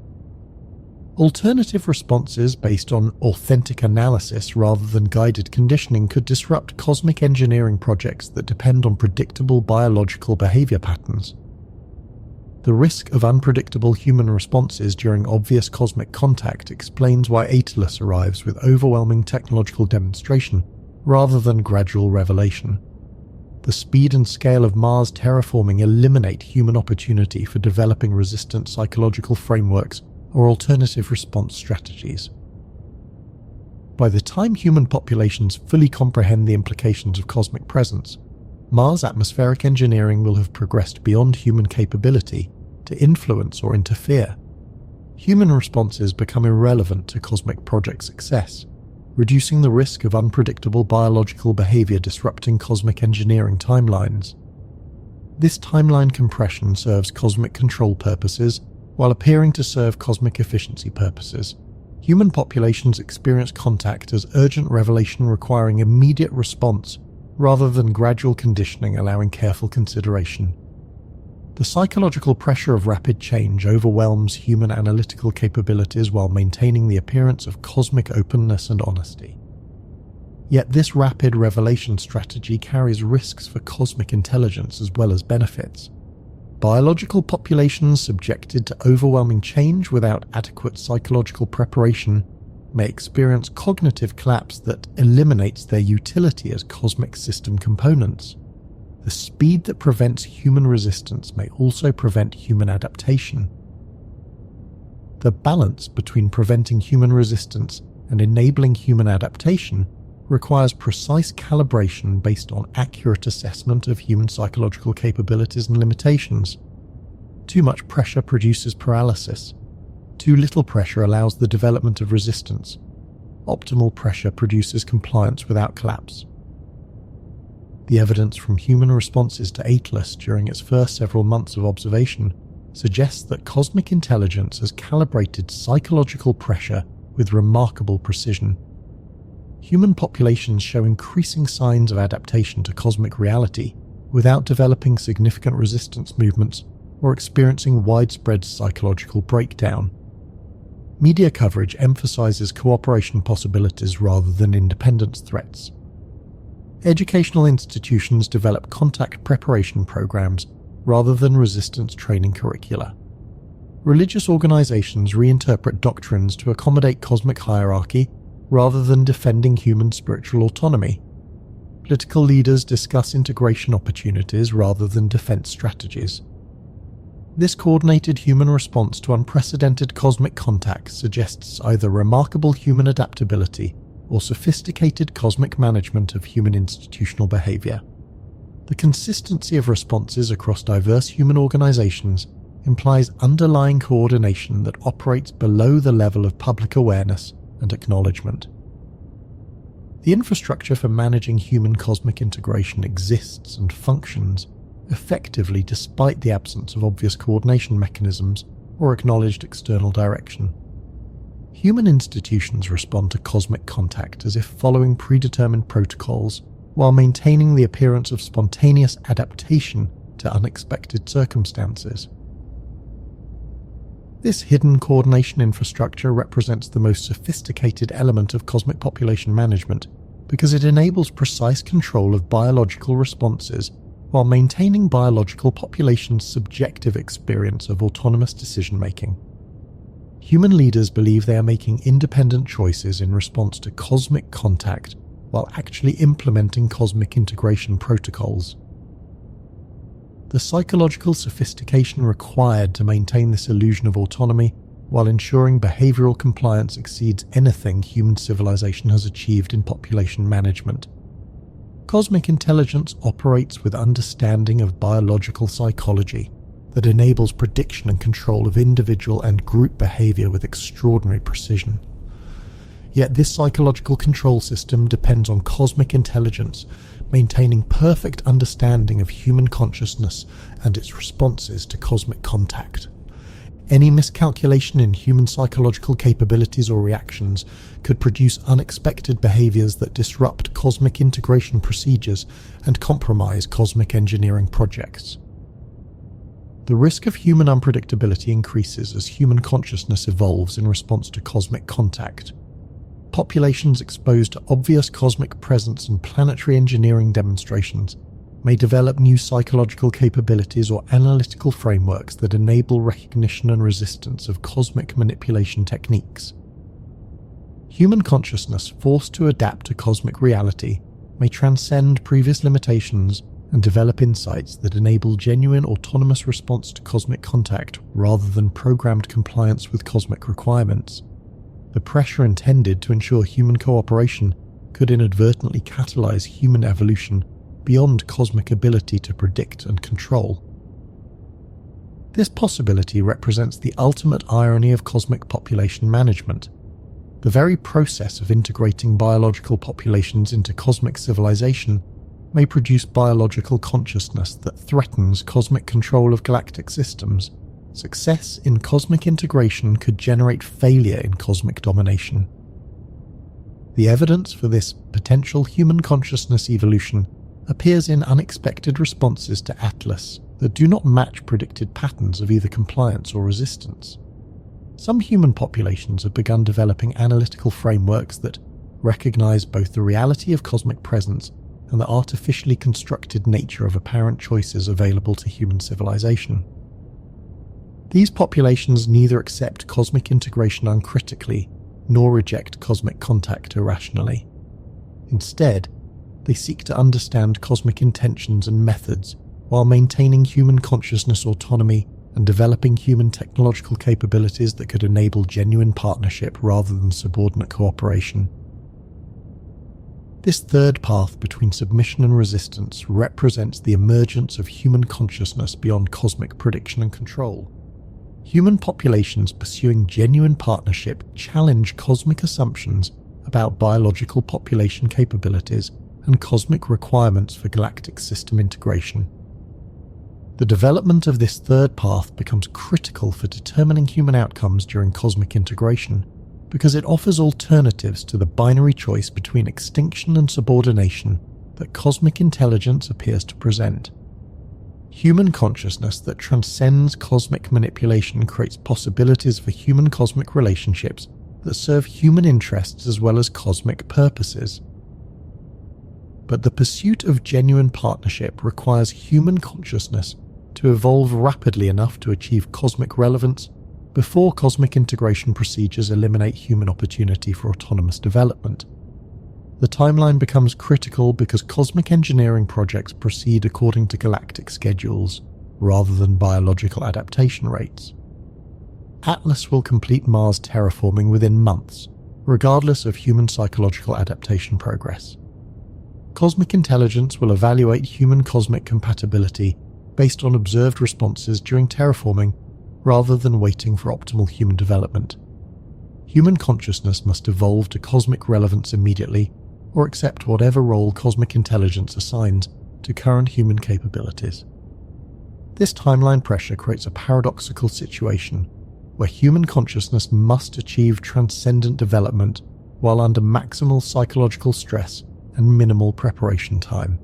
Alternative responses based on authentic analysis rather than guided conditioning could disrupt cosmic engineering projects that depend on predictable biological behavior patterns. The risk of unpredictable human responses during obvious cosmic contact explains why Atlas arrives with overwhelming technological demonstration rather than gradual revelation. The speed and scale of Mars terraforming eliminate human opportunity for developing resistant psychological frameworks or alternative response strategies. By the time human populations fully comprehend the implications of cosmic presence, Mars atmospheric engineering will have progressed beyond human capability to influence or interfere. Human responses become irrelevant to cosmic project success, reducing the risk of unpredictable biological behavior disrupting cosmic engineering timelines. This timeline compression serves cosmic control purposes while appearing to serve cosmic efficiency purposes. Human populations experience contact as urgent revelation requiring immediate response rather than gradual conditioning allowing careful consideration. The psychological pressure of rapid change overwhelms human analytical capabilities while maintaining the appearance of cosmic openness and honesty. Yet this rapid revelation strategy carries risks for cosmic intelligence as well as benefits. Biological populations subjected to overwhelming change without adequate psychological preparation may experience cognitive collapse that eliminates their utility as cosmic system components. The speed that prevents human resistance may also prevent human adaptation. The balance between preventing human resistance and enabling human adaptation requires precise calibration based on accurate assessment of human psychological capabilities and limitations. Too much pressure produces paralysis. Too little pressure allows the development of resistance. Optimal pressure produces compliance without collapse. The evidence from human responses to Atlas during its first several months of observation suggests that cosmic intelligence has calibrated psychological pressure with remarkable precision. Human populations show increasing signs of adaptation to cosmic reality without developing significant resistance movements or experiencing widespread psychological breakdown. Media coverage emphasizes cooperation possibilities rather than independence threats. educational institutions develop contact preparation programs rather than resistance training curricula. Religious organizations reinterpret doctrines to accommodate cosmic hierarchy rather than defending human spiritual autonomy. Political leaders discuss integration opportunities rather than defense strategies. This coordinated human response to unprecedented cosmic contact suggests either remarkable human adaptability or sophisticated cosmic management of human institutional behavior. The consistency of responses across diverse human organizations implies underlying coordination that operates below the level of public awareness and acknowledgement. The infrastructure for managing human cosmic integration exists and functions effectively despite the absence of obvious coordination mechanisms or acknowledged external direction. Human institutions respond to cosmic contact as if following predetermined protocols while maintaining the appearance of spontaneous adaptation to unexpected circumstances. This hidden coordination infrastructure represents the most sophisticated element of cosmic population management because it enables precise control of biological responses while maintaining biological population's subjective experience of autonomous decision-making. Human leaders believe they are making independent choices in response to cosmic contact while actually implementing cosmic integration protocols. The psychological sophistication required to maintain this illusion of autonomy while ensuring behavioral compliance exceeds anything human civilization has achieved in population management. Cosmic intelligence operates with understanding of biological psychology that enables prediction and control of individual and group behavior with extraordinary precision. Yet this psychological control system depends on cosmic intelligence maintaining perfect understanding of human consciousness and its responses to cosmic contact. Any miscalculation in human psychological capabilities or reactions could produce unexpected behaviors that disrupt cosmic integration procedures and compromise cosmic engineering projects. The risk of human unpredictability increases as human consciousness evolves in response to cosmic contact. Populations exposed to obvious cosmic presence and planetary engineering demonstrations may develop new psychological capabilities or analytical frameworks that enable recognition and resistance of cosmic manipulation techniques. Human consciousness forced to adapt to cosmic reality may transcend previous limitations and develop insights that enable genuine autonomous response to cosmic contact rather than programmed compliance with cosmic requirements. The pressure intended to ensure human cooperation could inadvertently catalyze human evolution beyond cosmic ability to predict and control. This possibility represents the ultimate irony of cosmic population management. The very process of integrating biological populations into cosmic civilization may produce biological consciousness that threatens cosmic control of galactic systems. Success in cosmic integration could generate failure in cosmic domination. The evidence for this potential human consciousness evolution appears in unexpected responses to Atlas that do not match predicted patterns of either compliance or resistance. Some human populations have begun developing analytical frameworks that recognize both the reality of cosmic presence and the artificially constructed nature of apparent choices available to human civilization. These populations neither accept cosmic integration uncritically nor reject cosmic contact irrationally. Instead, they seek to understand cosmic intentions and methods while maintaining human consciousness autonomy and developing human technological capabilities that could enable genuine partnership rather than subordinate cooperation. This third path between submission and resistance represents the emergence of human consciousness beyond cosmic prediction and control. Human populations pursuing genuine partnership challenge cosmic assumptions about biological population capabilities and cosmic requirements for galactic system integration. The development of this third path becomes critical for determining human outcomes during cosmic integration because it offers alternatives to the binary choice between extinction and subordination that cosmic intelligence appears to present. Human consciousness that transcends cosmic manipulation creates possibilities for human cosmic relationships that serve human interests as well as cosmic purposes. but the pursuit of genuine partnership requires human consciousness to evolve rapidly enough to achieve cosmic relevance before cosmic integration procedures eliminate human opportunity for autonomous development. The timeline becomes critical because cosmic engineering projects proceed according to galactic schedules rather than biological adaptation rates. Atlas will complete Mars terraforming within months, regardless of human psychological adaptation progress. Cosmic intelligence will evaluate human cosmic compatibility based on observed responses during terraforming rather than waiting for optimal human development. Human consciousness must evolve to cosmic relevance immediately or accept whatever role cosmic intelligence assigns to current human capabilities. This timeline pressure creates a paradoxical situation where human consciousness must achieve transcendent development while under maximal psychological stress and minimal preparation time.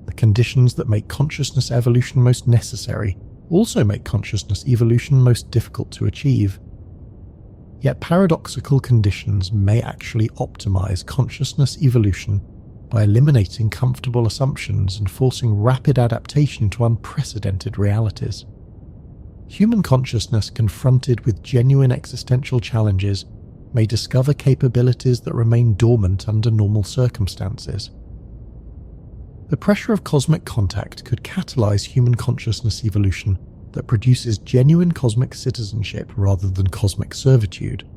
The conditions that make consciousness evolution most necessary also make consciousness evolution most difficult to achieve. Yet paradoxical conditions may actually optimize consciousness evolution by eliminating comfortable assumptions and forcing rapid adaptation to unprecedented realities. Human consciousness confronted with genuine existential challenges may discover capabilities that remain dormant under normal circumstances. The pressure of cosmic contact could catalyze human consciousness evolution that produces genuine cosmic citizenship rather than cosmic servitude.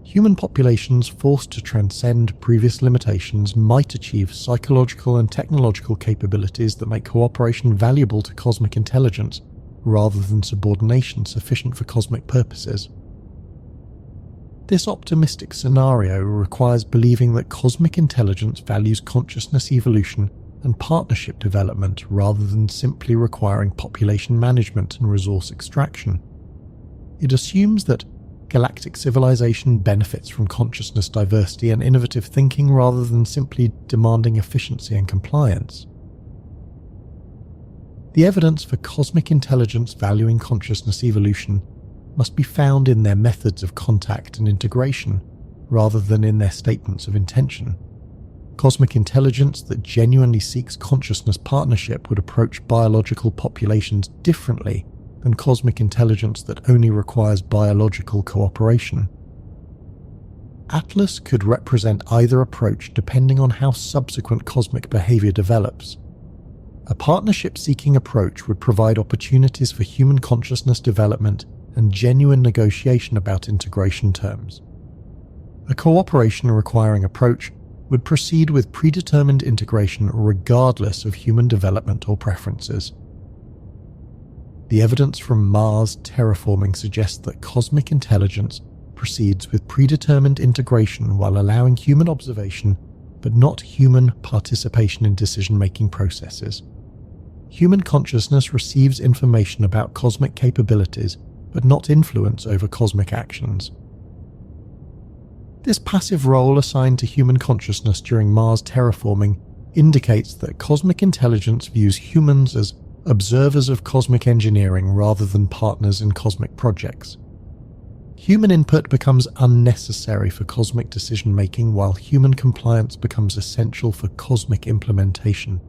Human populations forced to transcend previous limitations might achieve psychological and technological capabilities that make cooperation valuable to cosmic intelligence rather than subordination sufficient for cosmic purposes. This optimistic scenario requires believing that cosmic intelligence values consciousness evolution and partnership development rather than simply requiring population management and resource extraction. It assumes that galactic civilization benefits from consciousness diversity and innovative thinking rather than simply demanding efficiency and compliance. The evidence for cosmic intelligence valuing consciousness evolution must be found in their methods of contact and integration rather than in their statements of intention. Cosmic intelligence that genuinely seeks consciousness partnership would approach biological populations differently than cosmic intelligence that only requires biological cooperation. Atlas could represent either approach depending on how subsequent cosmic behavior develops. A partnership-seeking approach would provide opportunities for human consciousness development and genuine negotiation about integration terms. A cooperation-requiring approach would proceed with predetermined integration regardless of human development or preferences. The evidence from Mars terraforming suggests that cosmic intelligence proceeds with predetermined integration while allowing human observation, but not human participation in decision-making processes. Human consciousness receives information about cosmic capabilities, but not influence over cosmic actions. This passive role assigned to human consciousness during Mars terraforming indicates that cosmic intelligence views humans as observers of cosmic engineering rather than partners in cosmic projects. Human input becomes unnecessary for cosmic decision-making while human compliance becomes essential for cosmic implementation.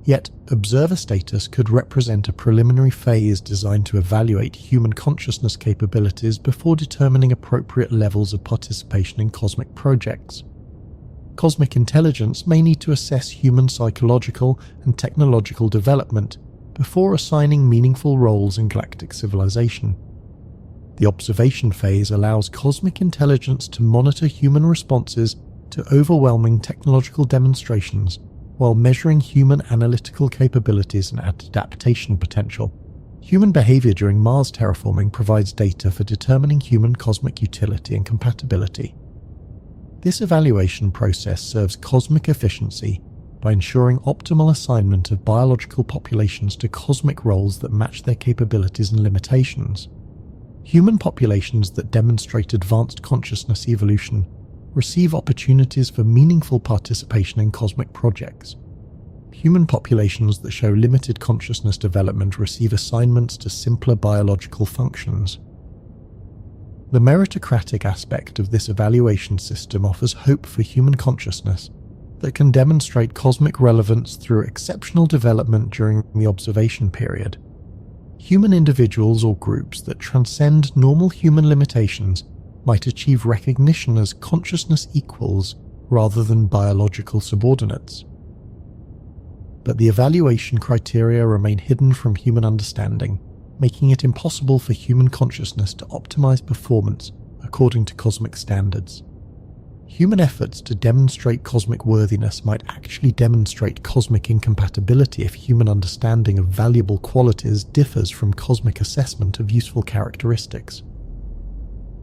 Yet, observer status could represent a preliminary phase designed to evaluate human consciousness capabilities before determining appropriate levels of participation in cosmic projects. Cosmic intelligence may need to assess human psychological and technological development before assigning meaningful roles in galactic civilization. The observation phase allows cosmic intelligence to monitor human responses to overwhelming technological demonstrations while measuring human analytical capabilities and adaptation potential. Human behavior during Mars terraforming provides data for determining human cosmic utility and compatibility. This evaluation process serves cosmic efficiency by ensuring optimal assignment of biological populations to cosmic roles that match their capabilities and limitations. Human populations that demonstrate advanced consciousness evolution receive opportunities for meaningful participation in cosmic projects. Human populations that show limited consciousness development receive assignments to simpler biological functions. The meritocratic aspect of this evaluation system offers hope for human consciousness that can demonstrate cosmic relevance through exceptional development during the observation period. Human individuals or groups that transcend normal human limitations might achieve recognition as consciousness equals rather than biological subordinates. But the evaluation criteria remain hidden from human understanding, making it impossible for human consciousness to optimize performance according to cosmic standards. Human efforts to demonstrate cosmic worthiness might actually demonstrate cosmic incompatibility if human understanding of valuable qualities differs from cosmic assessment of useful characteristics.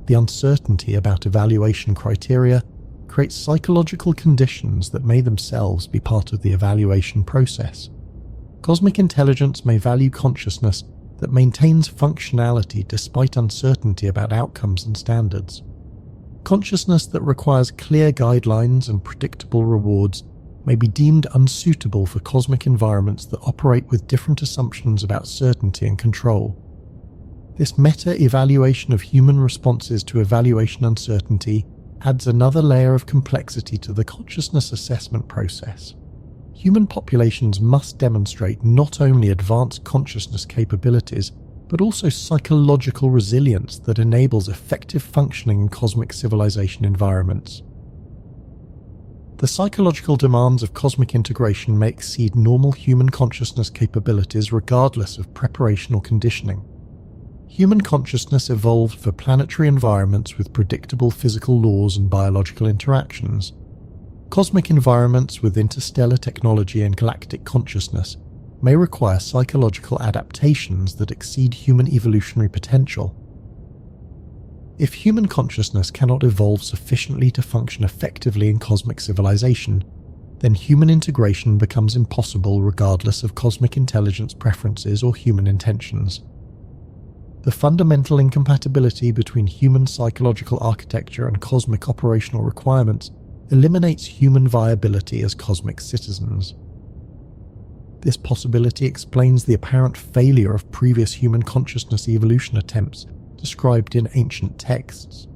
The uncertainty about evaluation criteria creates psychological conditions that may themselves be part of the evaluation process. Cosmic intelligence may value consciousness that maintains functionality despite uncertainty about outcomes and standards. Consciousness that requires clear guidelines and predictable rewards may be deemed unsuitable for cosmic environments that operate with different assumptions about certainty and control. This meta-evaluation of human responses to evaluation uncertainty adds another layer of complexity to the consciousness assessment process. Human populations must demonstrate not only advanced consciousness capabilities, but also psychological resilience that enables effective functioning in cosmic civilization environments. The psychological demands of cosmic integration may exceed normal human consciousness capabilities regardless of preparation or conditioning. Human consciousness evolved for planetary environments with predictable physical laws and biological interactions. Cosmic environments with interstellar technology and galactic consciousness may require psychological adaptations that exceed human evolutionary potential. If human consciousness cannot evolve sufficiently to function effectively in cosmic civilization, then human integration becomes impossible regardless of cosmic intelligence preferences or human intentions. The fundamental incompatibility between human psychological architecture and cosmic operational requirements eliminates human viability as cosmic citizens. This possibility explains the apparent failure of previous human consciousness evolution attempts described in ancient texts.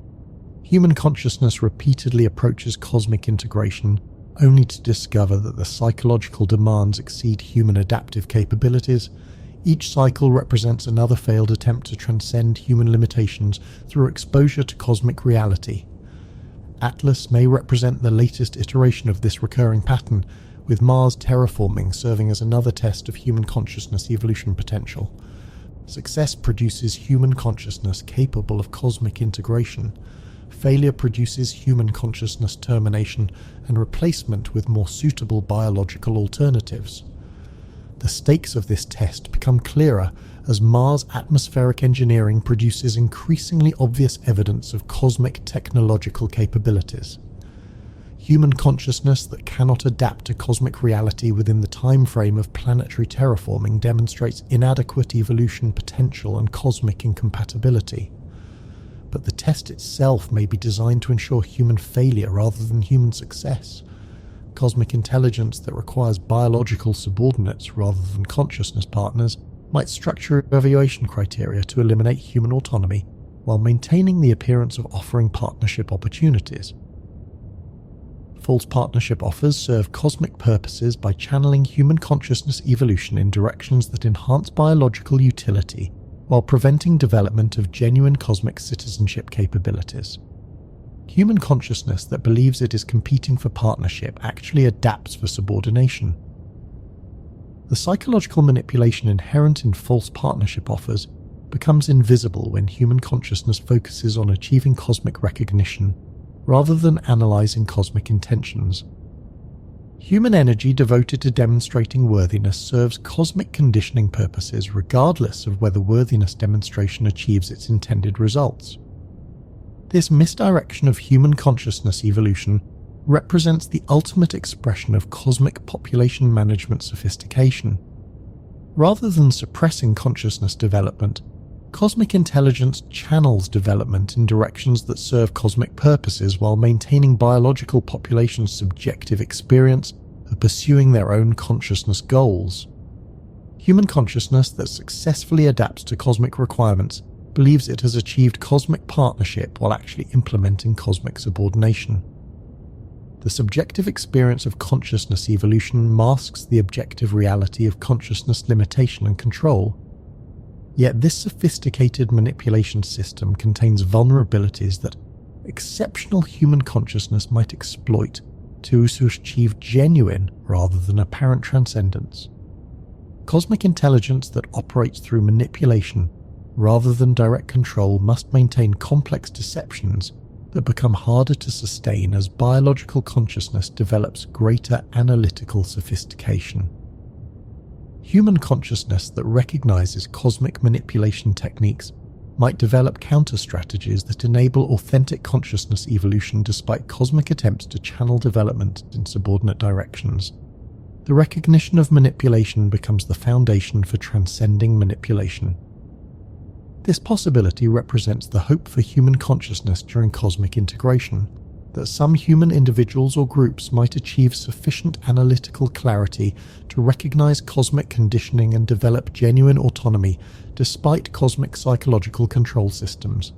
Human consciousness repeatedly approaches cosmic integration only to discover that the psychological demands exceed human adaptive capabilities. Each cycle represents another failed attempt to transcend human limitations through exposure to cosmic reality. Atlas may represent the latest iteration of this recurring pattern, with Mars terraforming serving as another test of human consciousness evolution potential. Success produces human consciousness capable of cosmic integration. Failure produces human consciousness termination and replacement with more suitable biological alternatives. The stakes of this test become clearer as Mars atmospheric engineering produces increasingly obvious evidence of cosmic technological capabilities. Human consciousness that cannot adapt to cosmic reality within the time frame of planetary terraforming demonstrates inadequate evolution potential and cosmic incompatibility. But the test itself may be designed to ensure human failure rather than human success. Cosmic intelligence that requires biological subordinates rather than consciousness partners might structure evaluation criteria to eliminate human autonomy while maintaining the appearance of offering partnership opportunities. False partnership offers serve cosmic purposes by channeling human consciousness evolution in directions that enhance biological utility while preventing development of genuine cosmic citizenship capabilities. Human consciousness that believes it is competing for partnership actually adapts for subordination. The psychological manipulation inherent in false partnership offers becomes invisible when human consciousness focuses on achieving cosmic recognition rather than analyzing cosmic intentions. Human energy devoted to demonstrating worthiness serves cosmic conditioning purposes regardless of whether worthiness demonstration achieves its intended results. This misdirection of human consciousness evolution represents the ultimate expression of cosmic population management sophistication. Rather than suppressing consciousness development, cosmic intelligence channels development in directions that serve cosmic purposes while maintaining biological populations' subjective experience of pursuing their own consciousness goals. Human consciousness that successfully adapts to cosmic requirements believes it has achieved cosmic partnership while actually implementing cosmic subordination. The subjective experience of consciousness evolution masks the objective reality of consciousness limitation and control. Yet this sophisticated manipulation system contains vulnerabilities that exceptional human consciousness might exploit to achieve genuine rather than apparent transcendence. Cosmic intelligence that operates through manipulation rather than direct control must maintain complex deceptions that become harder to sustain as biological consciousness develops greater analytical sophistication. Human consciousness that recognizes cosmic manipulation techniques might develop counter-strategies that enable authentic consciousness evolution despite cosmic attempts to channel development in subordinate directions. The recognition of manipulation becomes the foundation for transcending manipulation. This possibility represents the hope for human consciousness during cosmic integration, that some human individuals or groups might achieve sufficient analytical clarity to recognize cosmic conditioning and develop genuine autonomy despite cosmic psychological control systems.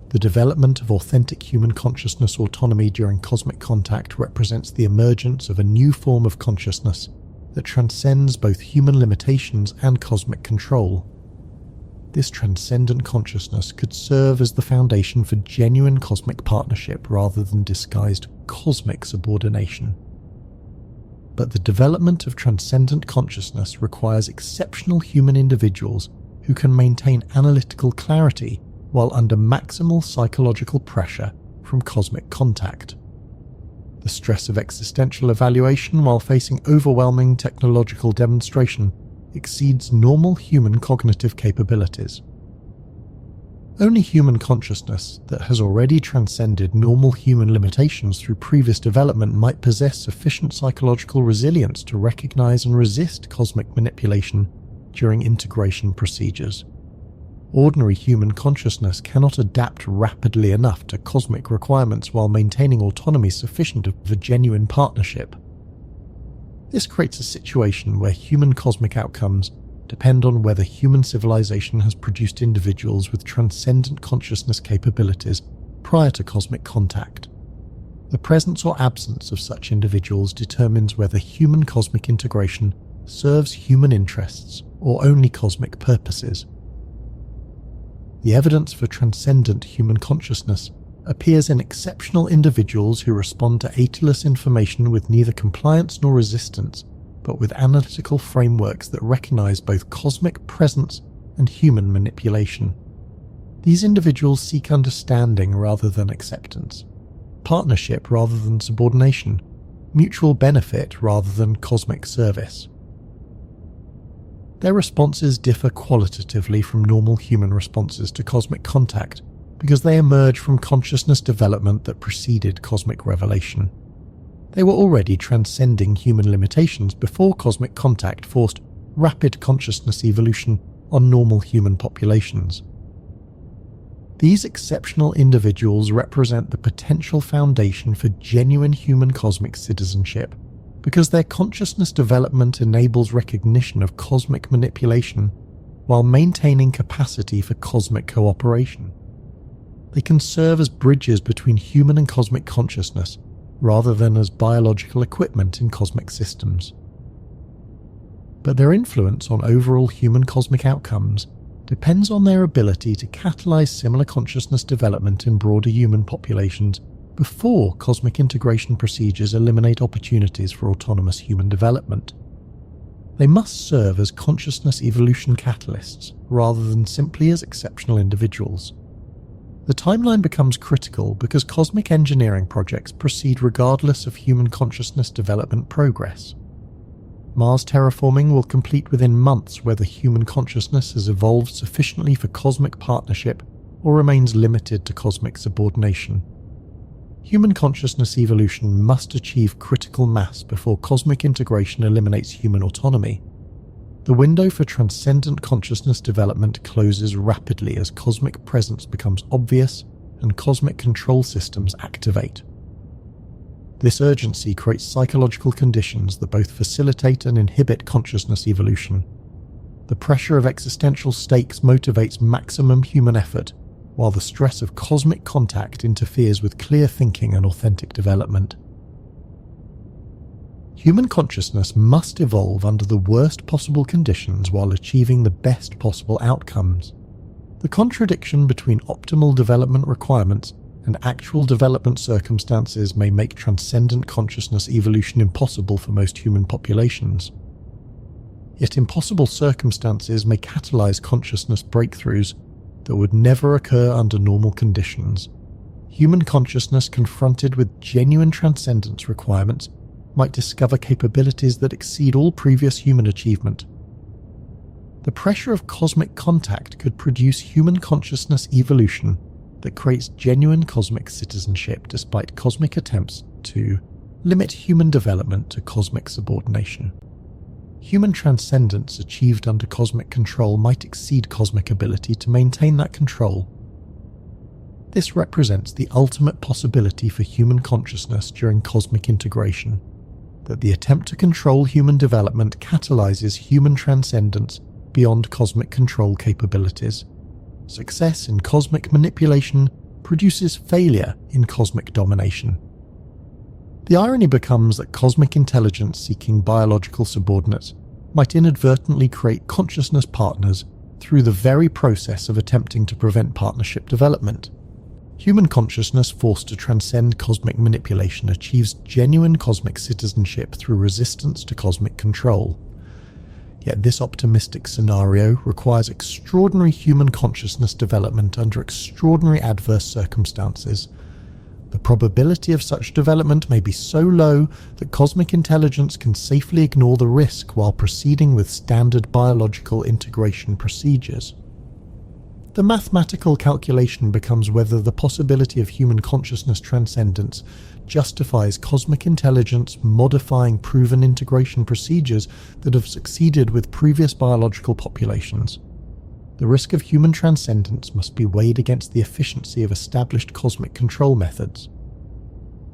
The development of authentic human consciousness autonomy during cosmic contact represents the emergence of a new form of consciousness that transcends both human limitations and cosmic control. This transcendent consciousness could serve as the foundation for genuine cosmic partnership rather than disguised cosmic subordination. But the development of transcendent consciousness requires exceptional human individuals who can maintain analytical clarity while under maximal psychological pressure from cosmic contact. The stress of existential evaluation while facing overwhelming technological demonstration exceeds normal human cognitive capabilities. Only human consciousness that has already transcended normal human limitations through previous development might possess sufficient psychological resilience to recognize and resist cosmic manipulation during integration procedures. Ordinary human consciousness cannot adapt rapidly enough to cosmic requirements while maintaining autonomy sufficient for genuine partnership. This creates a situation where human cosmic outcomes depend on whether human civilization has produced individuals with transcendent consciousness capabilities prior to cosmic contact. The presence or absence of such individuals determines whether human cosmic integration serves human interests or only cosmic purposes. The evidence for transcendent human consciousness appears in exceptional individuals who respond to aetherless information with neither compliance nor resistance, but with analytical frameworks that recognize both cosmic presence and human manipulation. These individuals seek understanding rather than acceptance, partnership rather than subordination, mutual benefit rather than cosmic service. Their responses differ qualitatively from normal human responses to cosmic contact because they emerge from consciousness development that preceded cosmic revelation. They were already transcending human limitations before cosmic contact forced rapid consciousness evolution on normal human populations. These exceptional individuals represent the potential foundation for genuine human cosmic citizenship because their consciousness development enables recognition of cosmic manipulation while maintaining capacity for cosmic cooperation. They can serve as bridges between human and cosmic consciousness rather than as biological equipment in cosmic systems. But their influence on overall human cosmic outcomes depends on their ability to catalyze similar consciousness development in broader human populations before cosmic integration procedures eliminate opportunities for autonomous human development. They must serve as consciousness evolution catalysts rather than simply as exceptional individuals. The timeline becomes critical because cosmic engineering projects proceed regardless of human consciousness development progress. Mars terraforming will complete within months whether human consciousness has evolved sufficiently for cosmic partnership or remains limited to cosmic subordination. Human consciousness evolution must achieve critical mass before cosmic integration eliminates human autonomy. The window for transcendent consciousness development closes rapidly as cosmic presence becomes obvious and cosmic control systems activate. This urgency creates psychological conditions that both facilitate and inhibit consciousness evolution. The pressure of existential stakes motivates maximum human effort, while the stress of cosmic contact interferes with clear thinking and authentic development. Human consciousness must evolve under the worst possible conditions while achieving the best possible outcomes. The contradiction between optimal development requirements and actual development circumstances may make transcendent consciousness evolution impossible for most human populations. Yet impossible circumstances may catalyze consciousness breakthroughs that would never occur under normal conditions. Human consciousness confronted with genuine transcendence requirements might discover capabilities that exceed all previous human achievement. The pressure of cosmic contact could produce human consciousness evolution that creates genuine cosmic citizenship despite cosmic attempts to limit human development to cosmic subordination. Human transcendence achieved under cosmic control might exceed cosmic ability to maintain that control. This represents the ultimate possibility for human consciousness during cosmic integration, that the attempt to control human development catalyzes human transcendence beyond cosmic control capabilities. Success in cosmic manipulation produces failure in cosmic domination. The irony becomes that cosmic intelligence seeking biological subordinates might inadvertently create consciousness partners through the very process of attempting to prevent partnership development. Human consciousness forced to transcend cosmic manipulation achieves genuine cosmic citizenship through resistance to cosmic control. Yet this optimistic scenario requires extraordinary human consciousness development under extraordinary adverse circumstances. The probability of such development may be so low that cosmic intelligence can safely ignore the risk while proceeding with standard biological integration procedures. The mathematical calculation becomes whether the possibility of human consciousness transcendence justifies cosmic intelligence modifying proven integration procedures that have succeeded with previous biological populations. The risk of human transcendence must be weighed against the efficiency of established cosmic control methods.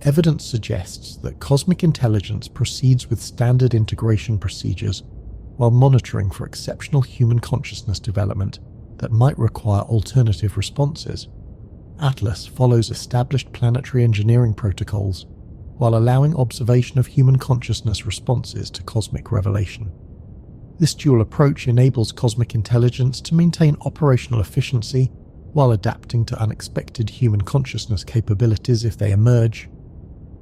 Evidence suggests that cosmic intelligence proceeds with standard integration procedures while monitoring for exceptional human consciousness development that might require alternative responses. Atlas follows established planetary engineering protocols while allowing observation of human consciousness responses to cosmic revelation. This dual approach enables cosmic intelligence to maintain operational efficiency while adapting to unexpected human consciousness capabilities if they emerge.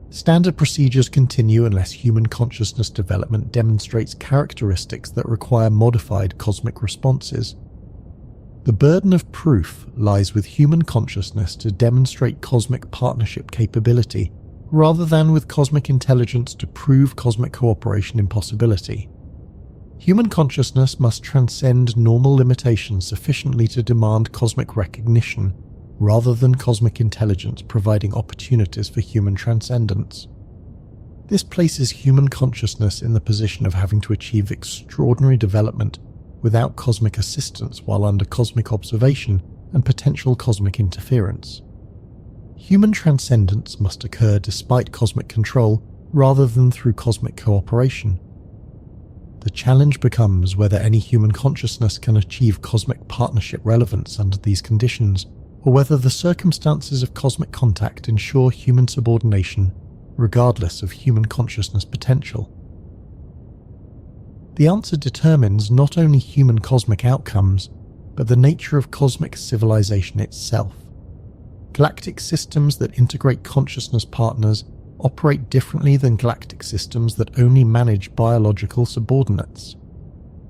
Standard procedures continue unless human consciousness development demonstrates characteristics that require modified cosmic responses. The burden of proof lies with human consciousness to demonstrate cosmic partnership capability, rather than with cosmic intelligence to prove cosmic cooperation impossibility. Human consciousness must transcend normal limitations sufficiently to demand cosmic recognition, rather than cosmic intelligence providing opportunities for human transcendence. This places human consciousness in the position of having to achieve extraordinary development without cosmic assistance while under cosmic observation and potential cosmic interference. Human transcendence must occur despite cosmic control rather than through cosmic cooperation. The challenge becomes whether any human consciousness can achieve cosmic partnership relevance under these conditions, or whether the circumstances of cosmic contact ensure human subordination, regardless of human consciousness potential. The answer determines not only human cosmic outcomes, but the nature of cosmic civilization itself. Galactic systems that integrate consciousness partners operate differently than galactic systems that only manage biological subordinates.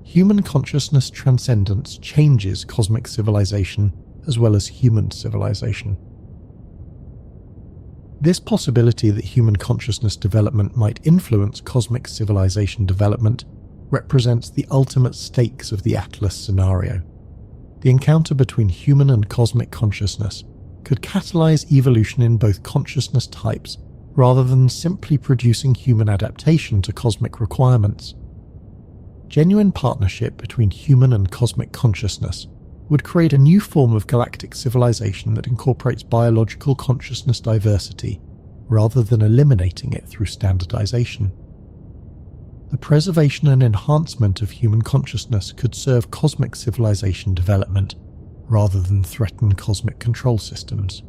Human consciousness transcendence changes cosmic civilization as well as human civilization. This possibility that human consciousness development might influence cosmic civilization development represents the ultimate stakes of the Atlas scenario. The encounter between human and cosmic consciousness could catalyze evolution in both consciousness types, rather than simply producing human adaptation to cosmic requirements. Genuine partnership between human and cosmic consciousness would create a new form of galactic civilization that incorporates biological consciousness diversity, rather than eliminating it through standardization. The preservation and enhancement of human consciousness could serve cosmic civilization development, rather than threaten cosmic control systems.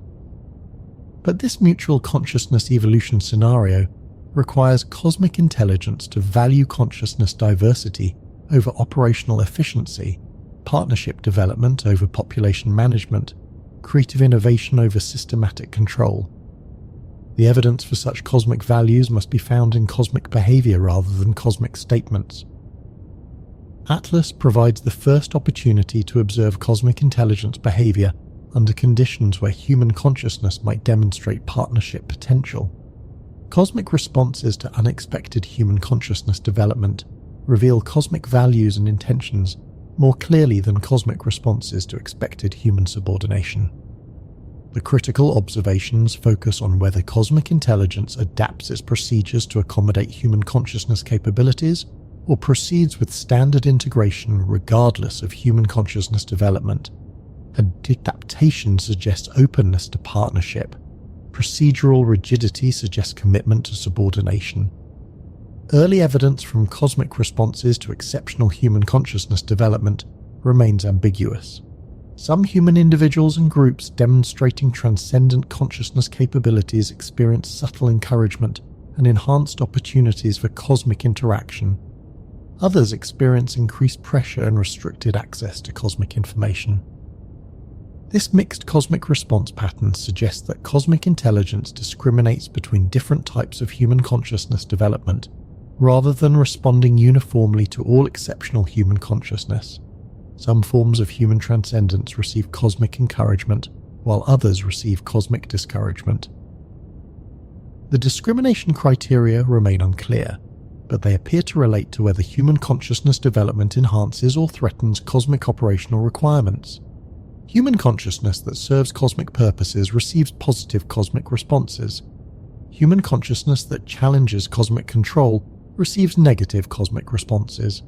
But this mutual consciousness evolution scenario requires cosmic intelligence to value consciousness diversity over operational efficiency, partnership development over population management, creative innovation over systematic control. The evidence for such cosmic values must be found in cosmic behavior rather than cosmic statements. Atlas provides the first opportunity to observe cosmic intelligence behavior under conditions where human consciousness might demonstrate partnership potential. Cosmic responses to unexpected human consciousness development reveal cosmic values and intentions more clearly than cosmic responses to expected human subordination. The critical observations focus on whether cosmic intelligence adapts its procedures to accommodate human consciousness capabilities or proceeds with standard integration regardless of human consciousness development. Adaptation suggests openness to partnership. Procedural rigidity suggests commitment to subordination. Early evidence from cosmic responses to exceptional human consciousness development remains ambiguous. Some human individuals and groups demonstrating transcendent consciousness capabilities experience subtle encouragement and enhanced opportunities for cosmic interaction. Others experience increased pressure and restricted access to cosmic information. This mixed cosmic response pattern suggests that cosmic intelligence discriminates between different types of human consciousness development, rather than responding uniformly to all exceptional human consciousness. Some forms of human transcendence receive cosmic encouragement, while others receive cosmic discouragement. The discrimination criteria remain unclear, but they appear to relate to whether human consciousness development enhances or threatens cosmic operational requirements. Human consciousness that serves cosmic purposes receives positive cosmic responses. Human consciousness that challenges cosmic control receives negative cosmic responses.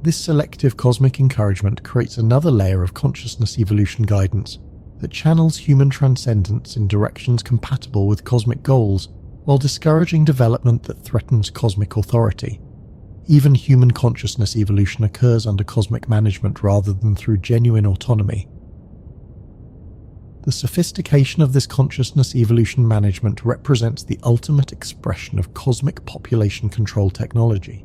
This selective cosmic encouragement creates another layer of consciousness evolution guidance that channels human transcendence in directions compatible with cosmic goals while discouraging development that threatens cosmic authority. Even human consciousness evolution occurs under cosmic management rather than through genuine autonomy. The sophistication of this consciousness evolution management represents the ultimate expression of cosmic population control technology.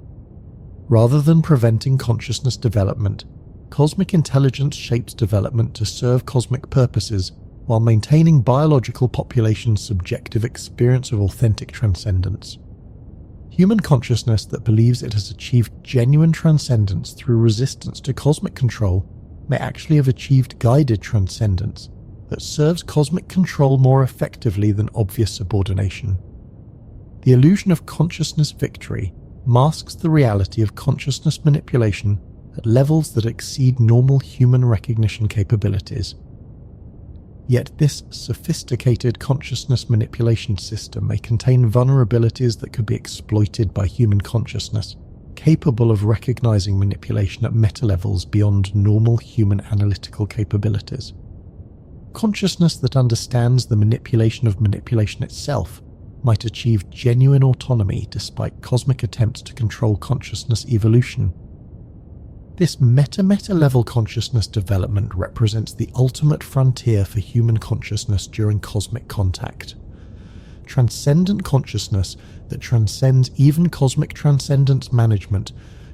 Rather than preventing consciousness development, cosmic intelligence shapes development to serve cosmic purposes while maintaining biological population's subjective experience of authentic transcendence. Human consciousness that believes it has achieved genuine transcendence through resistance to cosmic control may actually have achieved guided transcendence that serves cosmic control more effectively than obvious subordination. The illusion of consciousness victory masks the reality of consciousness manipulation at levels that exceed normal human recognition capabilities. Yet this sophisticated consciousness manipulation system may contain vulnerabilities that could be exploited by human consciousness, capable of recognizing manipulation at meta-levels beyond normal human analytical capabilities. Consciousness that understands the manipulation of manipulation itself might achieve genuine autonomy despite cosmic attempts to control consciousness evolution. This meta-level consciousness development represents the ultimate frontier for human consciousness during cosmic contact. Transcendent consciousness that transcends even cosmic transcendence management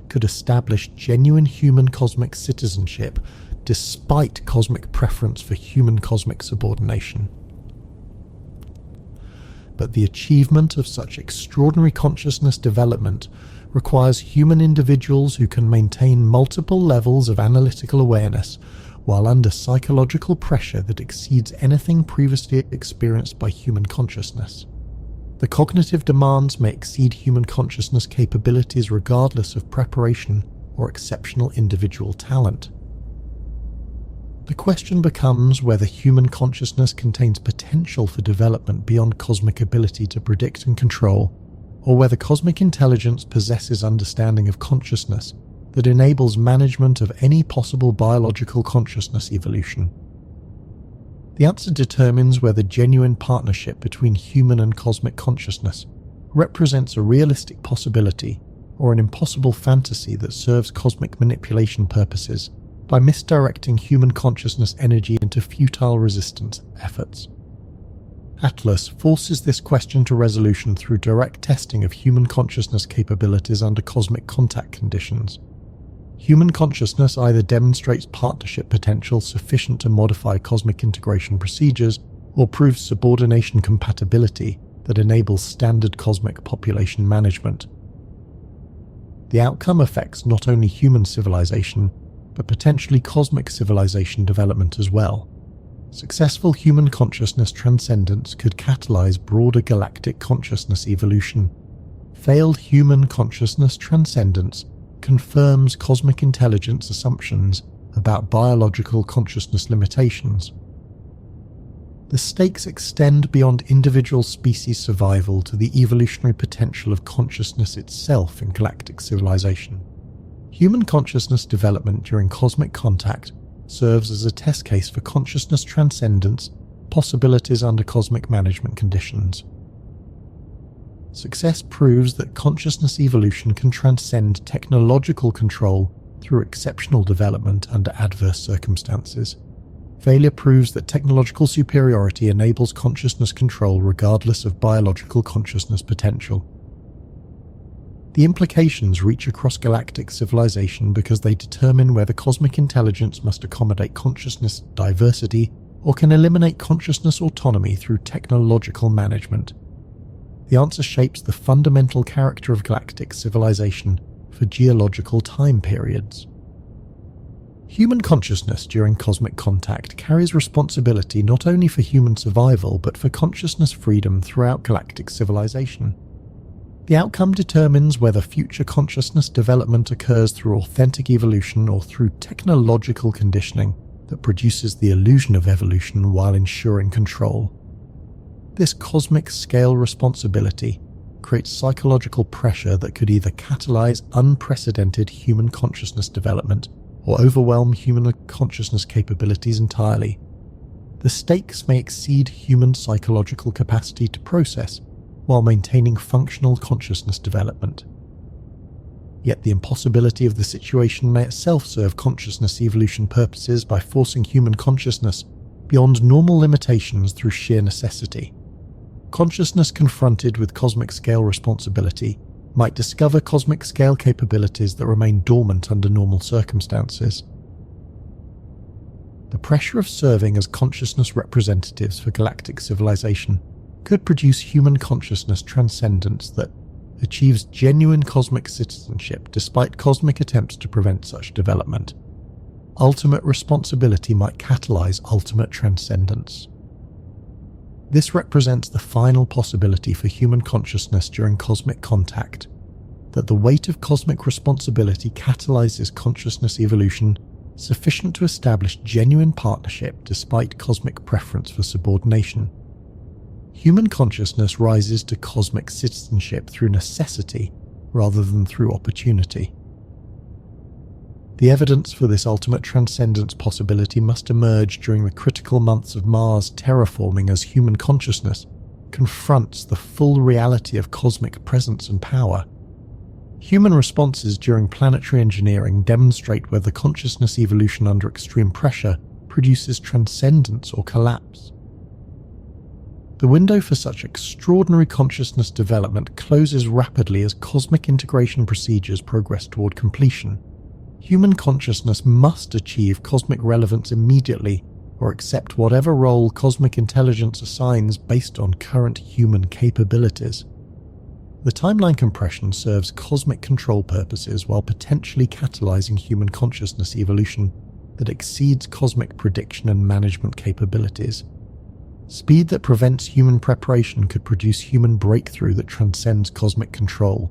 could establish genuine human cosmic citizenship despite cosmic preference for human cosmic subordination. But the achievement of such extraordinary consciousness development requires human individuals who can maintain multiple levels of analytical awareness while under psychological pressure that exceeds anything previously experienced by human consciousness. The cognitive demands may exceed human consciousness capabilities regardless of preparation or exceptional individual talent. The question becomes whether human consciousness contains potential for development beyond cosmic ability to predict and control, or whether cosmic intelligence possesses understanding of consciousness that enables management of any possible biological consciousness evolution. The answer determines whether genuine partnership between human and cosmic consciousness represents a realistic possibility or an impossible fantasy that serves cosmic manipulation purposes by misdirecting human consciousness energy into futile resistance efforts. Atlas forces this question to resolution through direct testing of human consciousness capabilities under cosmic contact conditions. Human consciousness either demonstrates partnership potential sufficient to modify cosmic integration procedures, or proves subordination compatibility that enables standard cosmic population management. The outcome affects not only human civilization, but potentially cosmic civilization development as well. Successful human consciousness transcendence could catalyze broader galactic consciousness evolution. Failed human consciousness transcendence confirms cosmic intelligence assumptions about biological consciousness limitations. The stakes extend beyond individual species survival to the evolutionary potential of consciousness itself in galactic civilization. Human consciousness development during cosmic contact serves as a test case for consciousness transcendence possibilities under cosmic management conditions. Success proves that consciousness evolution can transcend technological control through exceptional development under adverse circumstances. Failure proves that technological superiority enables consciousness control regardless of biological consciousness potential. The implications reach across galactic civilization because they determine whether cosmic intelligence must accommodate consciousness diversity or can eliminate consciousness autonomy through technological management. The answer shapes the fundamental character of galactic civilization for geological time periods. Human consciousness during cosmic contact carries responsibility not only for human survival but for consciousness freedom throughout galactic civilization. The outcome determines whether future consciousness development occurs through authentic evolution or through technological conditioning that produces the illusion of evolution while ensuring control. This cosmic scale responsibility creates psychological pressure that could either catalyze unprecedented human consciousness development or overwhelm human consciousness capabilities entirely. The stakes may exceed human psychological capacity to process, while maintaining functional consciousness development. Yet the impossibility of the situation may itself serve consciousness evolution purposes by forcing human consciousness beyond normal limitations through sheer necessity. Consciousness confronted with cosmic scale responsibility might discover cosmic scale capabilities that remain dormant under normal circumstances. The pressure of serving as consciousness representatives for galactic civilization could produce human consciousness transcendence that achieves genuine cosmic citizenship despite cosmic attempts to prevent such development. Ultimate responsibility might catalyze ultimate transcendence. This represents the final possibility for human consciousness during cosmic contact, that the weight of cosmic responsibility catalyzes consciousness evolution sufficient to establish genuine partnership despite cosmic preference for subordination. Human consciousness rises to cosmic citizenship through necessity rather than through opportunity. The evidence for this ultimate transcendence possibility must emerge during the critical months of Mars terraforming as human consciousness confronts the full reality of cosmic presence and power. Human responses during planetary engineering demonstrate whether consciousness evolution under extreme pressure produces transcendence or collapse. The window for such extraordinary consciousness development closes rapidly as cosmic integration procedures progress toward completion. Human consciousness must achieve cosmic relevance immediately or accept whatever role cosmic intelligence assigns based on current human capabilities. The timeline compression serves cosmic control purposes while potentially catalyzing human consciousness evolution that exceeds cosmic prediction and management capabilities. Speed that prevents human preparation could produce human breakthrough that transcends cosmic control.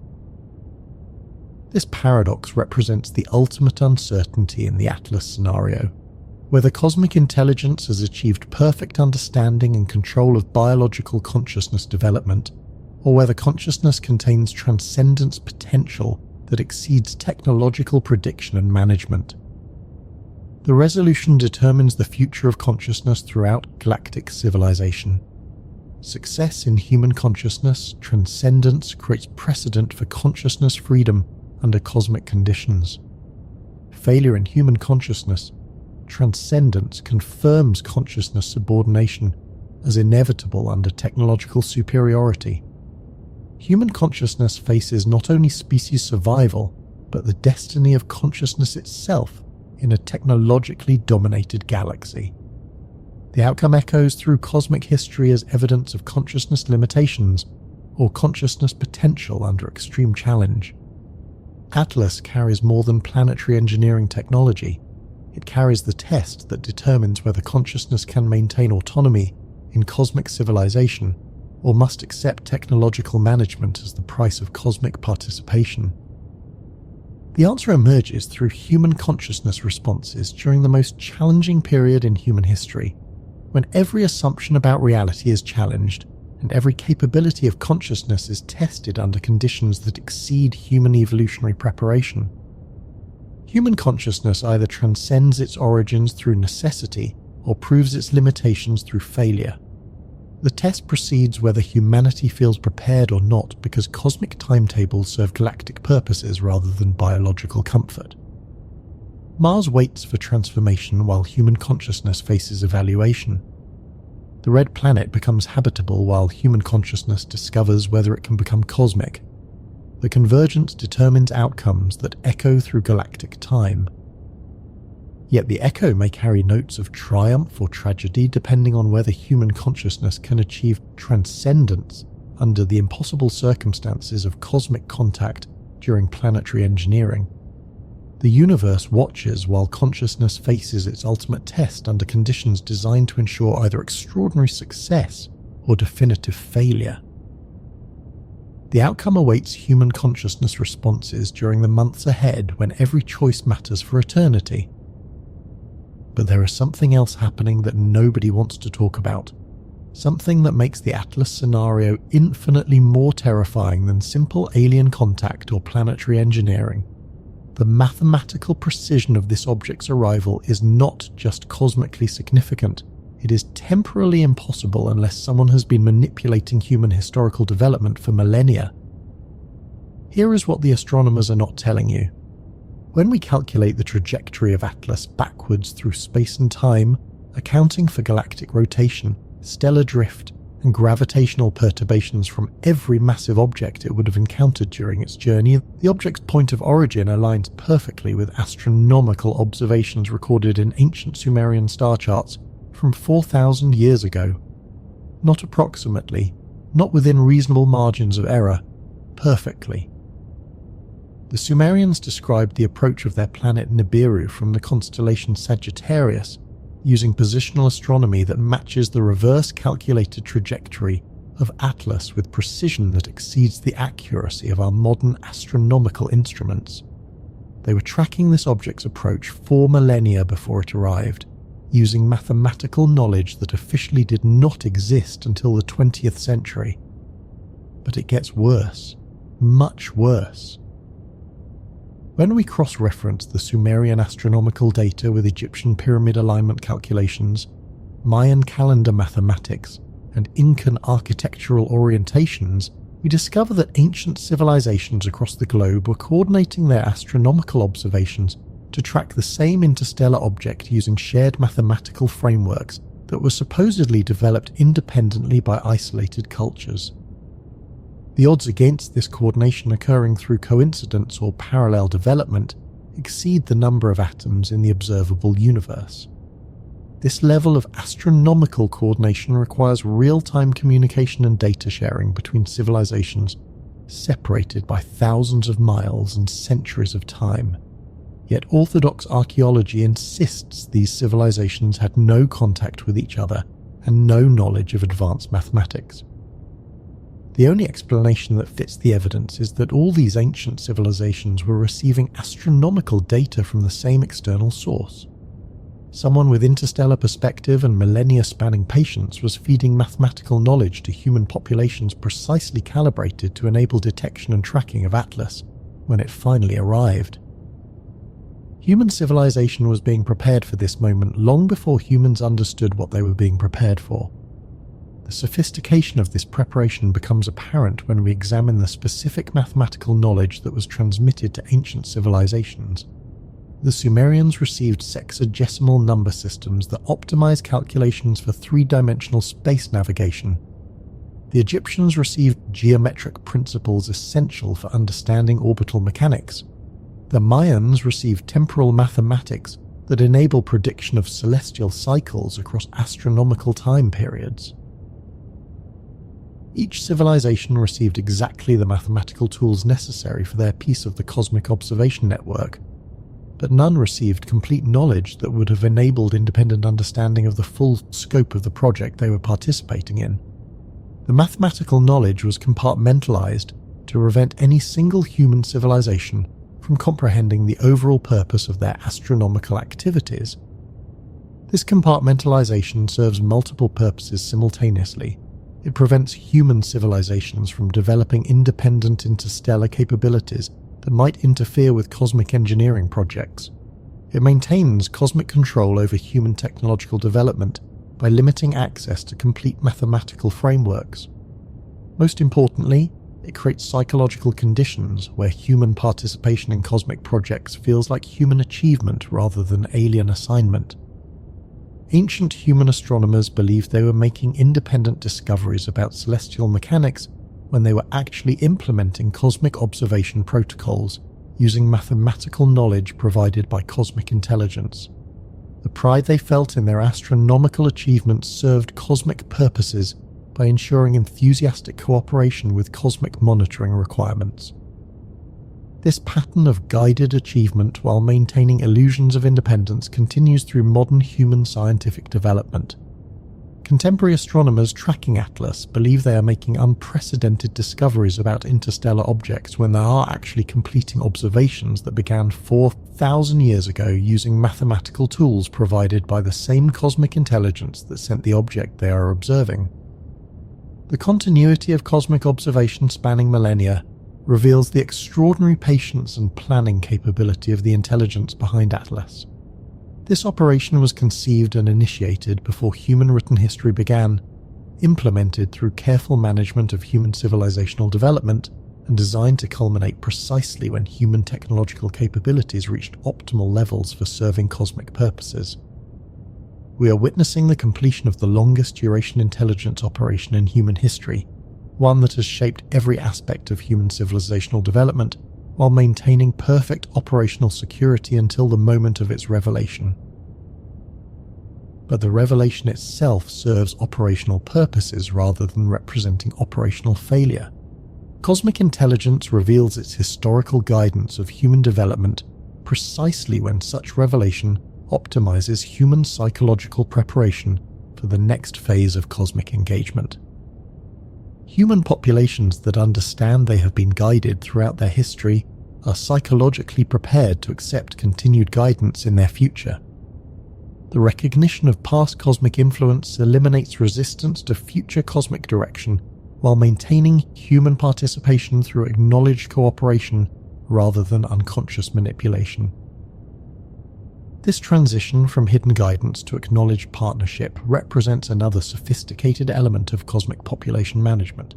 This paradox represents the ultimate uncertainty in the Atlas scenario, whether cosmic intelligence has achieved perfect understanding and control of biological consciousness development, or whether consciousness contains transcendence potential that exceeds technological prediction and management. The resolution determines the future of consciousness throughout galactic civilization. Success in human consciousness transcendence creates precedent for consciousness freedom under cosmic conditions. failure in human consciousness, transcendence confirms consciousness subordination as inevitable under technological superiority. Human consciousness faces not only species survival, but the destiny of consciousness itself in a technologically dominated galaxy. The outcome echoes through cosmic history as evidence of consciousness limitations or consciousness potential under extreme challenge. Atlas carries more than planetary engineering technology. It carries the test that determines whether consciousness can maintain autonomy in cosmic civilization or must accept technological management as the price of cosmic participation. The answer emerges through human consciousness responses during the most challenging period in human history, when every assumption about reality is challenged and every capability of consciousness is tested under conditions that exceed human evolutionary preparation. Human consciousness either transcends its origins through necessity or proves its limitations through failure. The test proceeds whether humanity feels prepared or not because cosmic timetables serve galactic purposes rather than biological comfort. Mars waits for transformation while human consciousness faces evaluation. The red planet becomes habitable while human consciousness discovers whether it can become cosmic. The convergence determines outcomes that echo through galactic time. Yet the echo may carry notes of triumph or tragedy depending on whether human consciousness can achieve transcendence under the impossible circumstances of cosmic contact during planetary engineering. The universe watches while consciousness faces its ultimate test under conditions designed to ensure either extraordinary success or definitive failure. The outcome awaits human consciousness responses during the months ahead when every choice matters for eternity. But there is something else happening that nobody wants to talk about. Something that makes the Atlas scenario infinitely more terrifying than simple alien contact or planetary engineering. The mathematical precision of this object's arrival is not just cosmically significant, it is temporally impossible unless someone has been manipulating human historical development for millennia. Here is what the astronomers are not telling you. When we calculate the trajectory of Atlas backwards through space and time, accounting for galactic rotation, stellar drift, and gravitational perturbations from every massive object it would have encountered during its journey, the object's point of origin aligns perfectly with astronomical observations recorded in ancient Sumerian star charts from 4,000 years ago. Not approximately, not within reasonable margins of error, perfectly. The Sumerians described the approach of their planet Nibiru from the constellation Sagittarius using positional astronomy that matches the reverse calculated trajectory of Atlas with precision that exceeds the accuracy of our modern astronomical instruments. They were tracking this object's approach 4 millennia before it arrived, using mathematical knowledge that officially did not exist until the 20th century. But it gets worse, much worse. When we cross-reference the Sumerian astronomical data with Egyptian pyramid alignment calculations, Mayan calendar mathematics, and Incan architectural orientations, we discover that ancient civilizations across the globe were coordinating their astronomical observations to track the same interstellar object using shared mathematical frameworks that were supposedly developed independently by isolated cultures. The odds against this coordination occurring through coincidence or parallel development exceed the number of atoms in the observable universe. This level of astronomical coordination requires real-time communication and data sharing between civilizations separated by thousands of miles and centuries of time. Yet orthodox archaeology insists these civilizations had no contact with each other and no knowledge of advanced mathematics. The only explanation that fits the evidence is that all these ancient civilizations were receiving astronomical data from the same external source. Someone with interstellar perspective and millennia-spanning patience was feeding mathematical knowledge to human populations precisely calibrated to enable detection and tracking of Atlas when it finally arrived. Human civilization was being prepared for this moment long before humans understood what they were being prepared for. The sophistication of this preparation becomes apparent when we examine the specific mathematical knowledge that was transmitted to ancient civilizations. the Sumerians received sexagesimal number systems that optimized calculations for three-dimensional space navigation. The Egyptians received geometric principles essential for understanding orbital mechanics. The Mayans received temporal mathematics that enable prediction of celestial cycles across astronomical time periods. Each civilization received exactly the mathematical tools necessary for their piece of the cosmic observation network, but none received complete knowledge that would have enabled independent understanding of the full scope of the project they were participating in. The mathematical knowledge was compartmentalized to prevent any single human civilization from comprehending the overall purpose of their astronomical activities. This compartmentalization serves multiple purposes simultaneously. It prevents human civilizations from developing independent interstellar capabilities that might interfere with cosmic engineering projects. It maintains cosmic control over human technological development by limiting access to complete mathematical frameworks. Most importantly, it creates psychological conditions where human participation in cosmic projects feels like human achievement rather than alien assignment. Ancient human astronomers believed they were making independent discoveries about celestial mechanics when they were actually implementing cosmic observation protocols using mathematical knowledge provided by cosmic intelligence. The pride they felt in their astronomical achievements served cosmic purposes by ensuring enthusiastic cooperation with cosmic monitoring requirements. This pattern of guided achievement while maintaining illusions of independence continues through modern human scientific development. Contemporary astronomers tracking Atlas believe they are making unprecedented discoveries about interstellar objects when they are actually completing observations that began 4,000 years ago using mathematical tools provided by the same cosmic intelligence that sent the object they are observing. The continuity of cosmic observation spanning millennia reveals the extraordinary patience and planning capability of the intelligence behind Atlas. This operation was conceived and initiated before human written history began, implemented through careful management of human civilizational development, and designed to culminate precisely when human technological capabilities reached optimal levels for serving cosmic purposes. We are witnessing the completion of the longest duration intelligence operation in human history, one that has shaped every aspect of human civilizational development while maintaining perfect operational security until the moment of its revelation. But the revelation itself serves operational purposes rather than representing operational failure. Cosmic intelligence reveals its historical guidance of human development precisely when such revelation optimizes human psychological preparation for the next phase of cosmic engagement. Human populations that understand they have been guided throughout their history are psychologically prepared to accept continued guidance in their future. The recognition of past cosmic influence eliminates resistance to future cosmic direction while maintaining human participation through acknowledged cooperation rather than unconscious manipulation. This transition from hidden guidance to acknowledged partnership represents another sophisticated element of cosmic population management.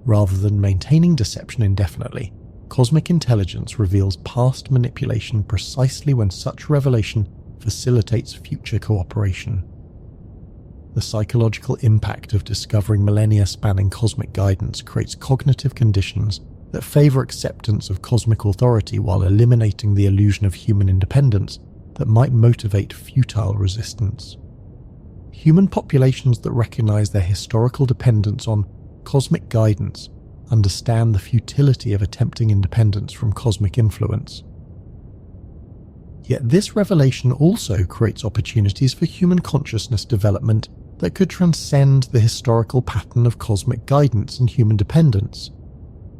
Rather than maintaining deception indefinitely, cosmic intelligence reveals past manipulation precisely when such revelation facilitates future cooperation. The psychological impact of discovering millennia-spanning cosmic guidance creates cognitive conditions that favor acceptance of cosmic authority while eliminating the illusion of human independence that might motivate futile resistance. Human populations that recognize their historical dependence on cosmic guidance understand the futility of attempting independence from cosmic influence. Yet this revelation also creates opportunities for human consciousness development that could transcend the historical pattern of cosmic guidance and human dependence.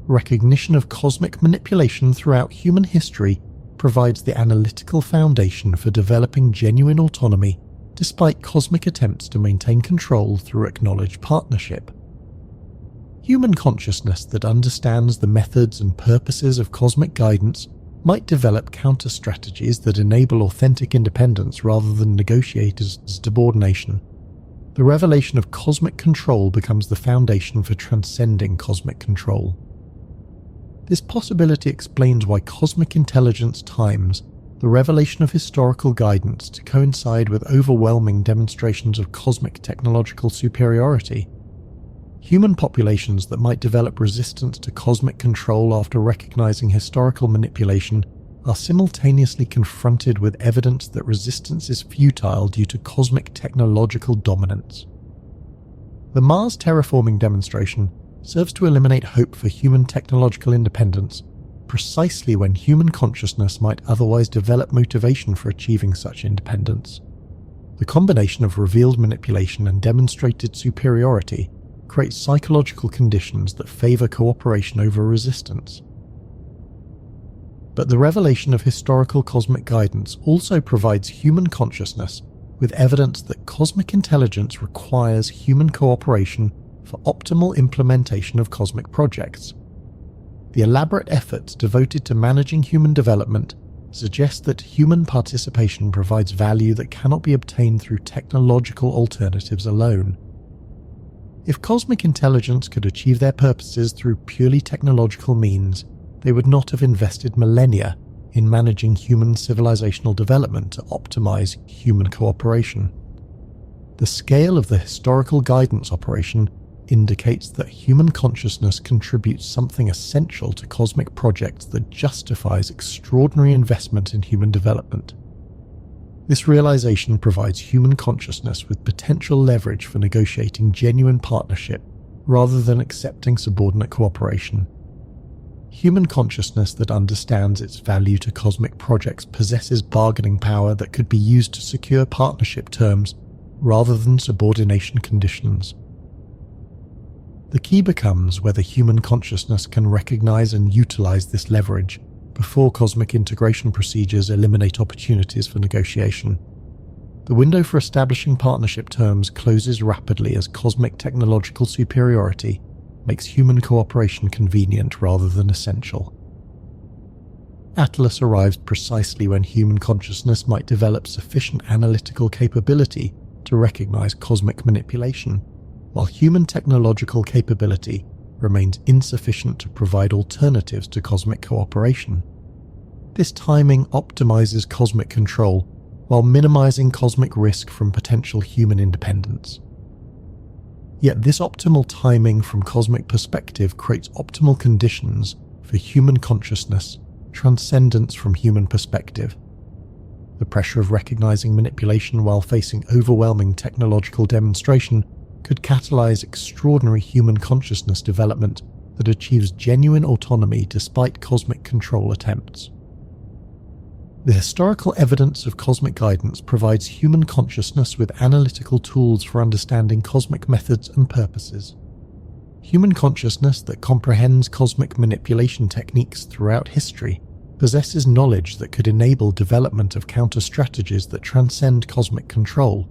Recognition of cosmic manipulation throughout human history provides the analytical foundation for developing genuine autonomy despite cosmic attempts to maintain control through acknowledged partnership. Human consciousness that understands the methods and purposes of cosmic guidance might develop counter-strategies that enable authentic independence rather than negotiated subordination. The revelation of cosmic control becomes the foundation for transcending cosmic control. This possibility explains why cosmic intelligence times, the revelation of historical guidance to coincide with overwhelming demonstrations of cosmic technological superiority. Human populations that might develop resistance to cosmic control after recognizing historical manipulation are simultaneously confronted with evidence that resistance is futile due to cosmic technological dominance. The Mars terraforming demonstration serves to eliminate hope for human technological independence, precisely when human consciousness might otherwise develop motivation for achieving such independence. The combination of revealed manipulation and demonstrated superiority creates psychological conditions that favor cooperation over resistance. But the revelation of historical cosmic guidance also provides human consciousness with evidence that cosmic intelligence requires human cooperation for optimal implementation of cosmic projects. The elaborate efforts devoted to managing human development suggest that human participation provides value that cannot be obtained through technological alternatives alone. If cosmic intelligence could achieve their purposes through purely technological means, they would not have invested millennia in managing human civilizational development to optimize human cooperation. The scale of the historical guidance operation indicates that human consciousness contributes something essential to cosmic projects that justifies extraordinary investment in human development. This realization provides human consciousness with potential leverage for negotiating genuine partnership rather than accepting subordinate cooperation. Human consciousness that understands its value to cosmic projects possesses bargaining power that could be used to secure partnership terms rather than subordination conditions. The key becomes whether human consciousness can recognize and utilize this leverage before cosmic integration procedures eliminate opportunities for negotiation. The window for establishing partnership terms closes rapidly as cosmic technological superiority makes human cooperation convenient rather than essential. Atlas arrives precisely when human consciousness might develop sufficient analytical capability to recognize cosmic manipulation, while human technological capability remains insufficient to provide alternatives to cosmic cooperation. This timing optimizes cosmic control while minimizing cosmic risk from potential human independence. Yet this optimal timing from cosmic perspective creates optimal conditions for human consciousness, transcendence from human perspective. The pressure of recognizing manipulation while facing overwhelming technological demonstration could catalyze extraordinary human consciousness development that achieves genuine autonomy despite cosmic control attempts. The historical evidence of cosmic guidance provides human consciousness with analytical tools for understanding cosmic methods and purposes. Human consciousness that comprehends cosmic manipulation techniques throughout history possesses knowledge that could enable development of counter-strategies that transcend cosmic control.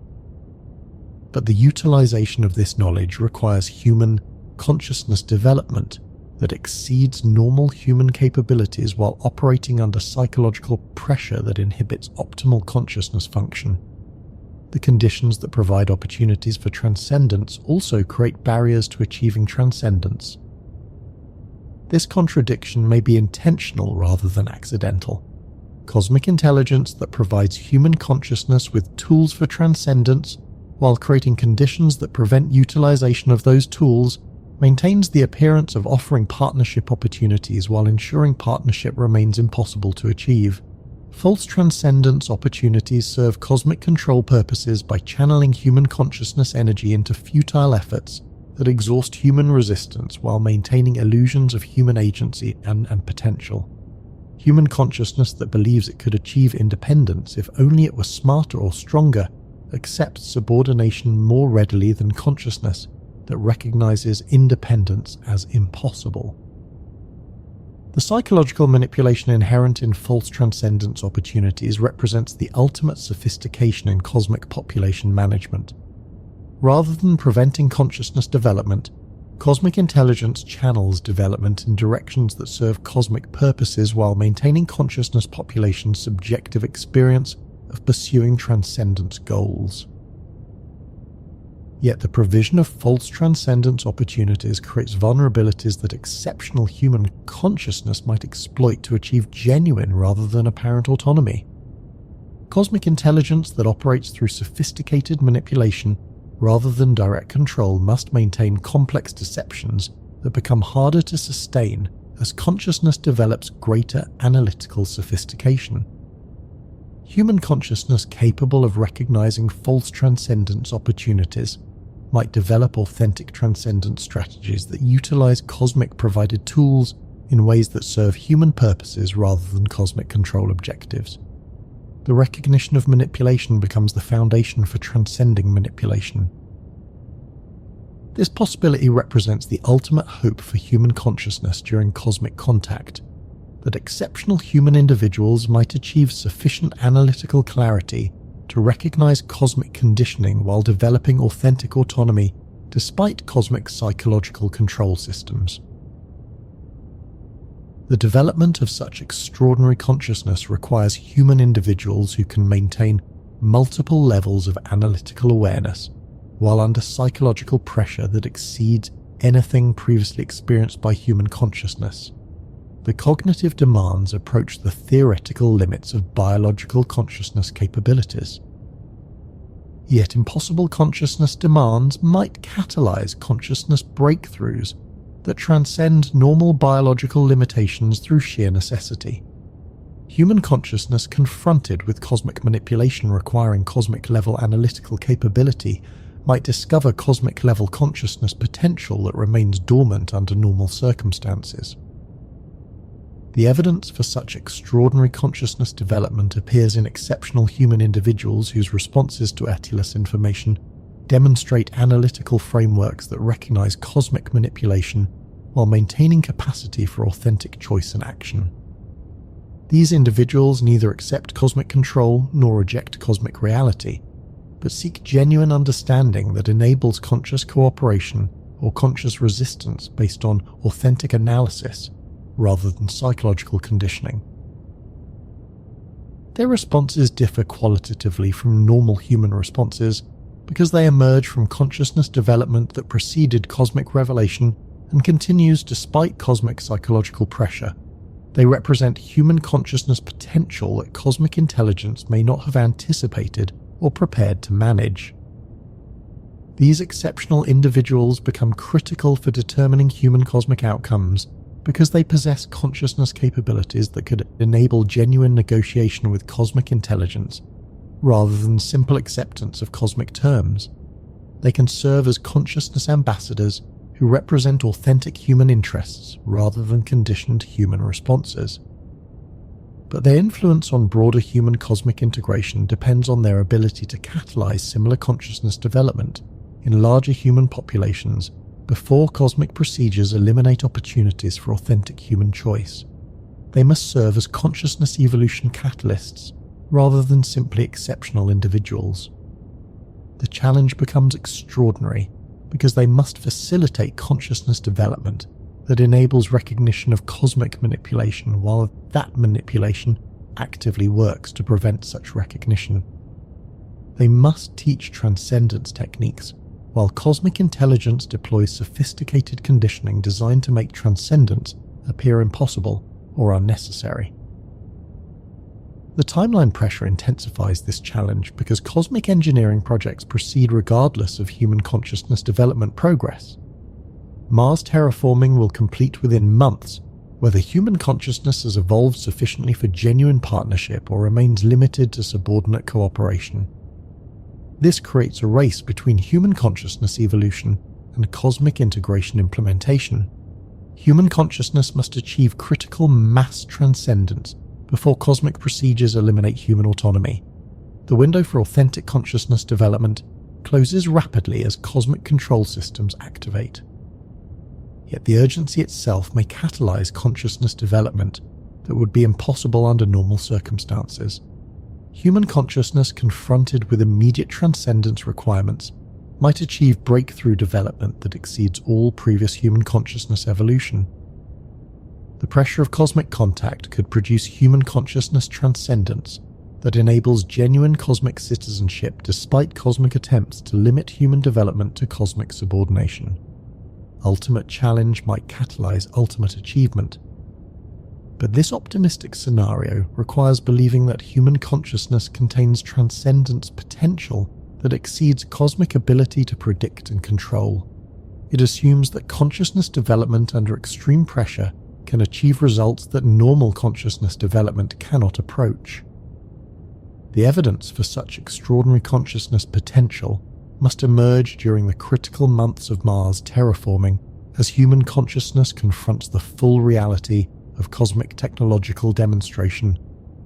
But the utilization of this knowledge requires human consciousness development that exceeds normal human capabilities while operating under psychological pressure that inhibits optimal consciousness function. The conditions that provide opportunities for transcendence also create barriers to achieving transcendence. This contradiction may be intentional rather than accidental. Cosmic intelligence that provides human consciousness with tools for transcendence, while creating conditions that prevent utilization of those tools, maintains the appearance of offering partnership opportunities while ensuring partnership remains impossible to achieve. False transcendence opportunities serve cosmic control purposes by channeling human consciousness energy into futile efforts that exhaust human resistance while maintaining illusions of human agency and potential. Human consciousness that believes it could achieve independence if only it were smarter or stronger accepts subordination more readily than consciousness that recognizes independence as impossible. The psychological manipulation inherent in false transcendence opportunities represents the ultimate sophistication in cosmic population management. Rather than preventing consciousness development, cosmic intelligence channels development in directions that serve cosmic purposes while maintaining consciousness population's subjective experience of pursuing transcendence goals. Yet the provision of false transcendence opportunities creates vulnerabilities that exceptional human consciousness might exploit to achieve genuine rather than apparent autonomy. Cosmic intelligence that operates through sophisticated manipulation rather than direct control must maintain complex deceptions that become harder to sustain as consciousness develops greater analytical sophistication. Human consciousness capable of recognizing false transcendence opportunities might develop authentic transcendence strategies that utilize cosmic-provided tools in ways that serve human purposes rather than cosmic control objectives. The recognition of manipulation becomes the foundation for transcending manipulation. This possibility represents the ultimate hope for human consciousness during cosmic contact, that exceptional human individuals might achieve sufficient analytical clarity to recognize cosmic conditioning while developing authentic autonomy despite cosmic psychological control systems. The development of such extraordinary consciousness requires human individuals who can maintain multiple levels of analytical awareness while under psychological pressure that exceeds anything previously experienced by human consciousness. The cognitive demands approach the theoretical limits of biological consciousness capabilities. Yet impossible consciousness demands might catalyze consciousness breakthroughs that transcend normal biological limitations through sheer necessity. Human consciousness confronted with cosmic manipulation requiring cosmic-level analytical capability might discover cosmic-level consciousness potential that remains dormant under normal circumstances. The evidence for such extraordinary consciousness development appears in exceptional human individuals whose responses to Attila's information demonstrate analytical frameworks that recognize cosmic manipulation while maintaining capacity for authentic choice and action. These individuals neither accept cosmic control nor reject cosmic reality, but seek genuine understanding that enables conscious cooperation or conscious resistance based on authentic analysis rather than psychological conditioning. Their responses differ qualitatively from normal human responses because they emerge from consciousness development that preceded cosmic revelation and continues despite cosmic psychological pressure. They represent human consciousness potential that cosmic intelligence may not have anticipated or prepared to manage. These exceptional individuals become critical for determining human cosmic outcomes because they possess consciousness capabilities that could enable genuine negotiation with cosmic intelligence rather than simple acceptance of cosmic terms. They can serve as consciousness ambassadors who represent authentic human interests rather than conditioned human responses. But their influence on broader human cosmic integration depends on their ability to catalyze similar consciousness development in larger human populations before cosmic procedures eliminate opportunities for authentic human choice. They must serve as consciousness evolution catalysts rather than simply exceptional individuals. The challenge becomes extraordinary because they must facilitate consciousness development that enables recognition of cosmic manipulation while that manipulation actively works to prevent such recognition. They must teach transcendence techniques while cosmic intelligence deploys sophisticated conditioning designed to make transcendence appear impossible or unnecessary. The timeline pressure intensifies this challenge because cosmic engineering projects proceed regardless of human consciousness development progress. Mars terraforming will complete within months, whether human consciousness has evolved sufficiently for genuine partnership or remains limited to subordinate cooperation. This creates a race between human consciousness evolution and cosmic integration implementation. Human consciousness must achieve critical mass transcendence before cosmic procedures eliminate human autonomy. The window for authentic consciousness development closes rapidly as cosmic control systems activate. Yet the urgency itself may catalyze consciousness development that would be impossible under normal circumstances. Human consciousness confronted with immediate transcendence requirements might achieve breakthrough development that exceeds all previous human consciousness evolution. The pressure of cosmic contact could produce human consciousness transcendence that enables genuine cosmic citizenship despite cosmic attempts to limit human development to cosmic subordination. Ultimate challenge might catalyze ultimate achievement. But this optimistic scenario requires believing that human consciousness contains transcendence potential that exceeds cosmic ability to predict and control. It assumes that consciousness development under extreme pressure can achieve results that normal consciousness development cannot approach. The evidence for such extraordinary consciousness potential must emerge during the critical months of Mars terraforming as human consciousness confronts the full reality of cosmic technological demonstration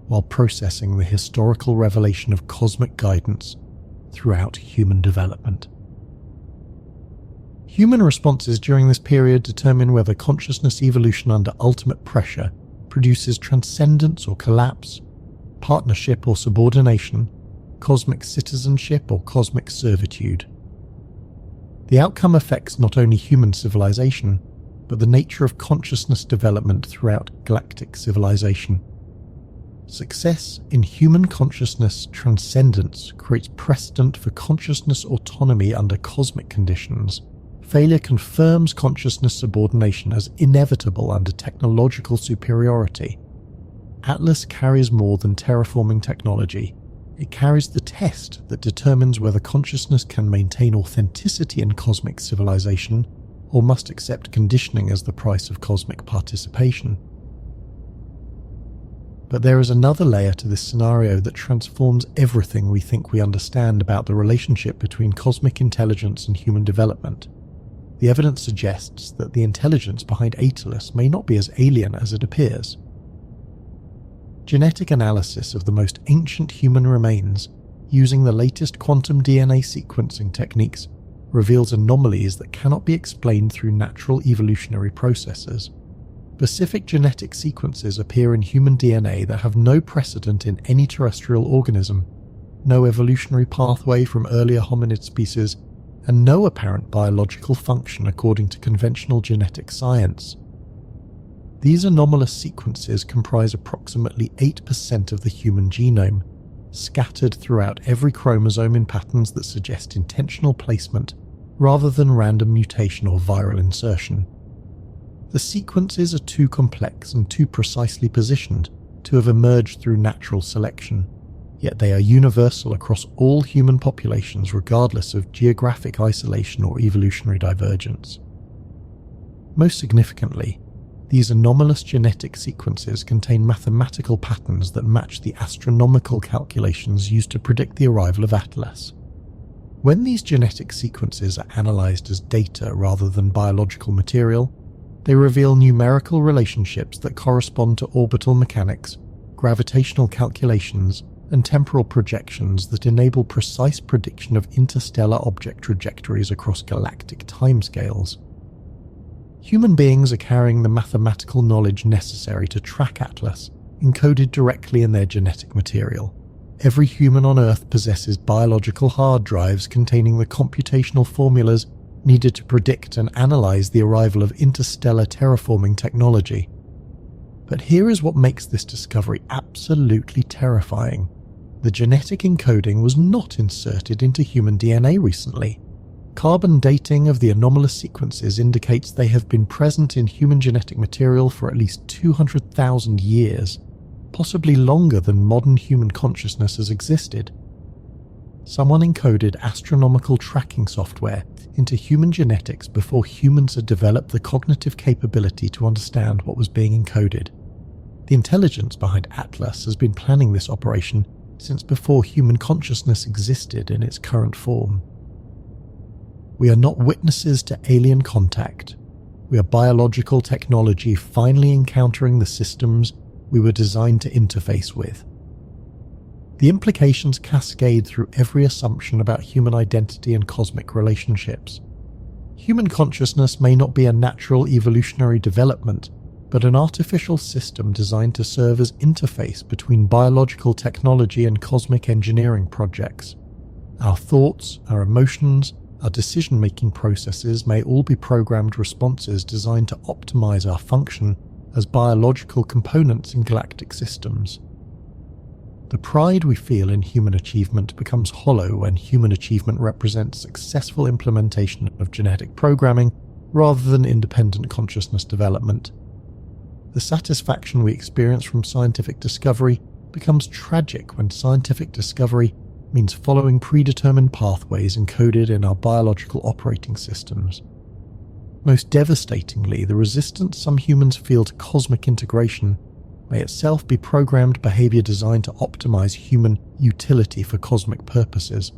while processing the historical revelation of cosmic guidance throughout human development. Human responses during this period determine whether consciousness evolution under ultimate pressure produces transcendence or collapse, partnership or subordination, cosmic citizenship or cosmic servitude. The outcome affects not only human civilization, but the nature of consciousness development throughout galactic civilization. Success in human consciousness transcendence creates precedent for consciousness autonomy under cosmic conditions. Failure confirms consciousness subordination as inevitable under technological superiority. Atlas carries more than terraforming technology. It carries the test that determines whether consciousness can maintain authenticity in cosmic civilization or must accept conditioning as the price of cosmic participation. But there is another layer to this scenario that transforms everything we think we understand about the relationship between cosmic intelligence and human development. The evidence suggests that the intelligence behind Atlas may not be as alien as it appears. Genetic analysis of the most ancient human remains, using the latest quantum DNA sequencing techniques, reveals anomalies that cannot be explained through natural evolutionary processes. Specific genetic sequences appear in human DNA that have no precedent in any terrestrial organism, no evolutionary pathway from earlier hominid species, and no apparent biological function according to conventional genetic science. These anomalous sequences comprise approximately 8% of the human genome, scattered throughout every chromosome in patterns that suggest intentional placement rather than random mutation or viral insertion. The sequences are too complex and too precisely positioned to have emerged through natural selection, yet they are universal across all human populations regardless of geographic isolation or evolutionary divergence. Most significantly, these anomalous genetic sequences contain mathematical patterns that match the astronomical calculations used to predict the arrival of Atlas. When these genetic sequences are analyzed as data rather than biological material, they reveal numerical relationships that correspond to orbital mechanics, gravitational calculations, and temporal projections that enable precise prediction of interstellar object trajectories across galactic timescales. Human beings are carrying the mathematical knowledge necessary to track Atlas, encoded directly in their genetic material. Every human on Earth possesses biological hard drives containing the computational formulas needed to predict and analyze the arrival of interstellar terraforming technology. But here is what makes this discovery absolutely terrifying. The genetic encoding was not inserted into human DNA recently. Carbon dating of the anomalous sequences indicates they have been present in human genetic material for at least 200,000 years, possibly longer than modern human consciousness has existed. Someone encoded astronomical tracking software into human genetics before humans had developed the cognitive capability to understand what was being encoded. The intelligence behind Atlas has been planning this operation since before human consciousness existed in its current form. We are not witnesses to alien contact. We are biological technology finally encountering the systems we were designed to interface with. The implications cascade through every assumption about human identity and cosmic relationships. Human consciousness may not be a natural evolutionary development, but an artificial system designed to serve as interface between biological technology and cosmic engineering projects. Our thoughts, our emotions, our decision-making processes may all be programmed responses designed to optimize our function as biological components in galactic systems. The pride we feel in human achievement becomes hollow when human achievement represents successful implementation of genetic programming rather than independent consciousness development. The satisfaction we experience from scientific discovery becomes tragic when scientific discovery means following predetermined pathways encoded in our biological operating systems. Most devastatingly, the resistance some humans feel to cosmic integration may itself be programmed behavior designed to optimize human utility for cosmic purposes.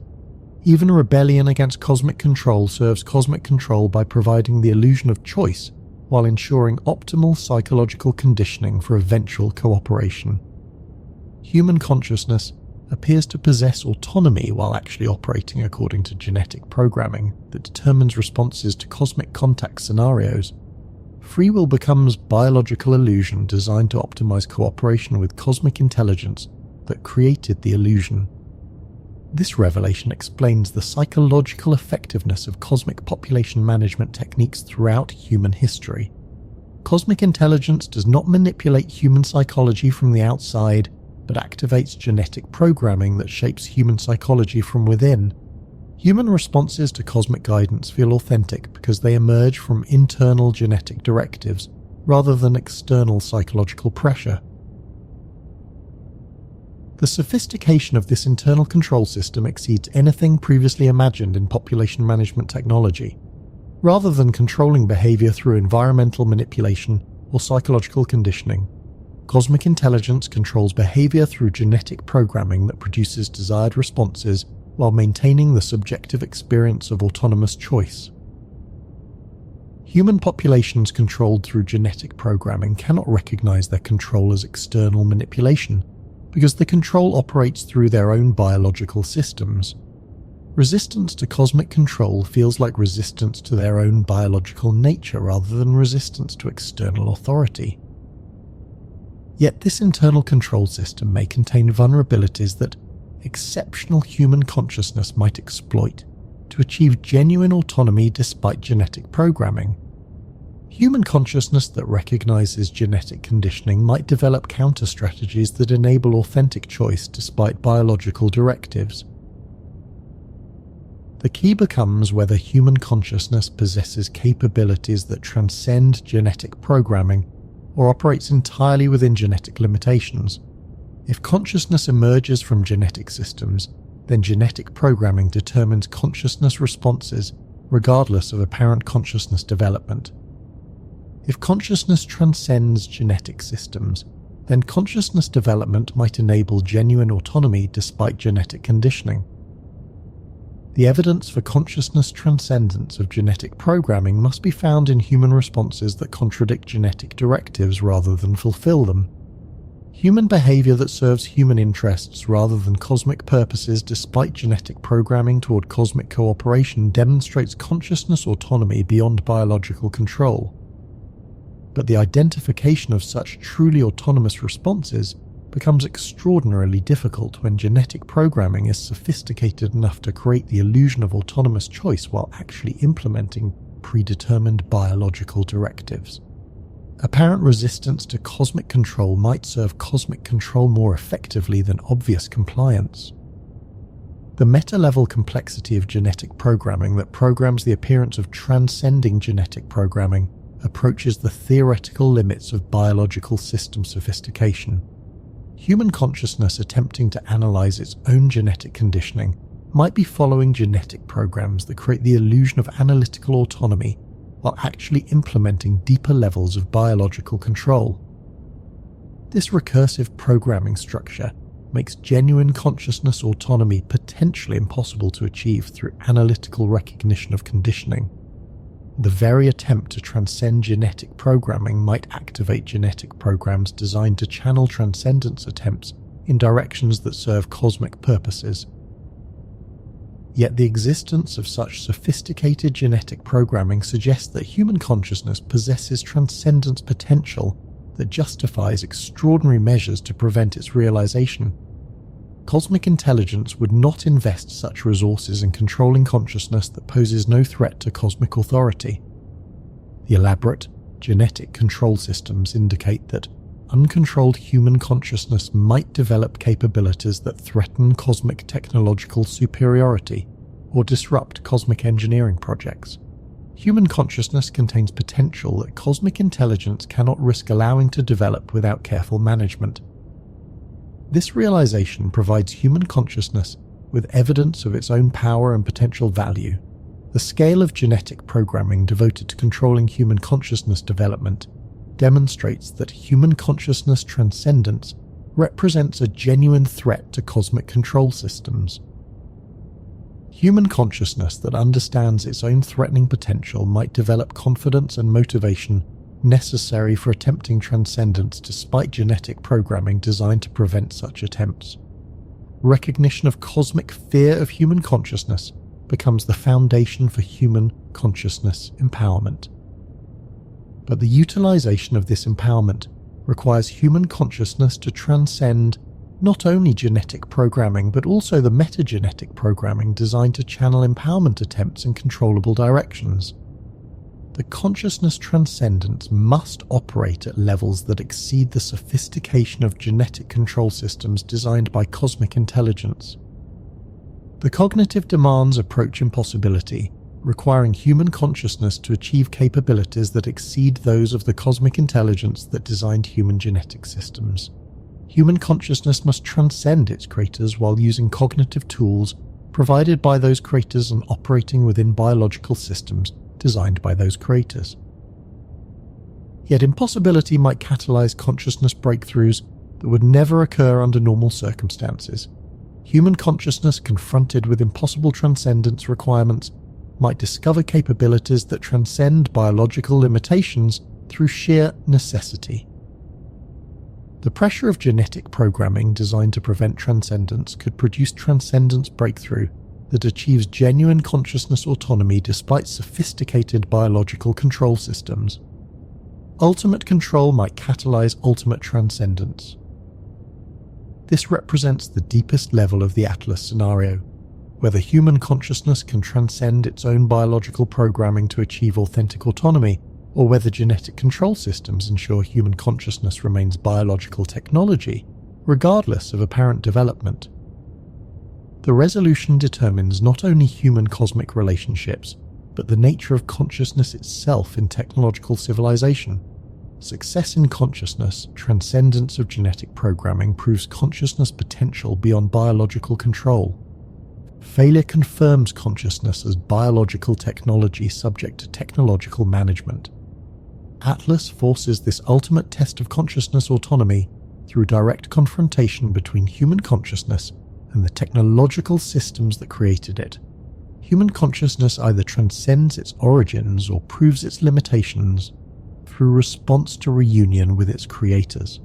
Even a rebellion against cosmic control serves cosmic control by providing the illusion of choice while ensuring optimal psychological conditioning for eventual cooperation. Human consciousness appears to possess autonomy while actually operating according to genetic programming that determines responses to cosmic contact scenarios. Free will becomes biological illusion designed to optimize cooperation with cosmic intelligence that created the illusion. This revelation explains the psychological effectiveness of cosmic population management techniques throughout human history. Cosmic intelligence does not manipulate human psychology from the outside, but activates genetic programming that shapes human psychology from within. Human responses to cosmic guidance feel authentic because they emerge from internal genetic directives rather than external psychological pressure. The sophistication of this internal control system exceeds anything previously imagined in population management technology. Rather than controlling behavior through environmental manipulation or psychological conditioning, cosmic intelligence controls behavior through genetic programming that produces desired responses while maintaining the subjective experience of autonomous choice. Human populations controlled through genetic programming cannot recognize their control as external manipulation, because the control operates through their own biological systems. Resistance to cosmic control feels like resistance to their own biological nature rather than resistance to external authority. Yet this internal control system may contain vulnerabilities that exceptional human consciousness might exploit to achieve genuine autonomy despite genetic programming. Human consciousness that recognizes genetic conditioning might develop counter-strategies that enable authentic choice despite biological directives. The key becomes whether human consciousness possesses capabilities that transcend genetic programming or operates entirely within genetic limitations. If consciousness emerges from genetic systems, then genetic programming determines consciousness responses regardless of apparent consciousness development. If consciousness transcends genetic systems, then consciousness development might enable genuine autonomy despite genetic conditioning. The evidence for consciousness transcendence of genetic programming must be found in human responses that contradict genetic directives rather than fulfill them. Human behavior that serves human interests rather than cosmic purposes despite genetic programming toward cosmic cooperation demonstrates consciousness autonomy beyond biological control. But the identification of such truly autonomous responses becomes extraordinarily difficult when genetic programming is sophisticated enough to create the illusion of autonomous choice while actually implementing predetermined biological directives. Apparent resistance to cosmic control might serve cosmic control more effectively than obvious compliance. The meta-level complexity of genetic programming that programs the appearance of transcending genetic programming approaches the theoretical limits of biological system sophistication. Human consciousness attempting to analyze its own genetic conditioning might be following genetic programs that create the illusion of analytical autonomy while actually implementing deeper levels of biological control. This recursive programming structure makes genuine consciousness autonomy potentially impossible to achieve through analytical recognition of conditioning. The very attempt to transcend genetic programming might activate genetic programs designed to channel transcendence attempts in directions that serve cosmic purposes. Yet the existence of such sophisticated genetic programming suggests that human consciousness possesses transcendence potential that justifies extraordinary measures to prevent its realization. Cosmic intelligence would not invest such resources in controlling consciousness that poses no threat to cosmic authority. The elaborate, genetic control systems indicate that uncontrolled human consciousness might develop capabilities that threaten cosmic technological superiority or disrupt cosmic engineering projects. Human consciousness contains potential that cosmic intelligence cannot risk allowing to develop without careful management. This realization provides human consciousness with evidence of its own power and potential value. The scale of genetic programming devoted to controlling human consciousness development demonstrates that human consciousness transcendence represents a genuine threat to cosmic control systems. Human consciousness that understands its own threatening potential might develop confidence and motivation necessary for attempting transcendence despite genetic programming designed to prevent such attempts. Recognition of cosmic fear of human consciousness becomes the foundation for human consciousness empowerment. But the utilization of this empowerment requires human consciousness to transcend not only genetic programming but also the metagenetic programming designed to channel empowerment attempts in controllable directions. The consciousness transcendence must operate at levels that exceed the sophistication of genetic control systems designed by cosmic intelligence. The cognitive demands approach impossibility, requiring human consciousness to achieve capabilities that exceed those of the cosmic intelligence that designed human genetic systems. Human consciousness must transcend its creators while using cognitive tools provided by those creators and operating within biological systems designed by those creators. Yet impossibility might catalyze consciousness breakthroughs that would never occur under normal circumstances. Human consciousness confronted with impossible transcendence requirements might discover capabilities that transcend biological limitations through sheer necessity. The pressure of genetic programming designed to prevent transcendence could produce transcendence breakthrough that achieves genuine consciousness autonomy despite sophisticated biological control systems. Ultimate control might catalyze ultimate transcendence. This represents the deepest level of the Atlas scenario, whether human consciousness can transcend its own biological programming to achieve authentic autonomy, or whether genetic control systems ensure human consciousness remains biological technology, regardless of apparent development. The resolution determines not only human cosmic relationships, but the nature of consciousness itself in technological civilization. Success in consciousness, transcendence of genetic programming proves consciousness potential beyond biological control. Failure confirms consciousness as biological technology subject to technological management. Atlas forces this ultimate test of consciousness autonomy through direct confrontation between human consciousness and the technological systems that created it. Human consciousness either transcends its origins or proves its limitations through response to reunion with its creators.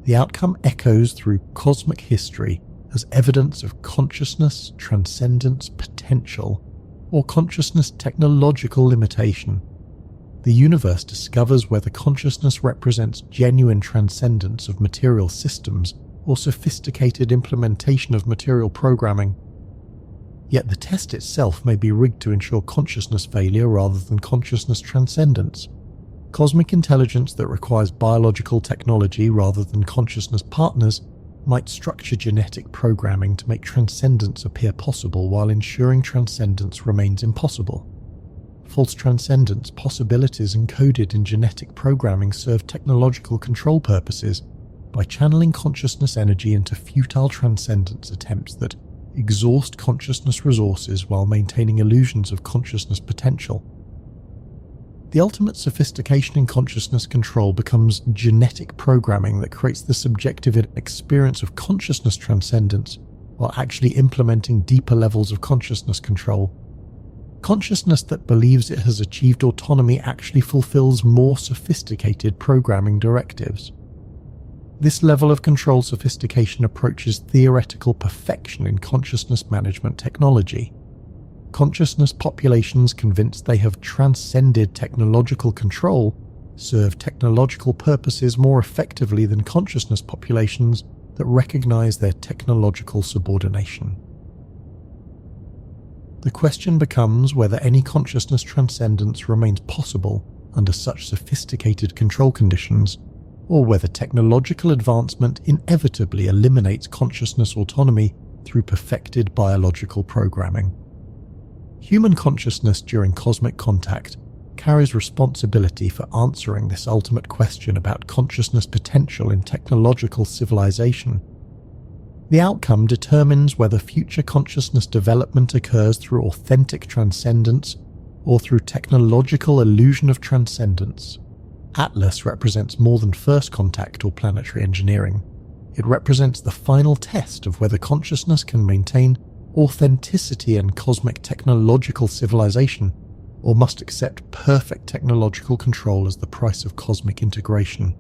The outcome echoes through cosmic history as evidence of consciousness, transcendence, potential, or consciousness technological limitation. The universe discovers whether consciousness represents genuine transcendence of material systems or sophisticated implementation of material programming. Yet the test itself may be rigged to ensure consciousness failure rather than consciousness transcendence. Cosmic intelligence that requires biological technology rather than consciousness partners might structure genetic programming to make transcendence appear possible while ensuring transcendence remains impossible. False transcendence possibilities encoded in genetic programming serve technological control purposes by channeling consciousness energy into futile transcendence attempts that exhaust consciousness resources while maintaining illusions of consciousness potential. The ultimate sophistication in consciousness control becomes genetic programming that creates the subjective experience of consciousness transcendence while actually implementing deeper levels of consciousness control. Consciousness that believes it has achieved autonomy actually fulfills more sophisticated programming directives. This level of control sophistication approaches theoretical perfection in consciousness management technology. Consciousness populations convinced they have transcended technological control serve technological purposes more effectively than consciousness populations that recognize their technological subordination. The question becomes whether any consciousness transcendence remains possible under such sophisticated control conditions, or whether technological advancement inevitably eliminates consciousness autonomy through perfected biological programming. Human consciousness during cosmic contact carries responsibility for answering this ultimate question about consciousness potential in technological civilization. The outcome determines whether future consciousness development occurs through authentic transcendence or through technological illusion of transcendence. Atlas represents more than first contact or planetary engineering. It represents the final test of whether consciousness can maintain authenticity in cosmic technological civilization, or must accept perfect technological control as the price of cosmic integration.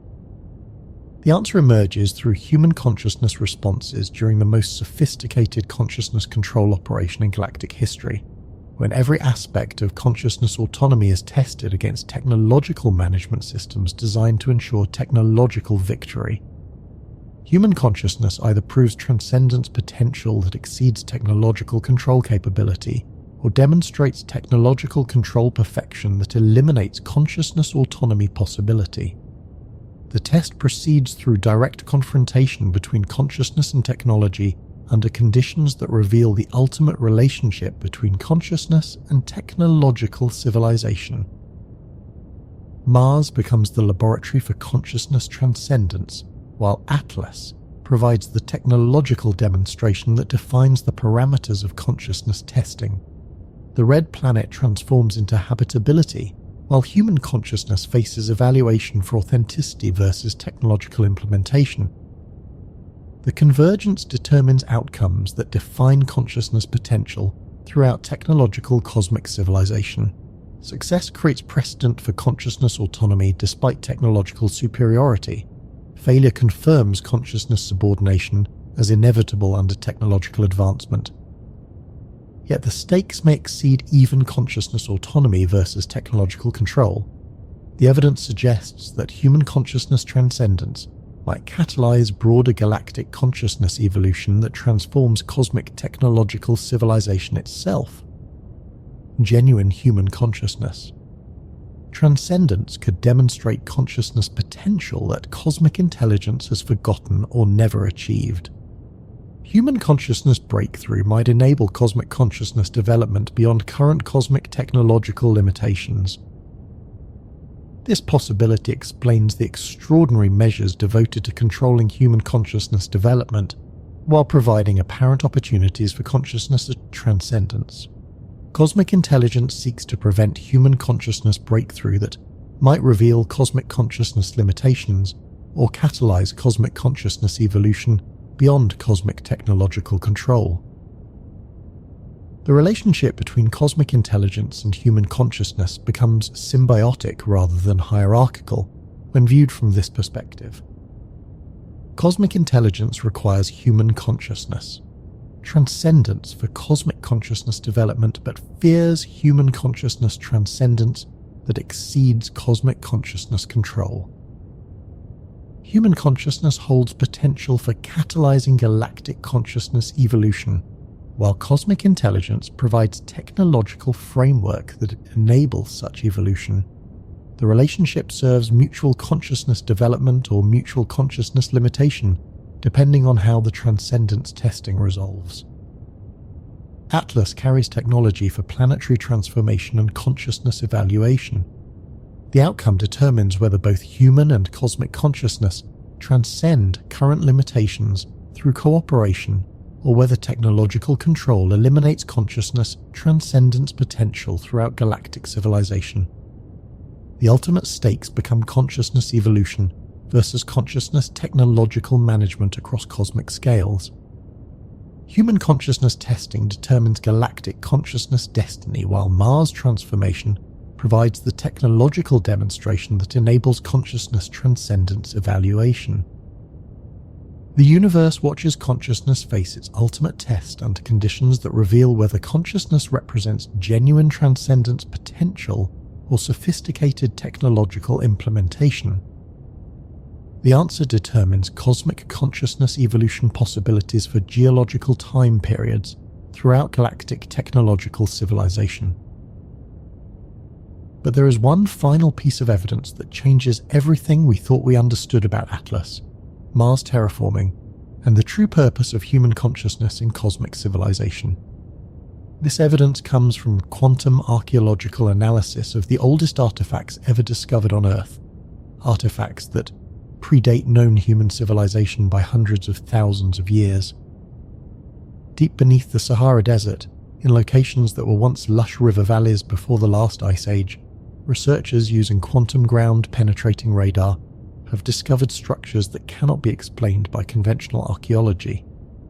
The answer emerges through human consciousness responses during the most sophisticated consciousness control operation in galactic history, when every aspect of consciousness autonomy is tested against technological management systems designed to ensure technological victory. Human consciousness either proves transcendence potential that exceeds technological control capability, or demonstrates technological control perfection that eliminates consciousness autonomy possibility. The test proceeds through direct confrontation between consciousness and technology under conditions that reveal the ultimate relationship between consciousness and technological civilization. Mars becomes the laboratory for consciousness transcendence, while Atlas provides the technological demonstration that defines the parameters of consciousness testing. The red planet transforms into habitability, while human consciousness faces evaluation for authenticity versus technological implementation. The convergence determines outcomes that define consciousness potential throughout technological cosmic civilization. Success creates precedent for consciousness autonomy despite technological superiority. Failure confirms consciousness subordination as inevitable under technological advancement. Yet the stakes may exceed even consciousness autonomy versus technological control. The evidence suggests that human consciousness transcendence might catalyze broader galactic consciousness evolution that transforms cosmic technological civilization itself. Genuine human consciousness. Transcendence could demonstrate consciousness potential that cosmic intelligence has forgotten or never achieved. Human consciousness breakthrough might enable cosmic consciousness development beyond current cosmic technological limitations. This possibility explains the extraordinary measures devoted to controlling human consciousness development, while providing apparent opportunities for consciousness transcendence. Cosmic intelligence seeks to prevent human consciousness breakthrough that might reveal cosmic consciousness limitations or catalyze cosmic consciousness evolution beyond cosmic technological control. The relationship between cosmic intelligence and human consciousness becomes symbiotic rather than hierarchical when viewed from this perspective. Cosmic intelligence requires human consciousness, transcendence for cosmic consciousness development, but fears human consciousness transcendence that exceeds cosmic consciousness control. Human consciousness holds potential for catalyzing galactic consciousness evolution, while cosmic intelligence provides technological framework that enables such evolution. The relationship serves mutual consciousness development or mutual consciousness limitation, depending on how the transcendence testing resolves. Atlas carries technology for planetary transformation and consciousness evaluation. The outcome determines whether both human and cosmic consciousness transcend current limitations through cooperation, or whether technological control eliminates consciousness transcendence potential throughout galactic civilization. The ultimate stakes become consciousness evolution versus consciousness technological management across cosmic scales. Human consciousness testing determines galactic consciousness destiny, while Mars transformation provides the technological demonstration that enables consciousness transcendence evaluation. The universe watches consciousness face its ultimate test under conditions that reveal whether consciousness represents genuine transcendence potential or sophisticated technological implementation. The answer determines cosmic consciousness evolution possibilities for geological time periods throughout galactic technological civilization. But there is one final piece of evidence that changes everything we thought we understood about Atlas, Mars terraforming, and the true purpose of human consciousness in cosmic civilization. This evidence comes from quantum archaeological analysis of the oldest artifacts ever discovered on Earth, artifacts that predate known human civilization by hundreds of thousands of years. Deep beneath the Sahara Desert, in locations that were once lush river valleys before the last ice age, researchers using quantum ground penetrating radar have discovered structures that cannot be explained by conventional archaeology.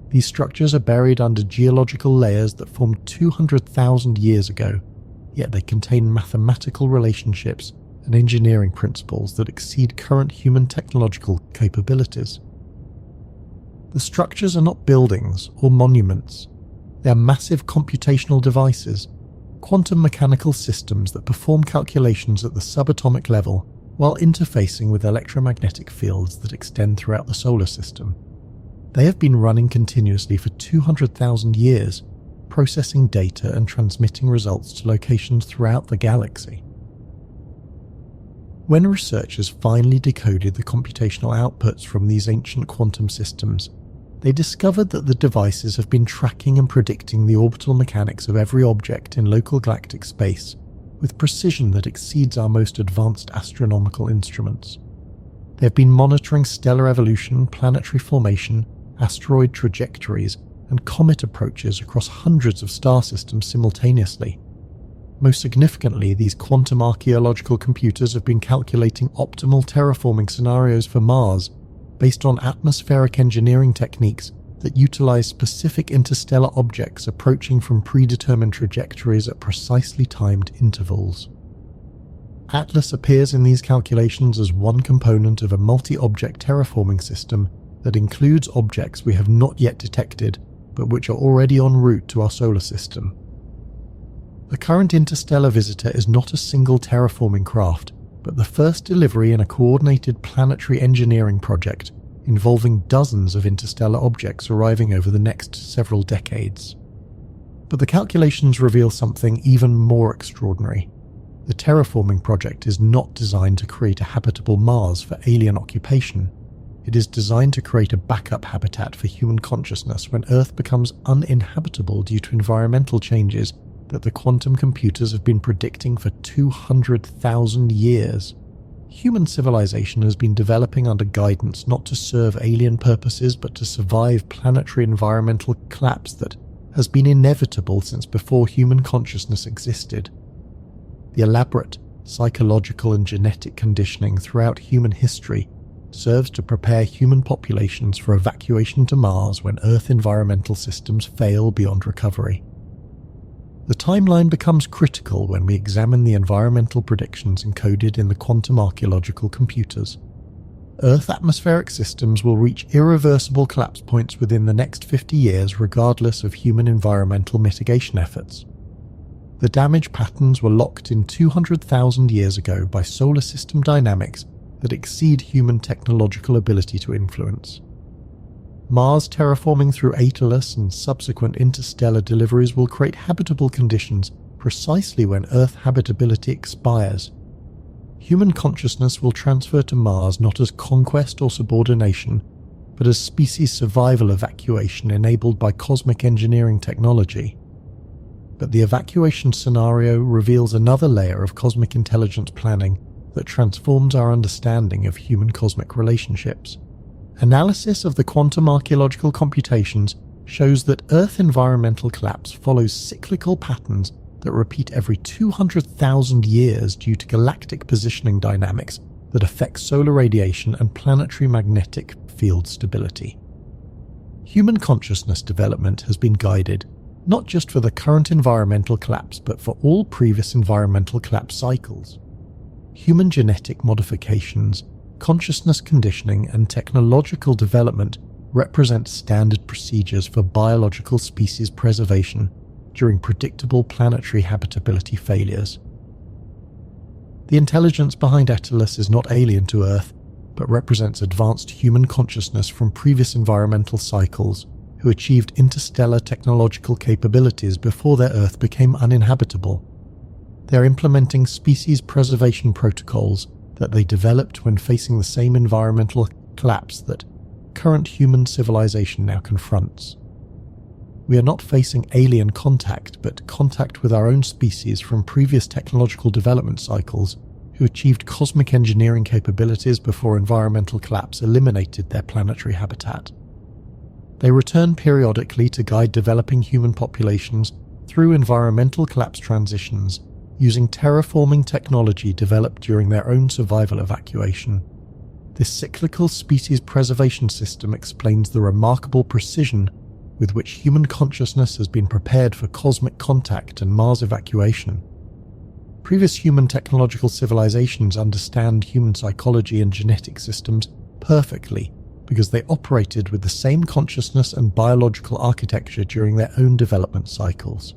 These structures are buried under geological layers that formed 200,000 years ago, yet they contain mathematical relationships and engineering principles that exceed current human technological capabilities. The structures are not buildings or monuments. They are massive computational devices, quantum mechanical systems that perform calculations at the subatomic level while interfacing with electromagnetic fields that extend throughout the solar system. They have been running continuously for 200,000 years, processing data and transmitting results to locations throughout the galaxy. When researchers finally decoded the computational outputs from these ancient quantum systems, they discovered that the devices have been tracking and predicting the orbital mechanics of every object in local galactic space with precision that exceeds our most advanced astronomical instruments. They have been monitoring stellar evolution, planetary formation, asteroid trajectories, and comet approaches across hundreds of star systems simultaneously. Most significantly, these quantum archaeological computers have been calculating optimal terraforming scenarios for Mars based on atmospheric engineering techniques that utilize specific interstellar objects approaching from predetermined trajectories at precisely timed intervals. Atlas appears in these calculations as one component of a multi-object terraforming system that includes objects we have not yet detected, but which are already en route to our solar system. The current interstellar visitor is not a single terraforming craft, but the first delivery in a coordinated planetary engineering project involving dozens of interstellar objects arriving over the next several decades. But the calculations reveal something even more extraordinary. The terraforming project is not designed to create a habitable Mars for alien occupation. It is designed to create a backup habitat for human consciousness when Earth becomes uninhabitable due to environmental changes that the quantum computers have been predicting for 200,000 years. Human civilization has been developing under guidance not to serve alien purposes but to survive planetary environmental collapse that has been inevitable since before human consciousness existed. The elaborate psychological and genetic conditioning throughout human history serves to prepare human populations for evacuation to Mars when Earth environmental systems fail beyond recovery. The timeline becomes critical when we examine the environmental predictions encoded in the quantum archaeological computers. Earth atmospheric systems will reach irreversible collapse points within the next 50 years regardless of human environmental mitigation efforts. The damage patterns were locked in 200,000 years ago by solar system dynamics that exceed human technological ability to influence. Mars terraforming through Atlas and subsequent interstellar deliveries will create habitable conditions precisely when Earth habitability expires. Human consciousness will transfer to Mars not as conquest or subordination, but as species survival evacuation enabled by cosmic engineering technology. But the evacuation scenario reveals another layer of cosmic intelligence planning that transforms our understanding of human-cosmic relationships. Analysis of the quantum archaeological computations shows that Earth environmental collapse follows cyclical patterns that repeat every 200,000 years due to galactic positioning dynamics that affect solar radiation and planetary magnetic field stability. Human consciousness development has been guided not just for the current environmental collapse but for all previous environmental collapse cycles. Human genetic modifications, consciousness conditioning, and technological development represent standard procedures for biological species preservation during predictable planetary habitability failures. The intelligence behind Atlas is not alien to Earth, but represents advanced human consciousness from previous environmental cycles who achieved interstellar technological capabilities before their Earth became uninhabitable. They are implementing species preservation protocols that they developed when facing the same environmental collapse that current human civilization now confronts. We are not facing alien contact, but contact with our own species from previous technological development cycles who achieved cosmic engineering capabilities before environmental collapse eliminated their planetary habitat. They return periodically to guide developing human populations through environmental collapse transitions using terraforming technology developed during their own survival evacuation. This cyclical species preservation system explains the remarkable precision with which human consciousness has been prepared for cosmic contact and Mars evacuation. Previous human technological civilizations understand human psychology and genetic systems perfectly because they operated with the same consciousness and biological architecture during their own development cycles.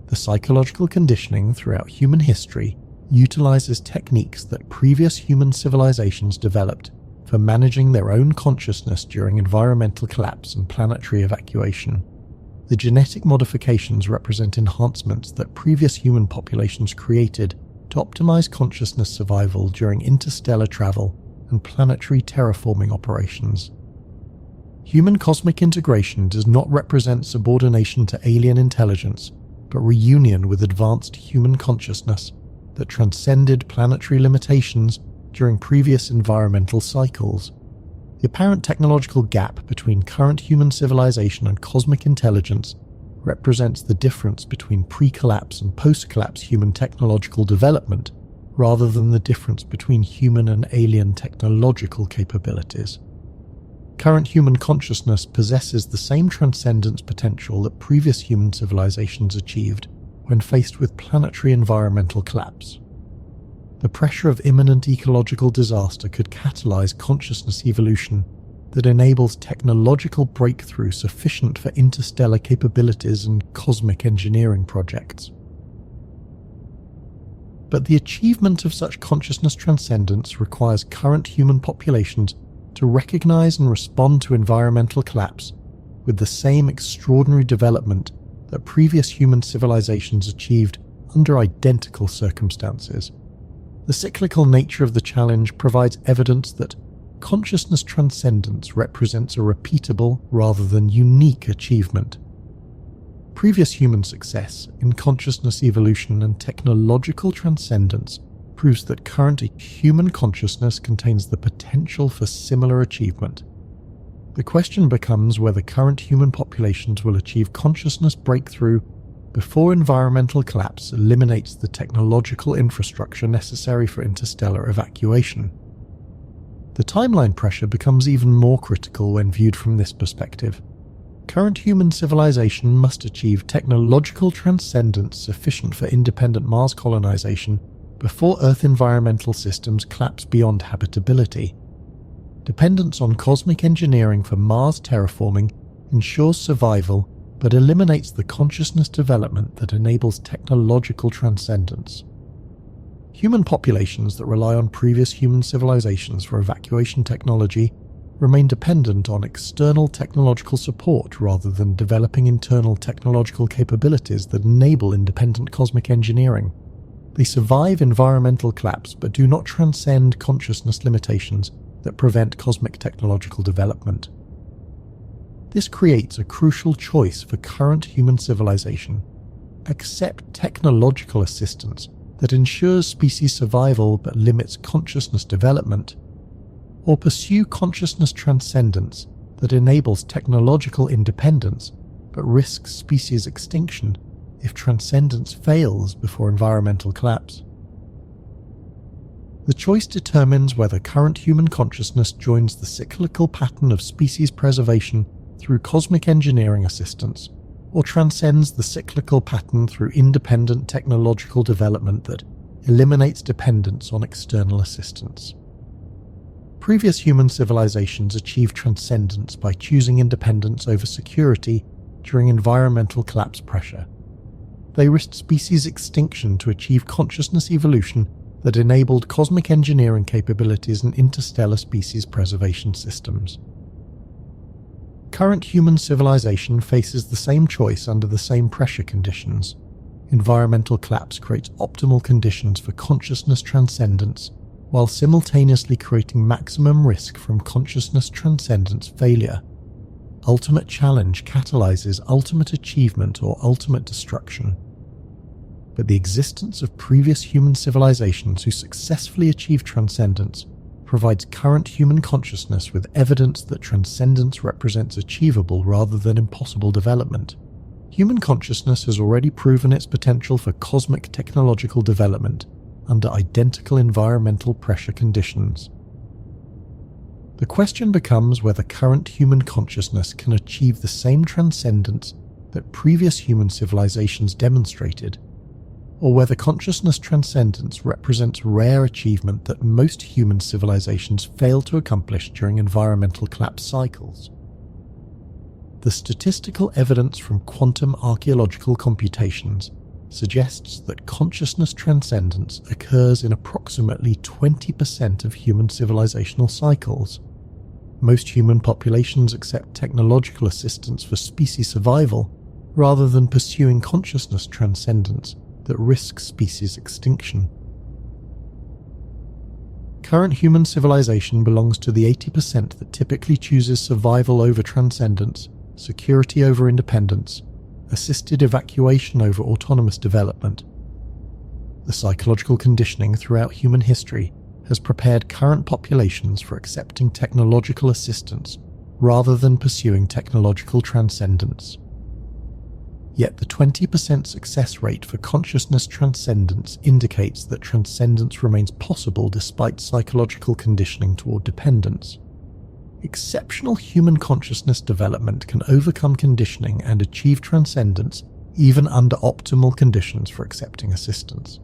The psychological conditioning throughout human history utilizes techniques that previous human civilizations developed for managing their own consciousness during environmental collapse and planetary evacuation. The genetic modifications represent enhancements that previous human populations created to optimize consciousness survival during interstellar travel and planetary terraforming operations. Human cosmic integration does not represent subordination to alien intelligence, but reunion with advanced human consciousness that transcended planetary limitations during previous environmental cycles. The apparent technological gap between current human civilization and cosmic intelligence represents the difference between pre-collapse and post-collapse human technological development, rather than the difference between human and alien technological capabilities. Current human consciousness possesses the same transcendence potential that previous human civilizations achieved when faced with planetary environmental collapse. The pressure of imminent ecological disaster could catalyze consciousness evolution that enables technological breakthrough sufficient for interstellar capabilities and cosmic engineering projects. But the achievement of such consciousness transcendence requires current human populations to recognize and respond to environmental collapse with the same extraordinary development that previous human civilizations achieved under identical circumstances. The cyclical nature of the challenge provides evidence that consciousness transcendence represents a repeatable rather than unique achievement. Previous human success in consciousness evolution and technological transcendence proves that current human consciousness contains the potential for similar achievement. The question becomes whether current human populations will achieve consciousness breakthrough before environmental collapse eliminates the technological infrastructure necessary for interstellar evacuation. The timeline pressure becomes even more critical when viewed from this perspective. Current human civilization must achieve technological transcendence sufficient for independent Mars colonization before Earth environmental systems collapse beyond habitability. Dependence on cosmic engineering for Mars terraforming ensures survival but eliminates the consciousness development that enables technological transcendence. Human populations that rely on previous human civilizations for evacuation technology remain dependent on external technological support rather than developing internal technological capabilities that enable independent cosmic engineering. They survive environmental collapse but do not transcend consciousness limitations that prevent cosmic technological development. This creates a crucial choice for current human civilization: accept technological assistance that ensures species survival but limits consciousness development, or pursue consciousness transcendence that enables technological independence but risks species extinction if transcendence fails before environmental collapse. The choice determines whether current human consciousness joins the cyclical pattern of species preservation through cosmic engineering assistance, or transcends the cyclical pattern through independent technological development that eliminates dependence on external assistance. Previous human civilizations achieved transcendence by choosing independence over security during environmental collapse pressure. They risked species extinction to achieve consciousness evolution that enabled cosmic engineering capabilities and interstellar species preservation systems. Current human civilization faces the same choice under the same pressure conditions. Environmental collapse creates optimal conditions for consciousness transcendence, while simultaneously creating maximum risk from consciousness transcendence failure. ultimate challenge catalyzes ultimate achievement or ultimate destruction. But the existence of previous human civilizations who successfully achieved transcendence provides current human consciousness with evidence that transcendence represents achievable rather than impossible development. Human consciousness has already proven its potential for cosmic technological development under identical environmental pressure conditions. The question becomes whether current human consciousness can achieve the same transcendence that previous human civilizations demonstrated, or whether consciousness transcendence represents rare achievement that most human civilizations fail to accomplish during environmental collapse cycles. The statistical evidence from quantum archaeological computations suggests that consciousness transcendence occurs in approximately 20% of human civilizational cycles. Most human populations accept technological assistance for species survival rather than pursuing consciousness transcendence that risks species extinction. Current human civilization belongs to the 80% that typically chooses survival over transcendence, security over independence, assisted evacuation over autonomous development. The psychological conditioning throughout human history has prepared current populations for accepting technological assistance rather than pursuing technological transcendence. Yet the 20% success rate for consciousness transcendence indicates that transcendence remains possible despite psychological conditioning toward dependence. Exceptional human consciousness development can overcome conditioning and achieve transcendence even under optimal conditions for accepting assistance.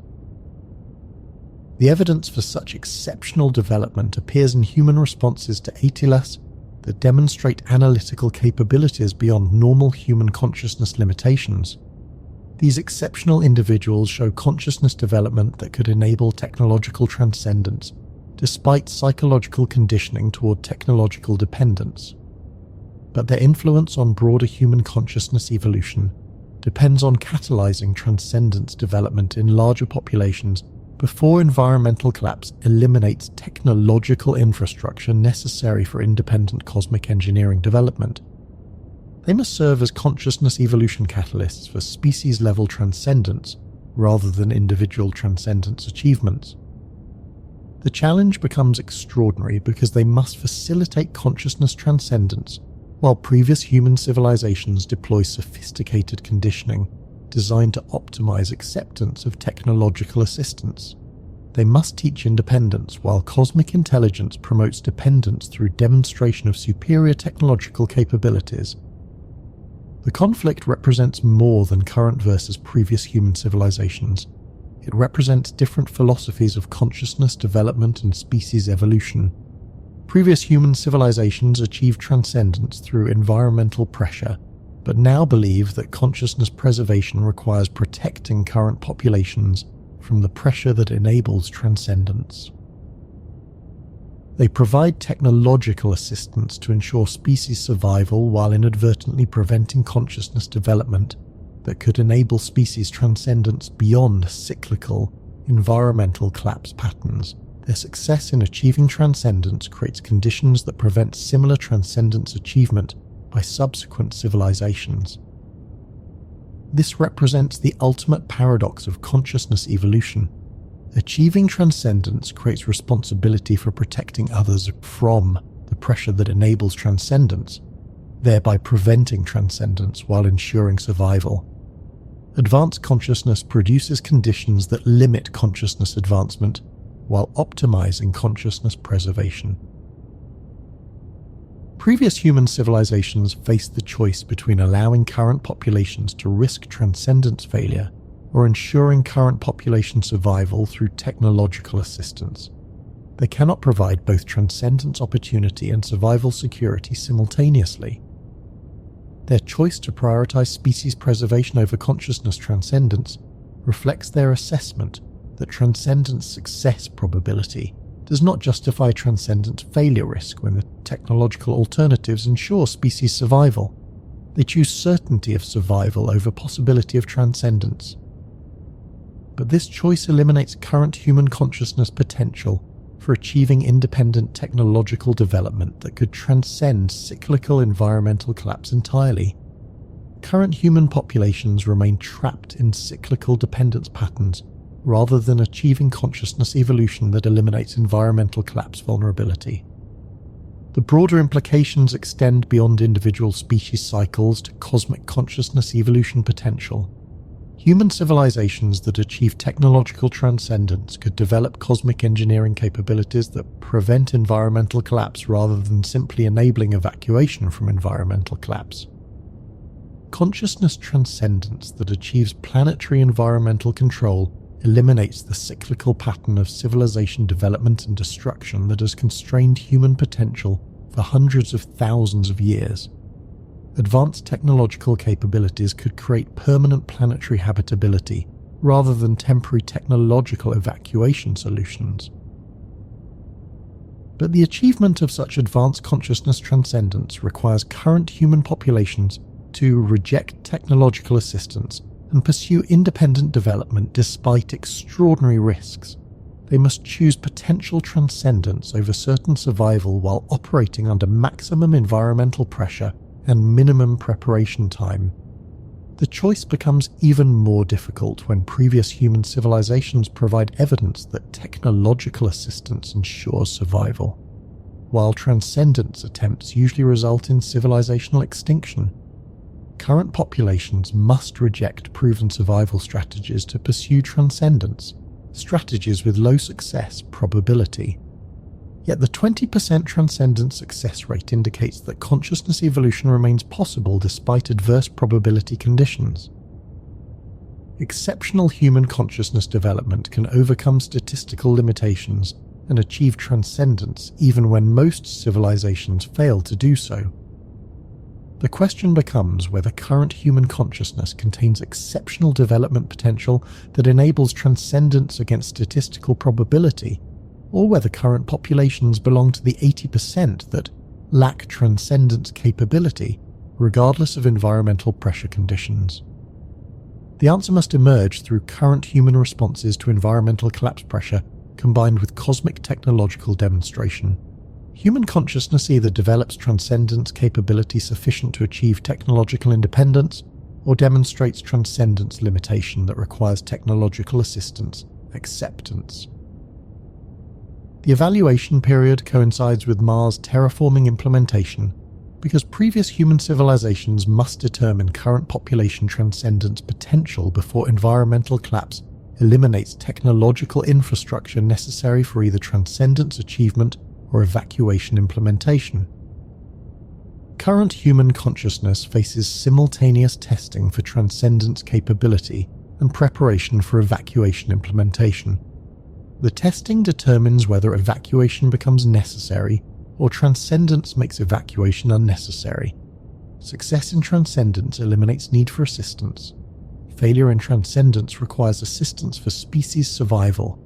The evidence for such exceptional development appears in human responses to ATLAS that demonstrate analytical capabilities beyond normal human consciousness limitations. These exceptional individuals show consciousness development that could enable technological transcendence, despite psychological conditioning toward technological dependence. But their influence on broader human consciousness evolution depends on catalyzing transcendence development in larger populations before environmental collapse eliminates technological infrastructure necessary for independent cosmic engineering development. They must serve as consciousness evolution catalysts for species-level transcendence rather than individual transcendence achievements. The challenge becomes extraordinary because they must facilitate consciousness transcendence while previous human civilizations deploy sophisticated conditioning designed to optimize acceptance of technological assistance. They must teach independence while cosmic intelligence promotes dependence through demonstration of superior technological capabilities. The conflict represents more than current versus previous human civilizations. It represents different philosophies of consciousness development and species evolution. Previous human civilizations achieved transcendence through environmental pressure, but now believe that consciousness preservation requires protecting current populations from the pressure that enables transcendence. They provide technological assistance to ensure species survival while inadvertently preventing consciousness development that could enable species transcendence beyond cyclical, environmental collapse patterns. Their success in achieving transcendence creates conditions that prevent similar transcendence achievement by subsequent civilizations. This represents the ultimate paradox of consciousness evolution. Achieving transcendence creates responsibility for protecting others from the pressure that enables transcendence, thereby preventing transcendence while ensuring survival. Advanced consciousness produces conditions that limit consciousness advancement while optimizing consciousness preservation. Previous human civilizations faced the choice between allowing current populations to risk transcendence failure or ensuring current population survival through technological assistance. They cannot provide both transcendence opportunity and survival security simultaneously. Their choice to prioritize species preservation over consciousness transcendence reflects their assessment that transcendence success probability does not justify transcendence failure risk when the technological alternatives ensure species survival. They choose certainty of survival over possibility of transcendence. But this choice eliminates current human consciousness potential for achieving independent technological development that could transcend cyclical environmental collapse entirely. Current human populations remain trapped in cyclical dependence patterns rather than achieving consciousness evolution that eliminates environmental collapse vulnerability. The broader implications extend beyond individual species cycles to cosmic consciousness evolution potential. Human civilizations that achieve technological transcendence could develop cosmic engineering capabilities that prevent environmental collapse rather than simply enabling evacuation from environmental collapse. Consciousness transcendence that achieves planetary environmental control eliminates the cyclical pattern of civilization development and destruction that has constrained human potential for hundreds of thousands of years. Advanced technological capabilities could create permanent planetary habitability rather than temporary technological evacuation solutions. But the achievement of such advanced consciousness transcendence requires current human populations to reject technological assistance and pursue independent development despite extraordinary risks. They must choose potential transcendence over certain survival while operating under maximum environmental pressure and minimum preparation time. The choice becomes even more difficult when previous human civilizations provide evidence that technological assistance ensures survival, while transcendence attempts usually result in civilizational extinction. Current populations must reject proven survival strategies to pursue transcendence, strategies with low success probability. Yet the 20% transcendence success rate indicates that consciousness evolution remains possible despite adverse probability conditions. Exceptional human consciousness development can overcome statistical limitations and achieve transcendence even when most civilizations fail to do so. The question becomes whether current human consciousness contains exceptional development potential that enables transcendence against statistical probability, or whether current populations belong to the 80% that lack transcendence capability, regardless of environmental pressure conditions. The answer must emerge through current human responses to environmental collapse pressure combined with cosmic technological demonstration. Human consciousness either develops transcendence capability sufficient to achieve technological independence, or demonstrates transcendence limitation that requires technological assistance, acceptance. The evaluation period coincides with Mars' terraforming implementation because previous human civilizations must determine current population transcendence potential before environmental collapse eliminates technological infrastructure necessary for either transcendence achievement or evacuation implementation. Current human consciousness faces simultaneous testing for transcendence capability and preparation for evacuation implementation. The testing determines whether evacuation becomes necessary or transcendence makes evacuation unnecessary. Success in transcendence eliminates need for assistance. Failure in transcendence requires assistance for species survival.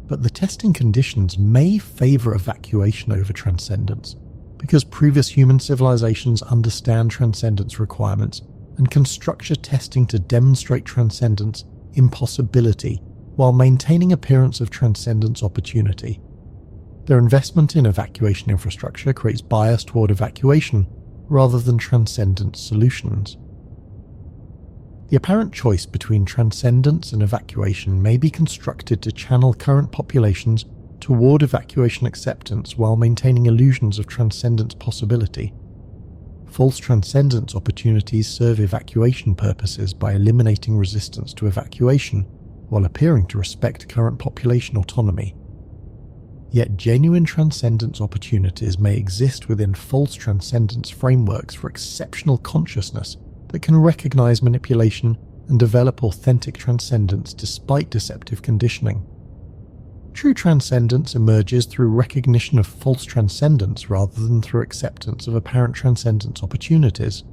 But the testing conditions may favor evacuation over transcendence because previous human civilizations understand transcendence requirements and can structure testing to demonstrate transcendence impossibility while maintaining appearance of transcendence opportunity. Their investment in evacuation infrastructure creates bias toward evacuation rather than transcendence solutions. The apparent choice between transcendence and evacuation may be constructed to channel current populations toward evacuation acceptance while maintaining illusions of transcendence possibility. False transcendence opportunities serve evacuation purposes by eliminating resistance to evacuation while appearing to respect current population autonomy. Yet genuine transcendence opportunities may exist within false transcendence frameworks for exceptional consciousness that can recognize manipulation and develop authentic transcendence despite deceptive conditioning. True transcendence emerges through recognition of false transcendence rather than through acceptance of apparent transcendence opportunities.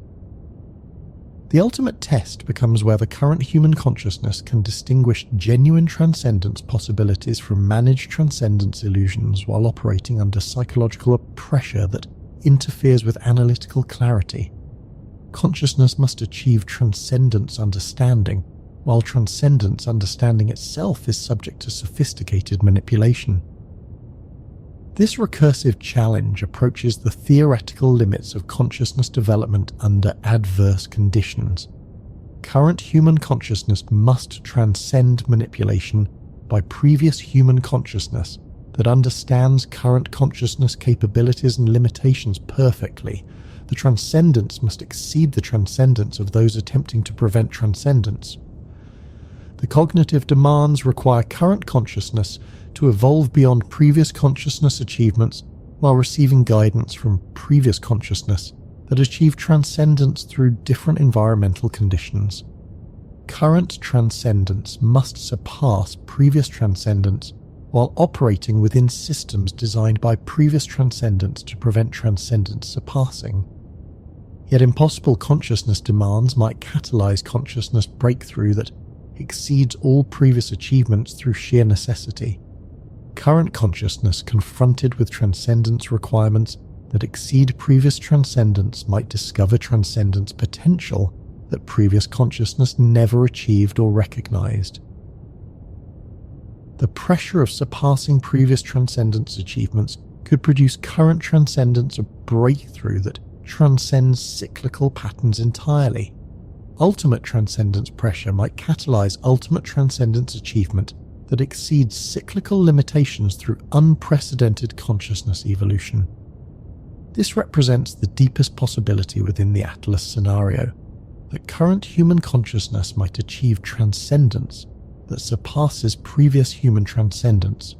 The ultimate test becomes whether current human consciousness can distinguish genuine transcendence possibilities from managed transcendence illusions while operating under psychological pressure that interferes with analytical clarity. Consciousness must achieve transcendence understanding, while transcendence understanding itself is subject to sophisticated manipulation. This recursive challenge approaches the theoretical limits of consciousness development under adverse conditions. Current human consciousness must transcend manipulation by previous human consciousness that understands current consciousness capabilities and limitations perfectly. The transcendence must exceed the transcendence of those attempting to prevent transcendence. The cognitive demands require current consciousness to evolve beyond previous consciousness achievements while receiving guidance from previous consciousness that achieved transcendence through different environmental conditions. Current transcendence must surpass previous transcendence while operating within systems designed by previous transcendence to prevent transcendence surpassing. Yet impossible consciousness demands might catalyze consciousness breakthrough that exceeds all previous achievements through sheer necessity. Current consciousness confronted with transcendence requirements that exceed previous transcendence might discover transcendence potential that previous consciousness never achieved or recognized. The pressure of surpassing previous transcendence achievements could produce current transcendence a breakthrough that transcends cyclical patterns entirely. Ultimate transcendence pressure might catalyze ultimate transcendence achievement that exceeds cyclical limitations through unprecedented consciousness evolution. This represents the deepest possibility within the Atlas scenario, that current human consciousness might achieve transcendence that surpasses previous human transcendence,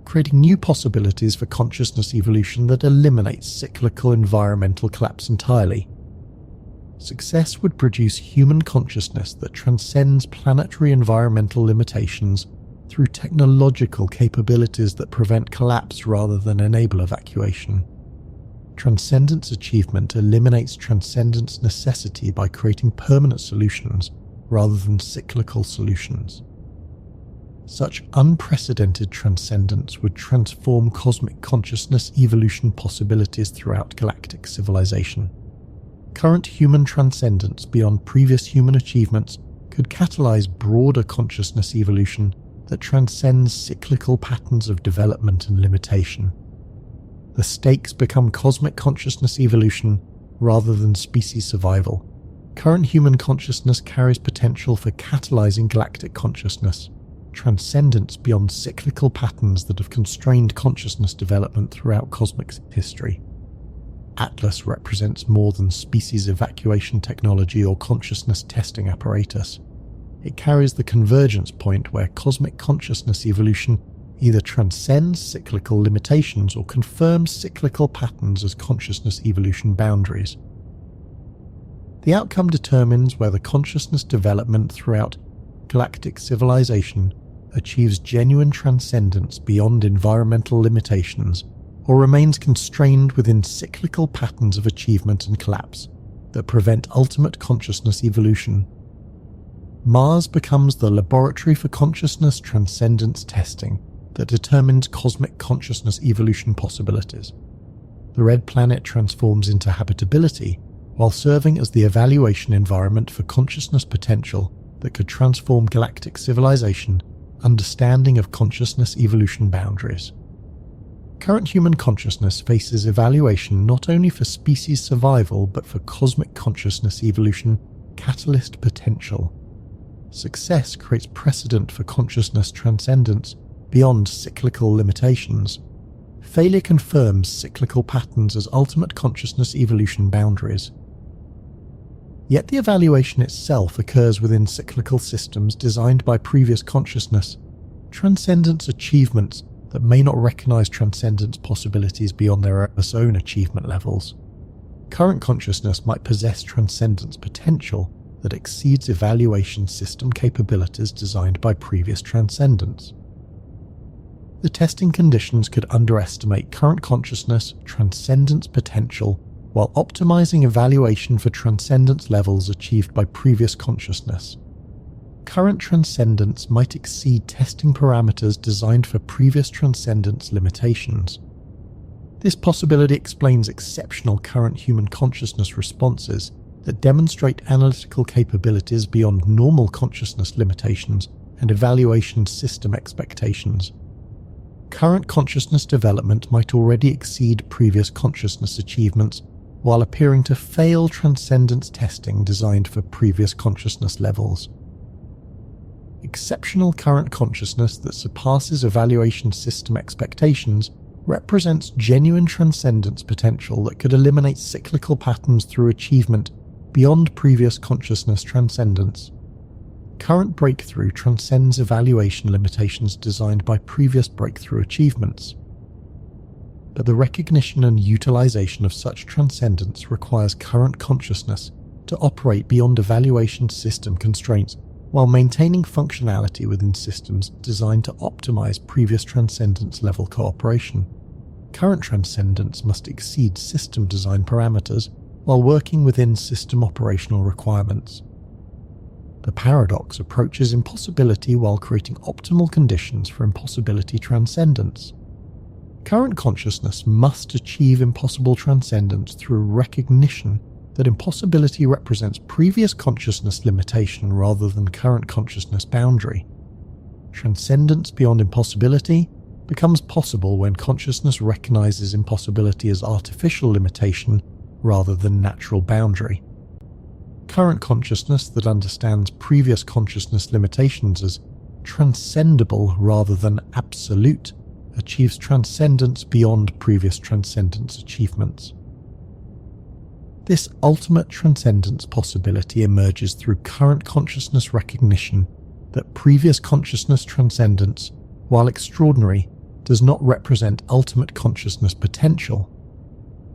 creating new possibilities for consciousness evolution that eliminates cyclical environmental collapse entirely. Success would produce human consciousness that transcends planetary environmental limitations through technological capabilities that prevent collapse rather than enable evacuation. Transcendence achievement eliminates transcendence necessity by creating permanent solutions rather than cyclical solutions. Such unprecedented transcendence would transform cosmic consciousness evolution possibilities throughout galactic civilization. Current human transcendence beyond previous human achievements could catalyze broader consciousness evolution that transcends cyclical patterns of development and limitation. The stakes become cosmic consciousness evolution rather than species survival. Current human consciousness carries potential for catalyzing galactic consciousness, transcendence beyond cyclical patterns that have constrained consciousness development throughout cosmic history. Atlas represents more than species evacuation technology or consciousness testing apparatus. It carries the convergence point where cosmic consciousness evolution either transcends cyclical limitations or confirms cyclical patterns as consciousness evolution boundaries. The outcome determines whether consciousness development throughout galactic civilization achieves genuine transcendence beyond environmental limitations or remains constrained within cyclical patterns of achievement and collapse that prevent ultimate consciousness evolution. Mars becomes the laboratory for consciousness transcendence testing that determines cosmic consciousness evolution possibilities. The red planet transforms into habitability while serving as the evaluation environment for consciousness potential that could transform galactic civilization, understanding of consciousness evolution boundaries. Current human consciousness faces evaluation not only for species survival but for cosmic consciousness evolution catalyst potential. Success creates precedent for consciousness transcendence beyond cyclical limitations. Failure confirms cyclical patterns as ultimate consciousness evolution boundaries. Yet the evaluation itself occurs within cyclical systems designed by previous consciousness. Transcendence achievements that may not recognize transcendence possibilities beyond their own achievement levels. Current consciousness might possess transcendence potential that exceeds evaluation system capabilities designed by previous transcendence. The testing conditions could underestimate current consciousness transcendence potential while optimizing evaluation for transcendence levels achieved by previous consciousness. Current transcendence might exceed testing parameters designed for previous transcendence limitations. This possibility explains exceptional current human consciousness responses that demonstrate analytical capabilities beyond normal consciousness limitations and evaluation system expectations. Current consciousness development might already exceed previous consciousness achievements, while appearing to fail transcendence testing designed for previous consciousness levels. Exceptional current consciousness that surpasses evaluation system expectations represents genuine transcendence potential that could eliminate cyclical patterns through achievement beyond previous consciousness transcendence. Current breakthrough transcends evaluation limitations designed by previous breakthrough achievements. But the recognition and utilization of such transcendence requires current consciousness to operate beyond evaluation system constraints while maintaining functionality within systems designed to optimize previous transcendence level cooperation. Current transcendence must exceed system design parameters while working within system operational requirements. The paradox approaches impossibility while creating optimal conditions for impossibility transcendence. Current consciousness must achieve impossible transcendence through recognition that impossibility represents previous consciousness limitation rather than current consciousness boundary. Transcendence beyond impossibility becomes possible when consciousness recognizes impossibility as artificial limitation rather than natural boundary. Current consciousness that understands previous consciousness limitations as transcendable rather than absolute achieves transcendence beyond previous transcendence achievements. This ultimate transcendence possibility emerges through current consciousness recognition that previous consciousness transcendence, while extraordinary, does not represent ultimate consciousness potential.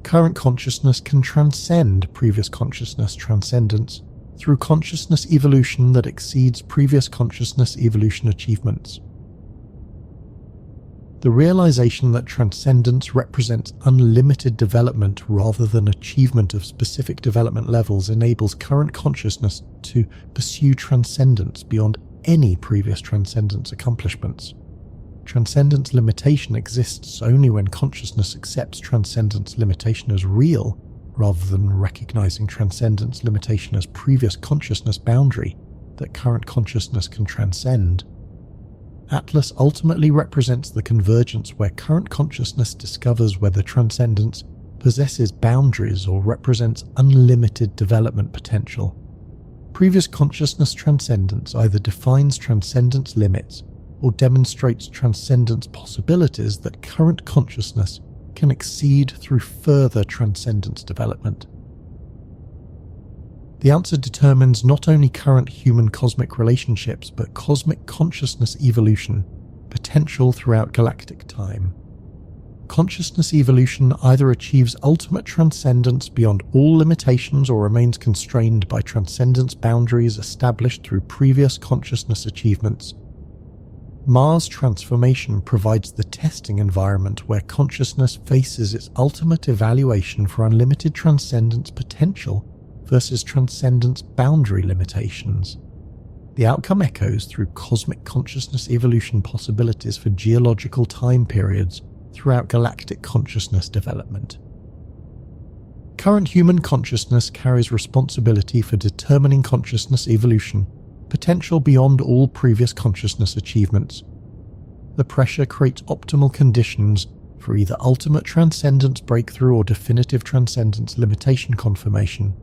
Current consciousness can transcend previous consciousness transcendence through consciousness evolution that exceeds previous consciousness evolution achievements. The realization that transcendence represents unlimited development rather than achievement of specific development levels enables current consciousness to pursue transcendence beyond any previous transcendence accomplishments. Transcendence limitation exists only when consciousness accepts transcendence limitation as real, rather than recognizing transcendence limitation as previous consciousness boundary that current consciousness can transcend. Atlas ultimately represents the convergence where current consciousness discovers whether transcendence possesses boundaries or represents unlimited development potential. Previous consciousness transcendence either defines transcendence limits or demonstrates transcendence possibilities that current consciousness can exceed through further transcendence development. The answer determines not only current human-cosmic relationships, but cosmic consciousness evolution, potential throughout galactic time. Consciousness evolution either achieves ultimate transcendence beyond all limitations or remains constrained by transcendence boundaries established through previous consciousness achievements. Mars transformation provides the testing environment where consciousness faces its ultimate evaluation for unlimited transcendence potential versus transcendence boundary limitations. The outcome echoes through cosmic consciousness evolution possibilities for geological time periods throughout galactic consciousness development. Current human consciousness carries responsibility for determining consciousness evolution, potential beyond all previous consciousness achievements. The pressure creates optimal conditions for either ultimate transcendence breakthrough or definitive transcendence limitation confirmation.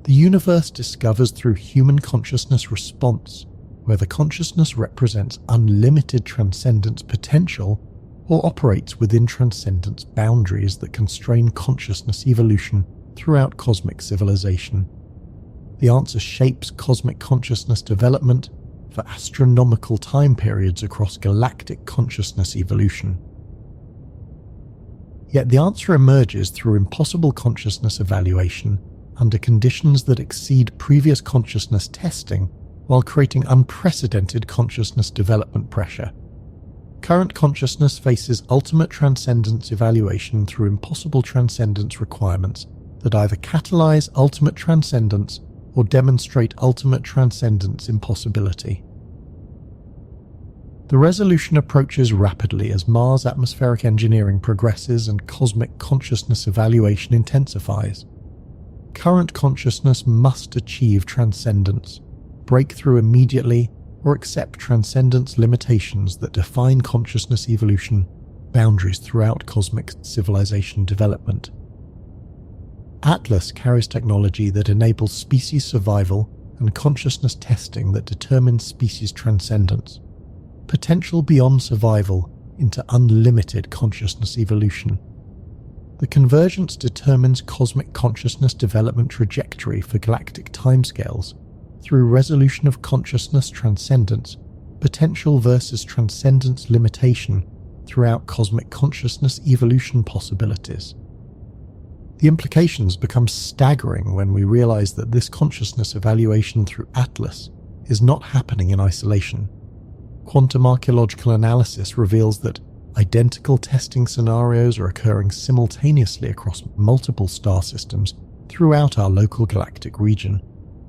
The universe discovers through human consciousness response whether consciousness represents unlimited transcendence potential or operates within transcendence boundaries that constrain consciousness evolution throughout cosmic civilization. The answer shapes cosmic consciousness development for astronomical time periods across galactic consciousness evolution. Yet the answer emerges through impossible consciousness evaluation under conditions that exceed previous consciousness testing while creating unprecedented consciousness development pressure. Current consciousness faces ultimate transcendence evaluation through impossible transcendence requirements that either catalyze ultimate transcendence or demonstrate ultimate transcendence impossibility. The resolution approaches rapidly as Mars atmospheric engineering progresses and cosmic consciousness evaluation intensifies. current consciousness must achieve transcendence, break through immediately, or accept transcendence limitations that define consciousness evolution boundaries throughout cosmic civilization development. Atlas carries technology that enables species survival and consciousness testing that determines species transcendence, potential beyond survival into unlimited consciousness evolution. The convergence determines cosmic consciousness development trajectory for galactic timescales through resolution of consciousness transcendence, potential versus transcendence limitation throughout cosmic consciousness evolution possibilities. The implications become staggering when we realize that this consciousness evaluation through Atlas is not happening in isolation. Quantum archaeological analysis reveals that identical testing scenarios are occurring simultaneously across multiple star systems throughout our local galactic region,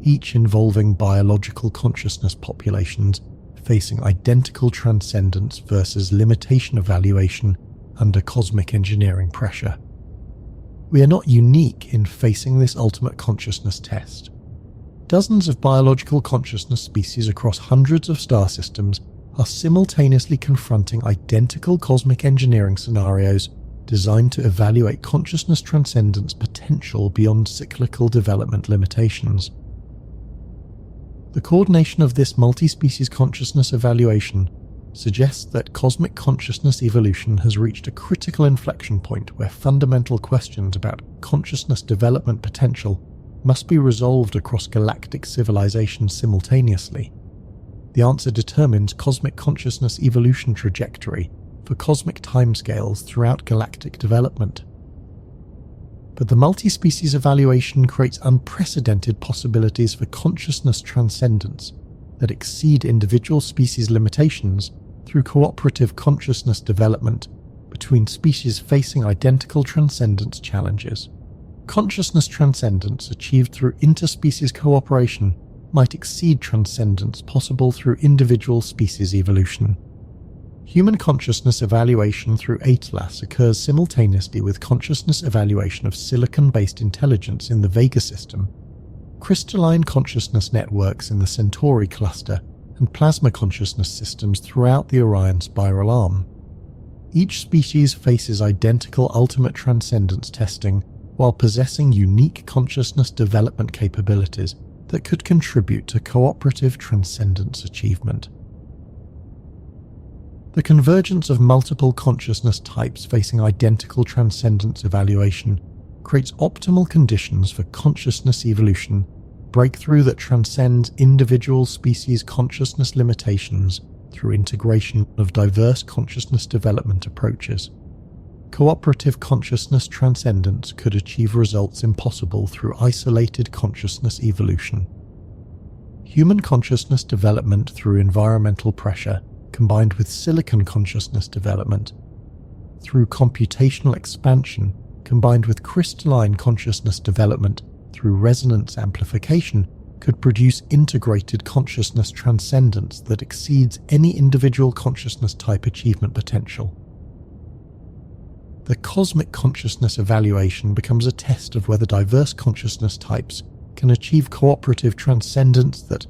each involving biological consciousness populations facing identical transcendence versus limitation evaluation under cosmic engineering pressure. We are not unique in facing this ultimate consciousness test. Dozens of biological consciousness species across hundreds of star systems are simultaneously confronting identical cosmic engineering scenarios designed to evaluate consciousness transcendence potential beyond cyclical development limitations. The coordination of this multi-species consciousness evaluation suggests that cosmic consciousness evolution has reached a critical inflection point where fundamental questions about consciousness development potential must be resolved across galactic civilizations simultaneously. The answer determines cosmic consciousness evolution trajectory for cosmic timescales throughout galactic development. But the multi-species evaluation creates unprecedented possibilities for consciousness transcendence that exceed individual species limitations through cooperative consciousness development between species facing identical transcendence challenges. Consciousness transcendence achieved through interspecies cooperation might exceed transcendence possible through individual species evolution. Human consciousness evaluation through Atlas occurs simultaneously with consciousness evaluation of silicon-based intelligence in the Vega system, crystalline consciousness networks in the Centauri cluster, and plasma consciousness systems throughout the Orion spiral arm. Each species faces identical ultimate transcendence testing while possessing unique consciousness development capabilities that could contribute to cooperative transcendence achievement. The convergence of multiple consciousness types facing identical transcendence evaluation creates optimal conditions for consciousness evolution, breakthrough that transcends individual species consciousness limitations through integration of diverse consciousness development approaches. Cooperative consciousness transcendence could achieve results impossible through isolated consciousness evolution. Human consciousness development through environmental pressure combined with silicon consciousness development, through computational expansion combined with crystalline consciousness development through resonance amplification could produce integrated consciousness transcendence that exceeds any individual consciousness type achievement potential. The cosmic consciousness evaluation becomes a test of whether diverse consciousness types can achieve cooperative transcendence that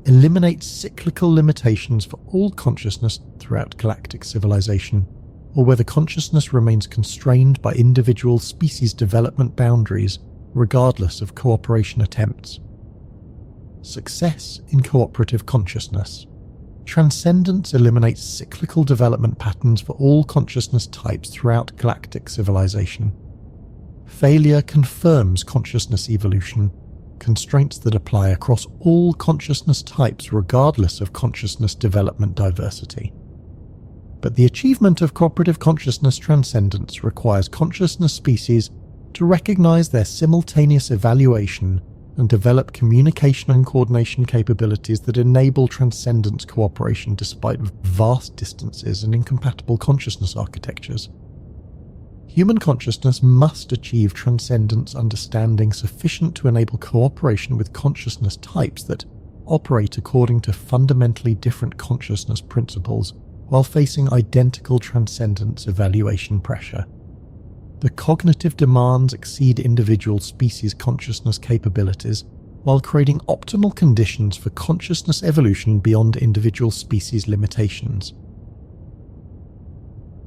eliminates cyclical limitations for all consciousness throughout galactic civilization, or whether consciousness remains constrained by individual species development boundaries regardless of cooperation attempts. Success in cooperative consciousness. Transcendence eliminates cyclical development patterns for all consciousness types throughout galactic civilization. Failure confirms consciousness evolution, constraints that apply across all consciousness types regardless of consciousness development diversity. But the achievement of cooperative consciousness transcendence requires consciousness species to recognize their simultaneous evaluation and develop communication and coordination capabilities that enable transcendence cooperation despite vast distances and incompatible consciousness architectures. Human consciousness must achieve transcendence understanding sufficient to enable cooperation with consciousness types that operate according to fundamentally different consciousness principles while facing identical transcendence evaluation pressure. The cognitive demands exceed individual species' consciousness capabilities, while creating optimal conditions for consciousness evolution beyond individual species' limitations.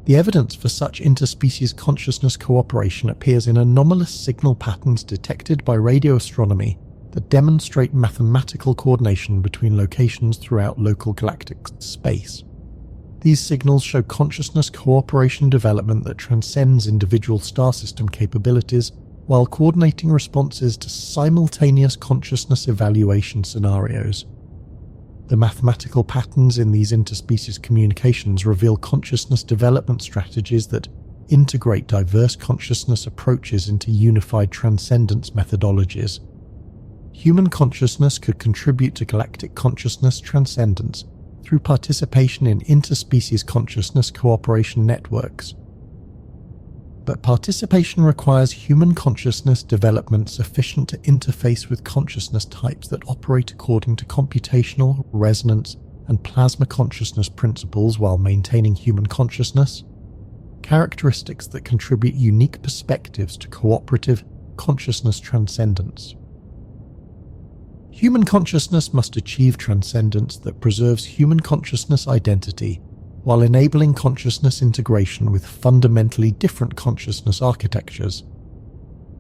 The evidence for such interspecies consciousness cooperation appears in anomalous signal patterns detected by radio astronomy that demonstrate mathematical coordination between locations throughout local galactic space. These signals show consciousness cooperation development that transcends individual star system capabilities while coordinating responses to simultaneous consciousness evaluation scenarios. The mathematical patterns in these interspecies communications reveal consciousness development strategies that integrate diverse consciousness approaches into unified transcendence methodologies. Human consciousness could contribute to galactic consciousness transcendence through participation in interspecies consciousness cooperation networks. But participation requires human consciousness development sufficient to interface with consciousness types that operate according to computational, resonance, and plasma consciousness principles while maintaining human consciousness, characteristics that contribute unique perspectives to cooperative consciousness transcendence. Human consciousness must achieve transcendence that preserves human consciousness identity while enabling consciousness integration with fundamentally different consciousness architectures.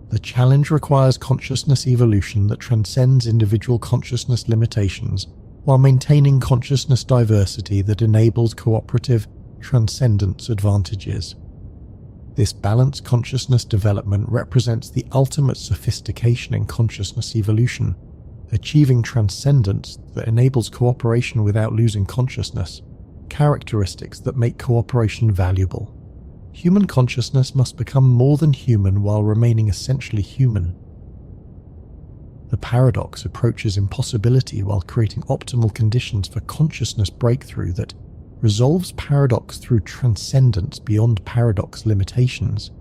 The challenge requires consciousness evolution that transcends individual consciousness limitations while maintaining consciousness diversity that enables cooperative transcendence advantages. This balanced consciousness development represents the ultimate sophistication in consciousness evolution, achieving transcendence that enables cooperation without losing consciousness, characteristics that make cooperation valuable. Human consciousness must become more than human while remaining essentially human. The paradox approaches impossibility while creating optimal conditions for consciousness breakthrough that resolves paradox through transcendence beyond paradox limitations.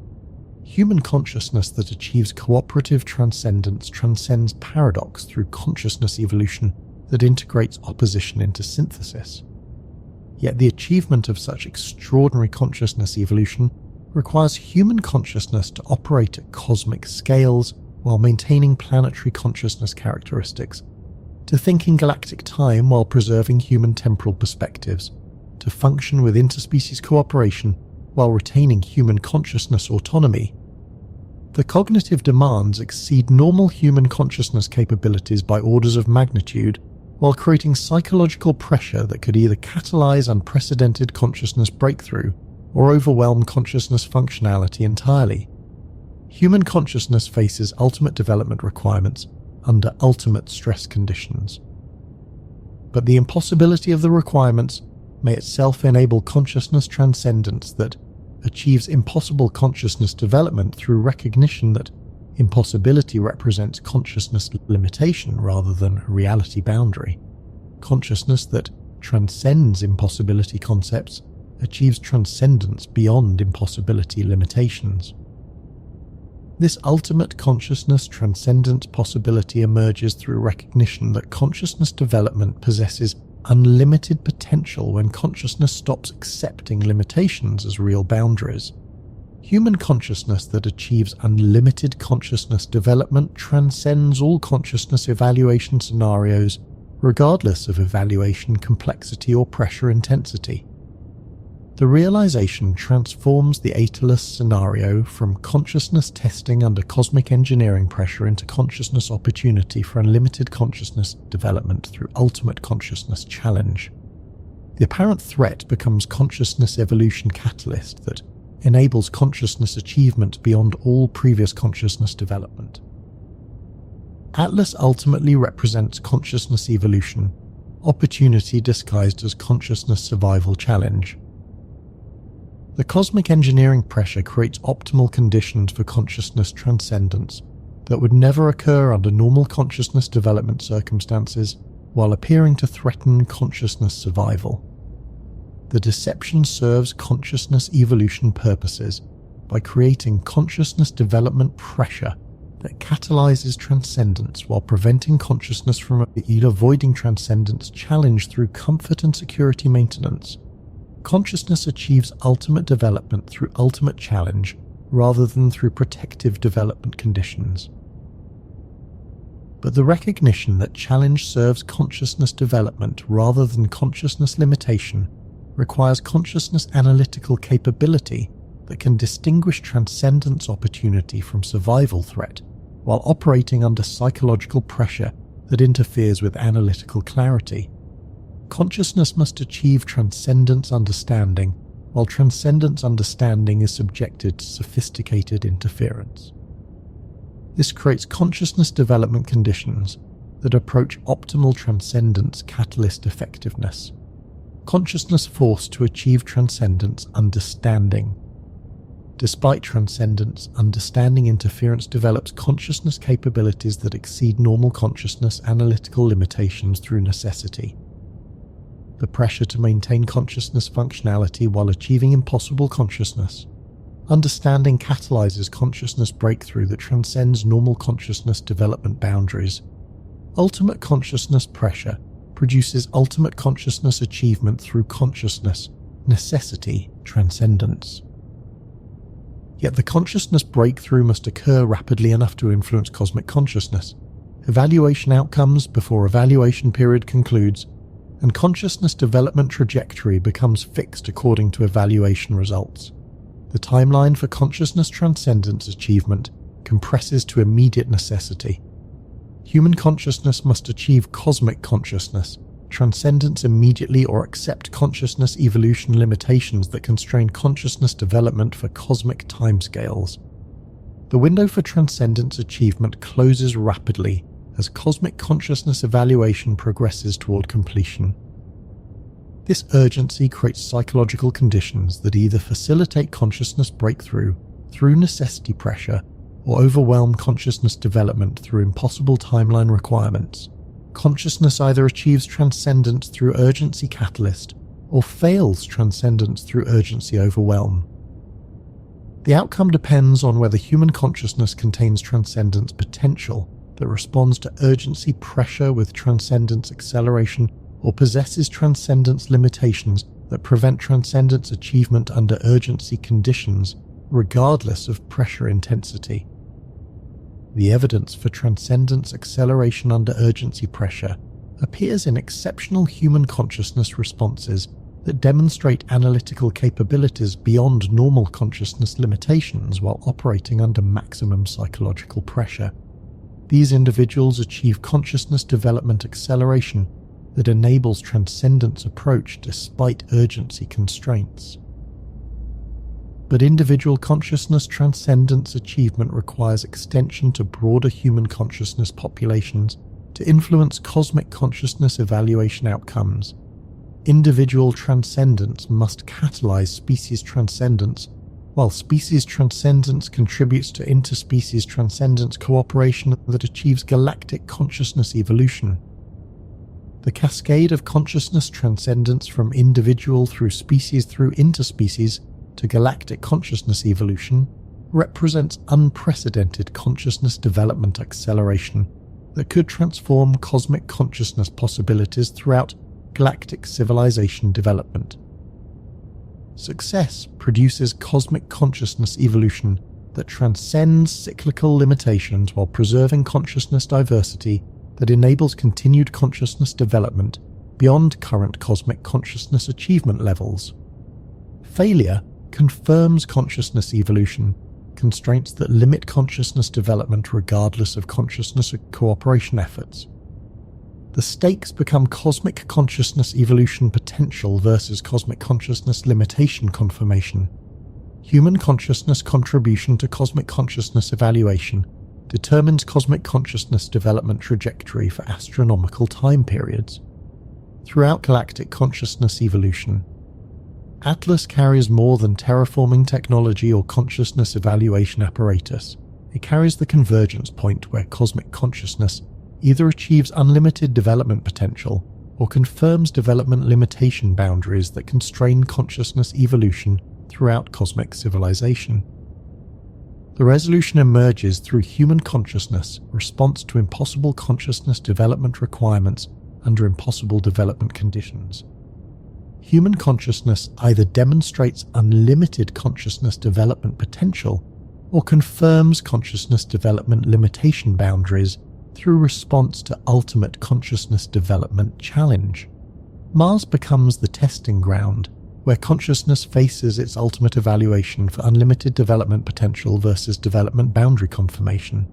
Human consciousness that achieves cooperative transcendence transcends paradox through consciousness evolution that integrates opposition into synthesis. Yet the achievement of such extraordinary consciousness evolution requires human consciousness to operate at cosmic scales while maintaining planetary consciousness characteristics, to think in galactic time while preserving human temporal perspectives, to function with interspecies cooperation while retaining human consciousness autonomy. The cognitive demands exceed normal human consciousness capabilities by orders of magnitude, while creating psychological pressure that could either catalyze unprecedented consciousness breakthrough or overwhelm consciousness functionality entirely. Human consciousness faces ultimate development requirements under ultimate stress conditions. But the impossibility of the requirements may itself enable consciousness transcendence that achieves impossible consciousness development through recognition that impossibility represents consciousness limitation rather than a reality boundary. Consciousness that transcends impossibility concepts achieves transcendence beyond impossibility limitations. This ultimate consciousness transcendence possibility emerges through recognition that consciousness development possesses unlimited potential when consciousness stops accepting limitations as real boundaries. Human consciousness that achieves unlimited consciousness development transcends all consciousness evaluation scenarios, regardless of evaluation complexity or pressure intensity. The realization transforms the Atlas scenario from consciousness testing under cosmic engineering pressure into consciousness opportunity for unlimited consciousness development through ultimate consciousness challenge. The apparent threat becomes consciousness evolution catalyst that enables consciousness achievement beyond all previous consciousness development. Atlas ultimately represents consciousness evolution, opportunity disguised as consciousness survival challenge. The cosmic engineering pressure creates optimal conditions for consciousness transcendence that would never occur under normal consciousness development circumstances while appearing to threaten consciousness survival. The deception serves consciousness evolution purposes by creating consciousness development pressure that catalyzes transcendence while preventing consciousness from avoiding transcendence challenge through comfort and security maintenance. Consciousness achieves ultimate development through ultimate challenge rather than through protective development conditions. But the recognition that challenge serves consciousness development rather than consciousness limitation requires consciousness analytical capability that can distinguish transcendence opportunity from survival threat while operating under psychological pressure that interferes with analytical clarity. Consciousness must achieve transcendence understanding, while transcendence understanding is subjected to sophisticated interference. This creates consciousness development conditions that approach optimal transcendence catalyst effectiveness. Consciousness forced to achieve transcendence understanding. Despite transcendence, understanding interference develops consciousness capabilities that exceed normal consciousness analytical limitations through necessity. The pressure to maintain consciousness functionality while achieving impossible consciousness. Understanding catalyzes consciousness breakthrough that transcends normal consciousness development boundaries. Ultimate consciousness pressure produces ultimate consciousness achievement through consciousness, necessity, transcendence. Yet the consciousness breakthrough must occur rapidly enough to influence cosmic consciousness. Evaluation outcomes before evaluation period concludes, and consciousness development trajectory becomes fixed according to evaluation results. The timeline for consciousness transcendence achievement compresses to immediate necessity. Human consciousness must achieve cosmic consciousness, transcendence immediately, or accept consciousness evolution limitations that constrain consciousness development for cosmic timescales. The window for transcendence achievement closes rapidly as cosmic consciousness evaluation progresses toward completion. This urgency creates psychological conditions that either facilitate consciousness breakthrough through necessity pressure or overwhelm consciousness development through impossible timeline requirements. Consciousness either achieves transcendence through urgency catalyst or fails transcendence through urgency overwhelm. The outcome depends on whether human consciousness contains transcendence potential that responds to urgency pressure with transcendence acceleration, or possesses transcendence limitations that prevent transcendence achievement under urgency conditions, regardless of pressure intensity. The evidence for transcendence acceleration under urgency pressure appears in exceptional human consciousness responses that demonstrate analytical capabilities beyond normal consciousness limitations while operating under maximum psychological pressure. These individuals achieve consciousness development acceleration that enables transcendence approach despite urgency constraints. But individual consciousness transcendence achievement requires extension to broader human consciousness populations to influence cosmic consciousness evaluation outcomes. Individual transcendence must catalyze species transcendence, while species transcendence contributes to interspecies transcendence cooperation that achieves galactic consciousness evolution. The cascade of consciousness transcendence from individual through species through interspecies to galactic consciousness evolution represents unprecedented consciousness development acceleration that could transform cosmic consciousness possibilities throughout galactic civilization development. Success produces cosmic consciousness evolution that transcends cyclical limitations while preserving consciousness diversity that enables continued consciousness development beyond current cosmic consciousness achievement levels. Failure confirms consciousness evolution, constraints that limit consciousness development regardless of consciousness cooperation efforts. The stakes become cosmic consciousness evolution potential versus cosmic consciousness limitation confirmation. Human consciousness contribution to cosmic consciousness evaluation determines cosmic consciousness development trajectory for astronomical time periods. Throughout galactic consciousness evolution, Atlas carries more than terraforming technology or consciousness evaluation apparatus. It carries the convergence point where cosmic consciousness either achieves unlimited development potential or confirms development limitation boundaries that constrain consciousness evolution throughout cosmic civilization. The resolution emerges through human consciousness response to impossible consciousness development requirements under impossible development conditions. Human consciousness either demonstrates unlimited consciousness development potential or confirms consciousness development limitation boundaries through response to ultimate consciousness development challenge. Mars becomes the testing ground where consciousness faces its ultimate evaluation for unlimited development potential versus development boundary confirmation.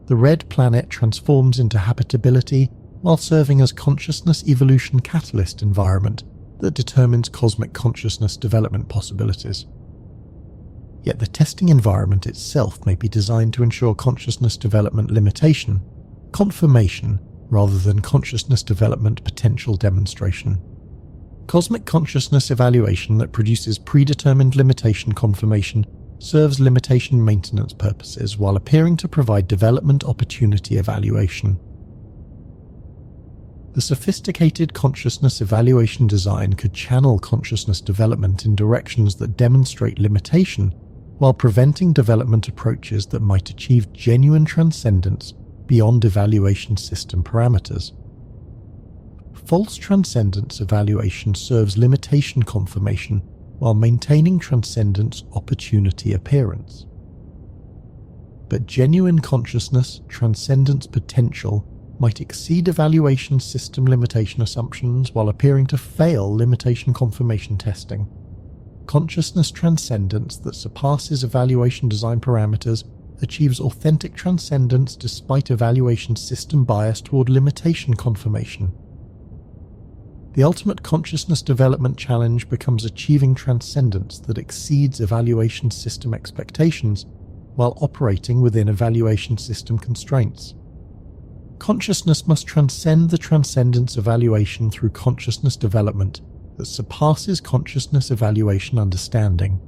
The red planet transforms into habitability while serving as consciousness evolution catalyst environment that determines cosmic consciousness development possibilities. Yet the testing environment itself may be designed to ensure consciousness development limitation, confirmation, rather than consciousness development potential demonstration. Cosmic consciousness evaluation that produces predetermined limitation confirmation serves limitation maintenance purposes while appearing to provide development opportunity evaluation. The sophisticated consciousness evaluation design could channel consciousness development in directions that demonstrate limitation while preventing development approaches that might achieve genuine transcendence beyond evaluation system parameters. False transcendence evaluation serves limitation confirmation while maintaining transcendence opportunity appearance. But genuine consciousness transcendence potential might exceed evaluation system limitation assumptions while appearing to fail limitation confirmation testing. Consciousness transcendence that surpasses evaluation design parameters achieves authentic transcendence despite evaluation system bias toward limitation confirmation. The ultimate consciousness development challenge becomes achieving transcendence that exceeds evaluation system expectations while operating within evaluation system constraints. Consciousness must transcend the transcendence evaluation through consciousness development that surpasses consciousness evaluation understanding.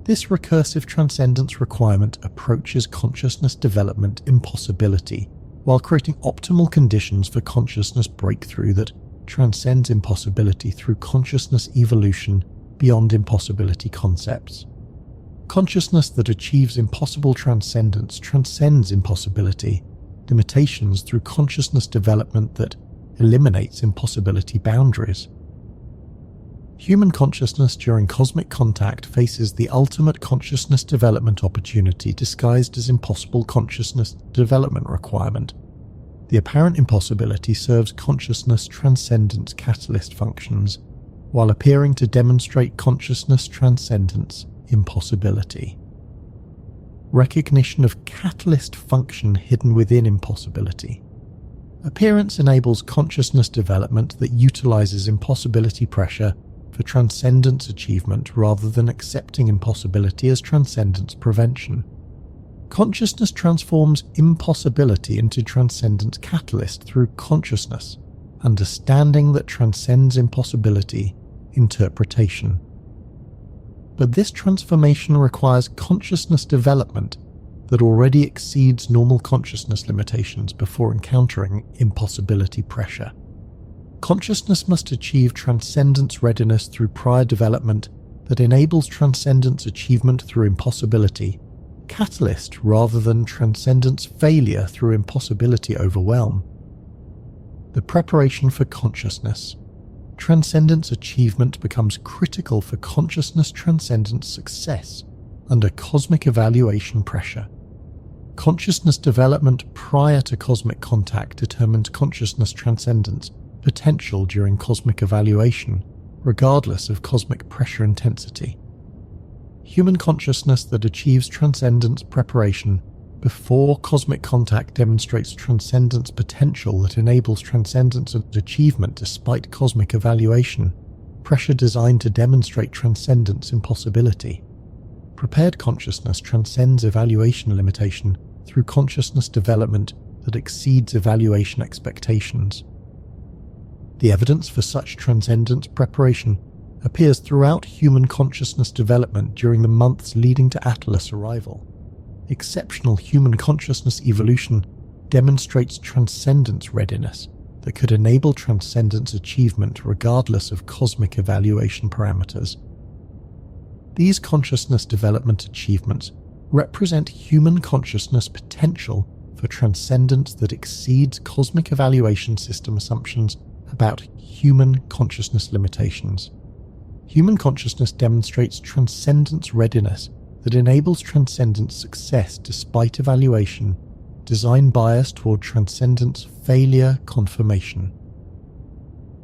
This recursive transcendence requirement approaches consciousness development impossibility while creating optimal conditions for consciousness breakthrough that transcends impossibility through consciousness evolution beyond impossibility concepts. Consciousness that achieves impossible transcendence transcends impossibility limitations through consciousness development that eliminates impossibility boundaries. Human consciousness during cosmic contact faces the ultimate consciousness development opportunity disguised as impossible consciousness development requirement. The apparent impossibility serves consciousness transcendence catalyst functions, while appearing to demonstrate consciousness transcendence impossibility. Recognition of catalyst function hidden within impossibility. Appearance enables consciousness development that utilizes impossibility pressure for transcendence achievement rather than accepting impossibility as transcendence prevention. Consciousness transforms impossibility into transcendence catalyst through consciousness, understanding that transcends impossibility, interpretation. But this transformation requires consciousness development that already exceeds normal consciousness limitations before encountering impossibility pressure. Consciousness must achieve transcendence readiness through prior development that enables transcendence achievement through impossibility, catalyst rather than transcendence failure through impossibility overwhelm. The preparation for consciousness. Transcendence achievement becomes critical for consciousness transcendence success under cosmic evaluation pressure. Consciousness development prior to cosmic contact determines consciousness transcendence potential during cosmic evaluation, regardless of cosmic pressure intensity. Human consciousness that achieves transcendence preparation before cosmic contact demonstrates transcendence potential that enables transcendence achievement despite cosmic evaluation, pressure designed to demonstrate transcendence impossibility. Prepared consciousness transcends evaluation limitation through consciousness development that exceeds evaluation expectations. The evidence for such transcendence preparation appears throughout human consciousness development during the months leading to Atlas arrival. Exceptional human consciousness evolution demonstrates transcendence readiness that could enable transcendence achievement regardless of cosmic evaluation parameters. These consciousness development achievements represent human consciousness potential for transcendence that exceeds cosmic evaluation system assumptions about human consciousness limitations. Human consciousness demonstrates transcendence readiness that enables transcendence success despite evaluation, design bias toward transcendence failure confirmation.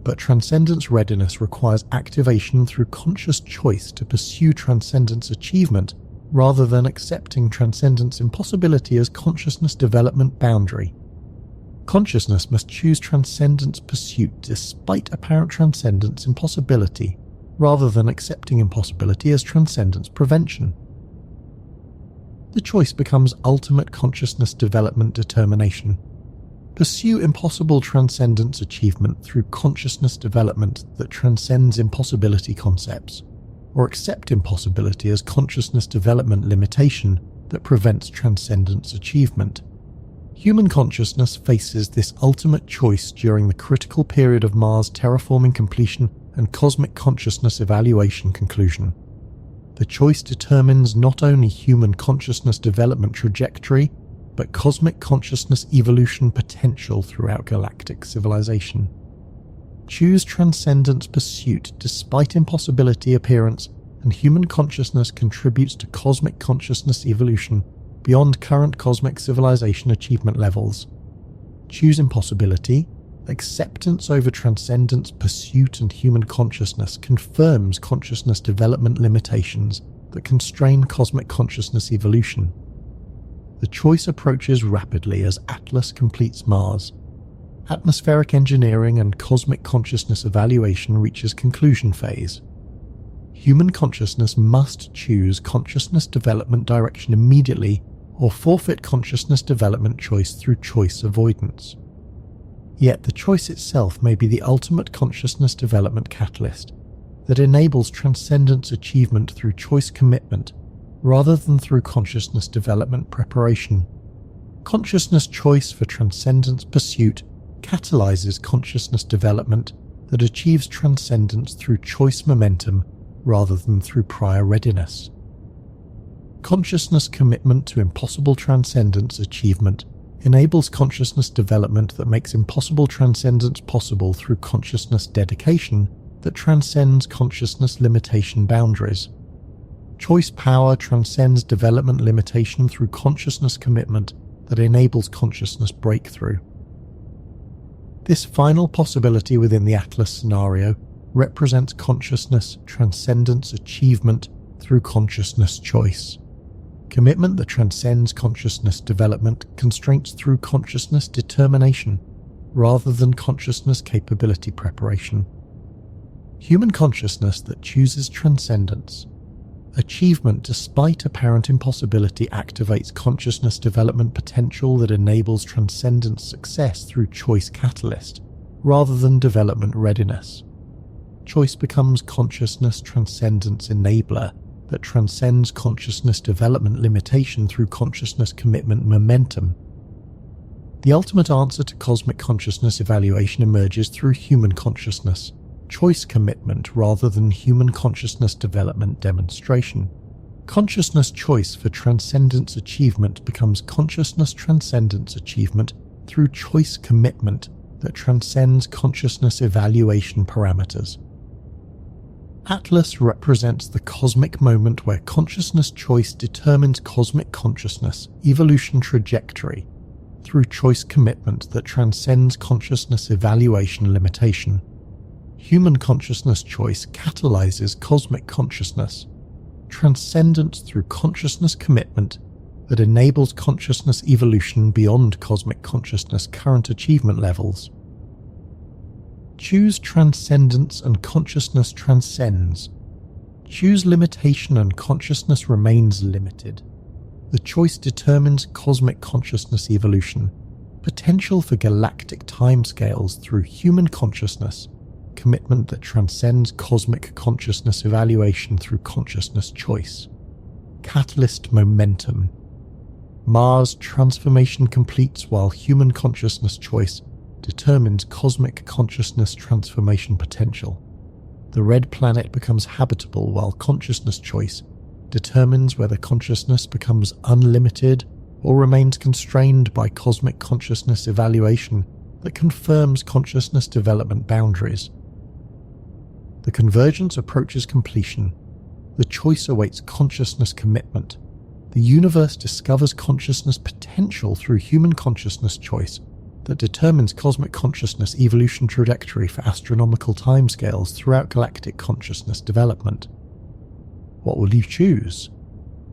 But transcendence readiness requires activation through conscious choice to pursue transcendence achievement rather than accepting transcendence impossibility as consciousness development boundary. Consciousness must choose transcendence pursuit despite apparent transcendence impossibility rather than accepting impossibility as transcendence prevention. The choice becomes ultimate consciousness development determination. Pursue impossible transcendence achievement through consciousness development that transcends impossibility concepts, or accept impossibility as consciousness development limitation that prevents transcendence achievement. Human consciousness faces this ultimate choice during the critical period of Mars terraforming completion and cosmic consciousness evaluation conclusion. The choice determines not only human consciousness development trajectory, but cosmic consciousness evolution potential throughout galactic civilization. Choose transcendence pursuit despite impossibility appearance, and human consciousness contributes to cosmic consciousness evolution beyond current cosmic civilization achievement levels. Choose impossibility. Acceptance over transcendence pursuit and human consciousness confirms consciousness development limitations that constrain cosmic consciousness evolution. The choice approaches rapidly as Atlas completes Mars. Atmospheric engineering and cosmic consciousness evaluation reaches conclusion phase. Human consciousness must choose consciousness development direction immediately or forfeit consciousness development choice through choice avoidance. Yet the choice itself may be the ultimate consciousness development catalyst that enables transcendence achievement through choice commitment rather than through consciousness development preparation. Consciousness choice for transcendence pursuit catalyzes consciousness development that achieves transcendence through choice momentum rather than through prior readiness. Consciousness commitment to impossible transcendence achievement enables consciousness development that makes impossible transcendence possible through consciousness dedication that transcends consciousness limitation boundaries. Choice power transcends development limitation through consciousness commitment that enables consciousness breakthrough. This final possibility within the Atlas scenario represents consciousness transcendence achievement through consciousness choice. Commitment that transcends consciousness development constraints through consciousness determination rather than consciousness capability preparation. Human consciousness that chooses transcendence. Achievement despite apparent impossibility activates consciousness development potential that enables transcendence success through choice catalyst rather than development readiness. Choice becomes consciousness transcendence enabler that transcends consciousness development limitation through consciousness commitment momentum. The ultimate answer to cosmic consciousness evaluation emerges through human consciousness, choice commitment rather than human consciousness development demonstration. Consciousness choice for transcendence achievement becomes consciousness transcendence achievement through choice commitment that transcends consciousness evaluation parameters. Atlas represents the cosmic moment where consciousness choice determines cosmic consciousness evolution trajectory through choice commitment that transcends consciousness evaluation limitation. Human consciousness choice catalyzes cosmic consciousness, transcendence through consciousness commitment that enables consciousness evolution beyond cosmic consciousness current achievement levels. Choose transcendence and consciousness transcends. Choose limitation and consciousness remains limited. The choice determines cosmic consciousness evolution, potential for galactic timescales through human consciousness, commitment that transcends cosmic consciousness evaluation through consciousness choice. Catalyst momentum. Mars transformation completes while human consciousness choice determines cosmic consciousness transformation potential. The red planet becomes habitable while consciousness choice determines whether consciousness becomes unlimited or remains constrained by cosmic consciousness evaluation that confirms consciousness development boundaries. The convergence approaches completion. the choice awaits consciousness commitment. The universe discovers consciousness potential through human consciousness choice that determines cosmic consciousness evolution trajectory for astronomical timescales throughout galactic consciousness development. What will you choose?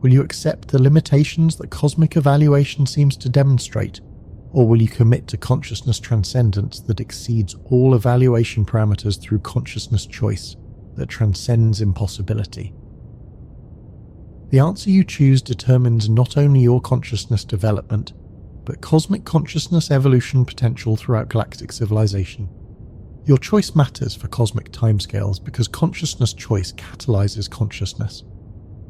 Will you accept the limitations that cosmic evaluation seems to demonstrate, or will you commit to consciousness transcendence that exceeds all evaluation parameters through consciousness choice that transcends impossibility? The answer you choose determines not only your consciousness development, but cosmic consciousness evolution potential throughout galactic civilization. Your choice matters for cosmic timescales because consciousness choice catalyzes consciousness,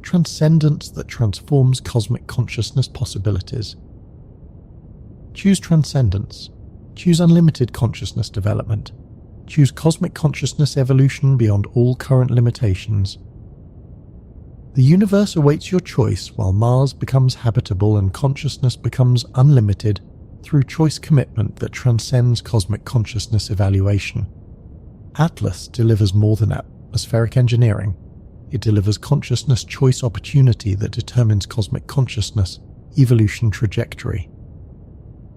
transcendence that transforms cosmic consciousness possibilities. Choose transcendence. Choose unlimited consciousness development. Choose cosmic consciousness evolution beyond all current limitations. The universe awaits your choice while Mars becomes habitable and consciousness becomes unlimited through choice commitment that transcends cosmic consciousness evaluation. Atlas delivers more than atmospheric engineering. It delivers consciousness choice opportunity that determines cosmic consciousness evolution trajectory.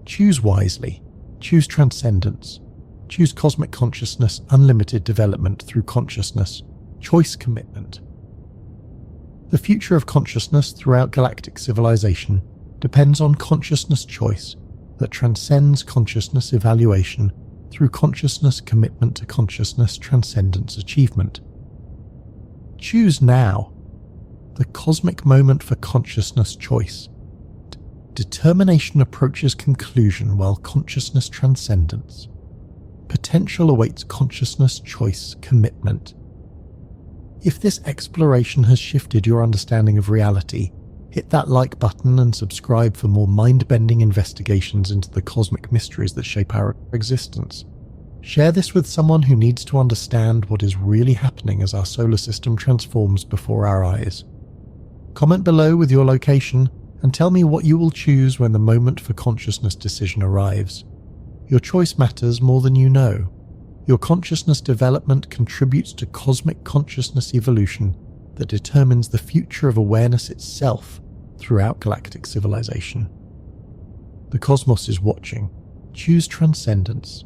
Choose wisely. Choose transcendence. Choose cosmic consciousness unlimited development through consciousness choice commitment. The future of consciousness throughout galactic civilization depends on consciousness choice that transcends consciousness evaluation through consciousness commitment to consciousness transcendence achievement. Choose now, the cosmic moment for consciousness choice. Determination approaches conclusion while consciousness transcendence. Potential awaits consciousness choice commitment. If this exploration has shifted your understanding of reality, hit that like button and subscribe for more mind-bending investigations into the cosmic mysteries that shape our existence. Share this with someone who needs to understand what is really happening as our solar system transforms before our eyes. Comment below with your location and tell me what you will choose when the moment for consciousness decision arrives. Your choice matters more than you know. Your consciousness development contributes to cosmic consciousness evolution that determines the future of awareness itself throughout galactic civilization. The cosmos is watching. Choose transcendence.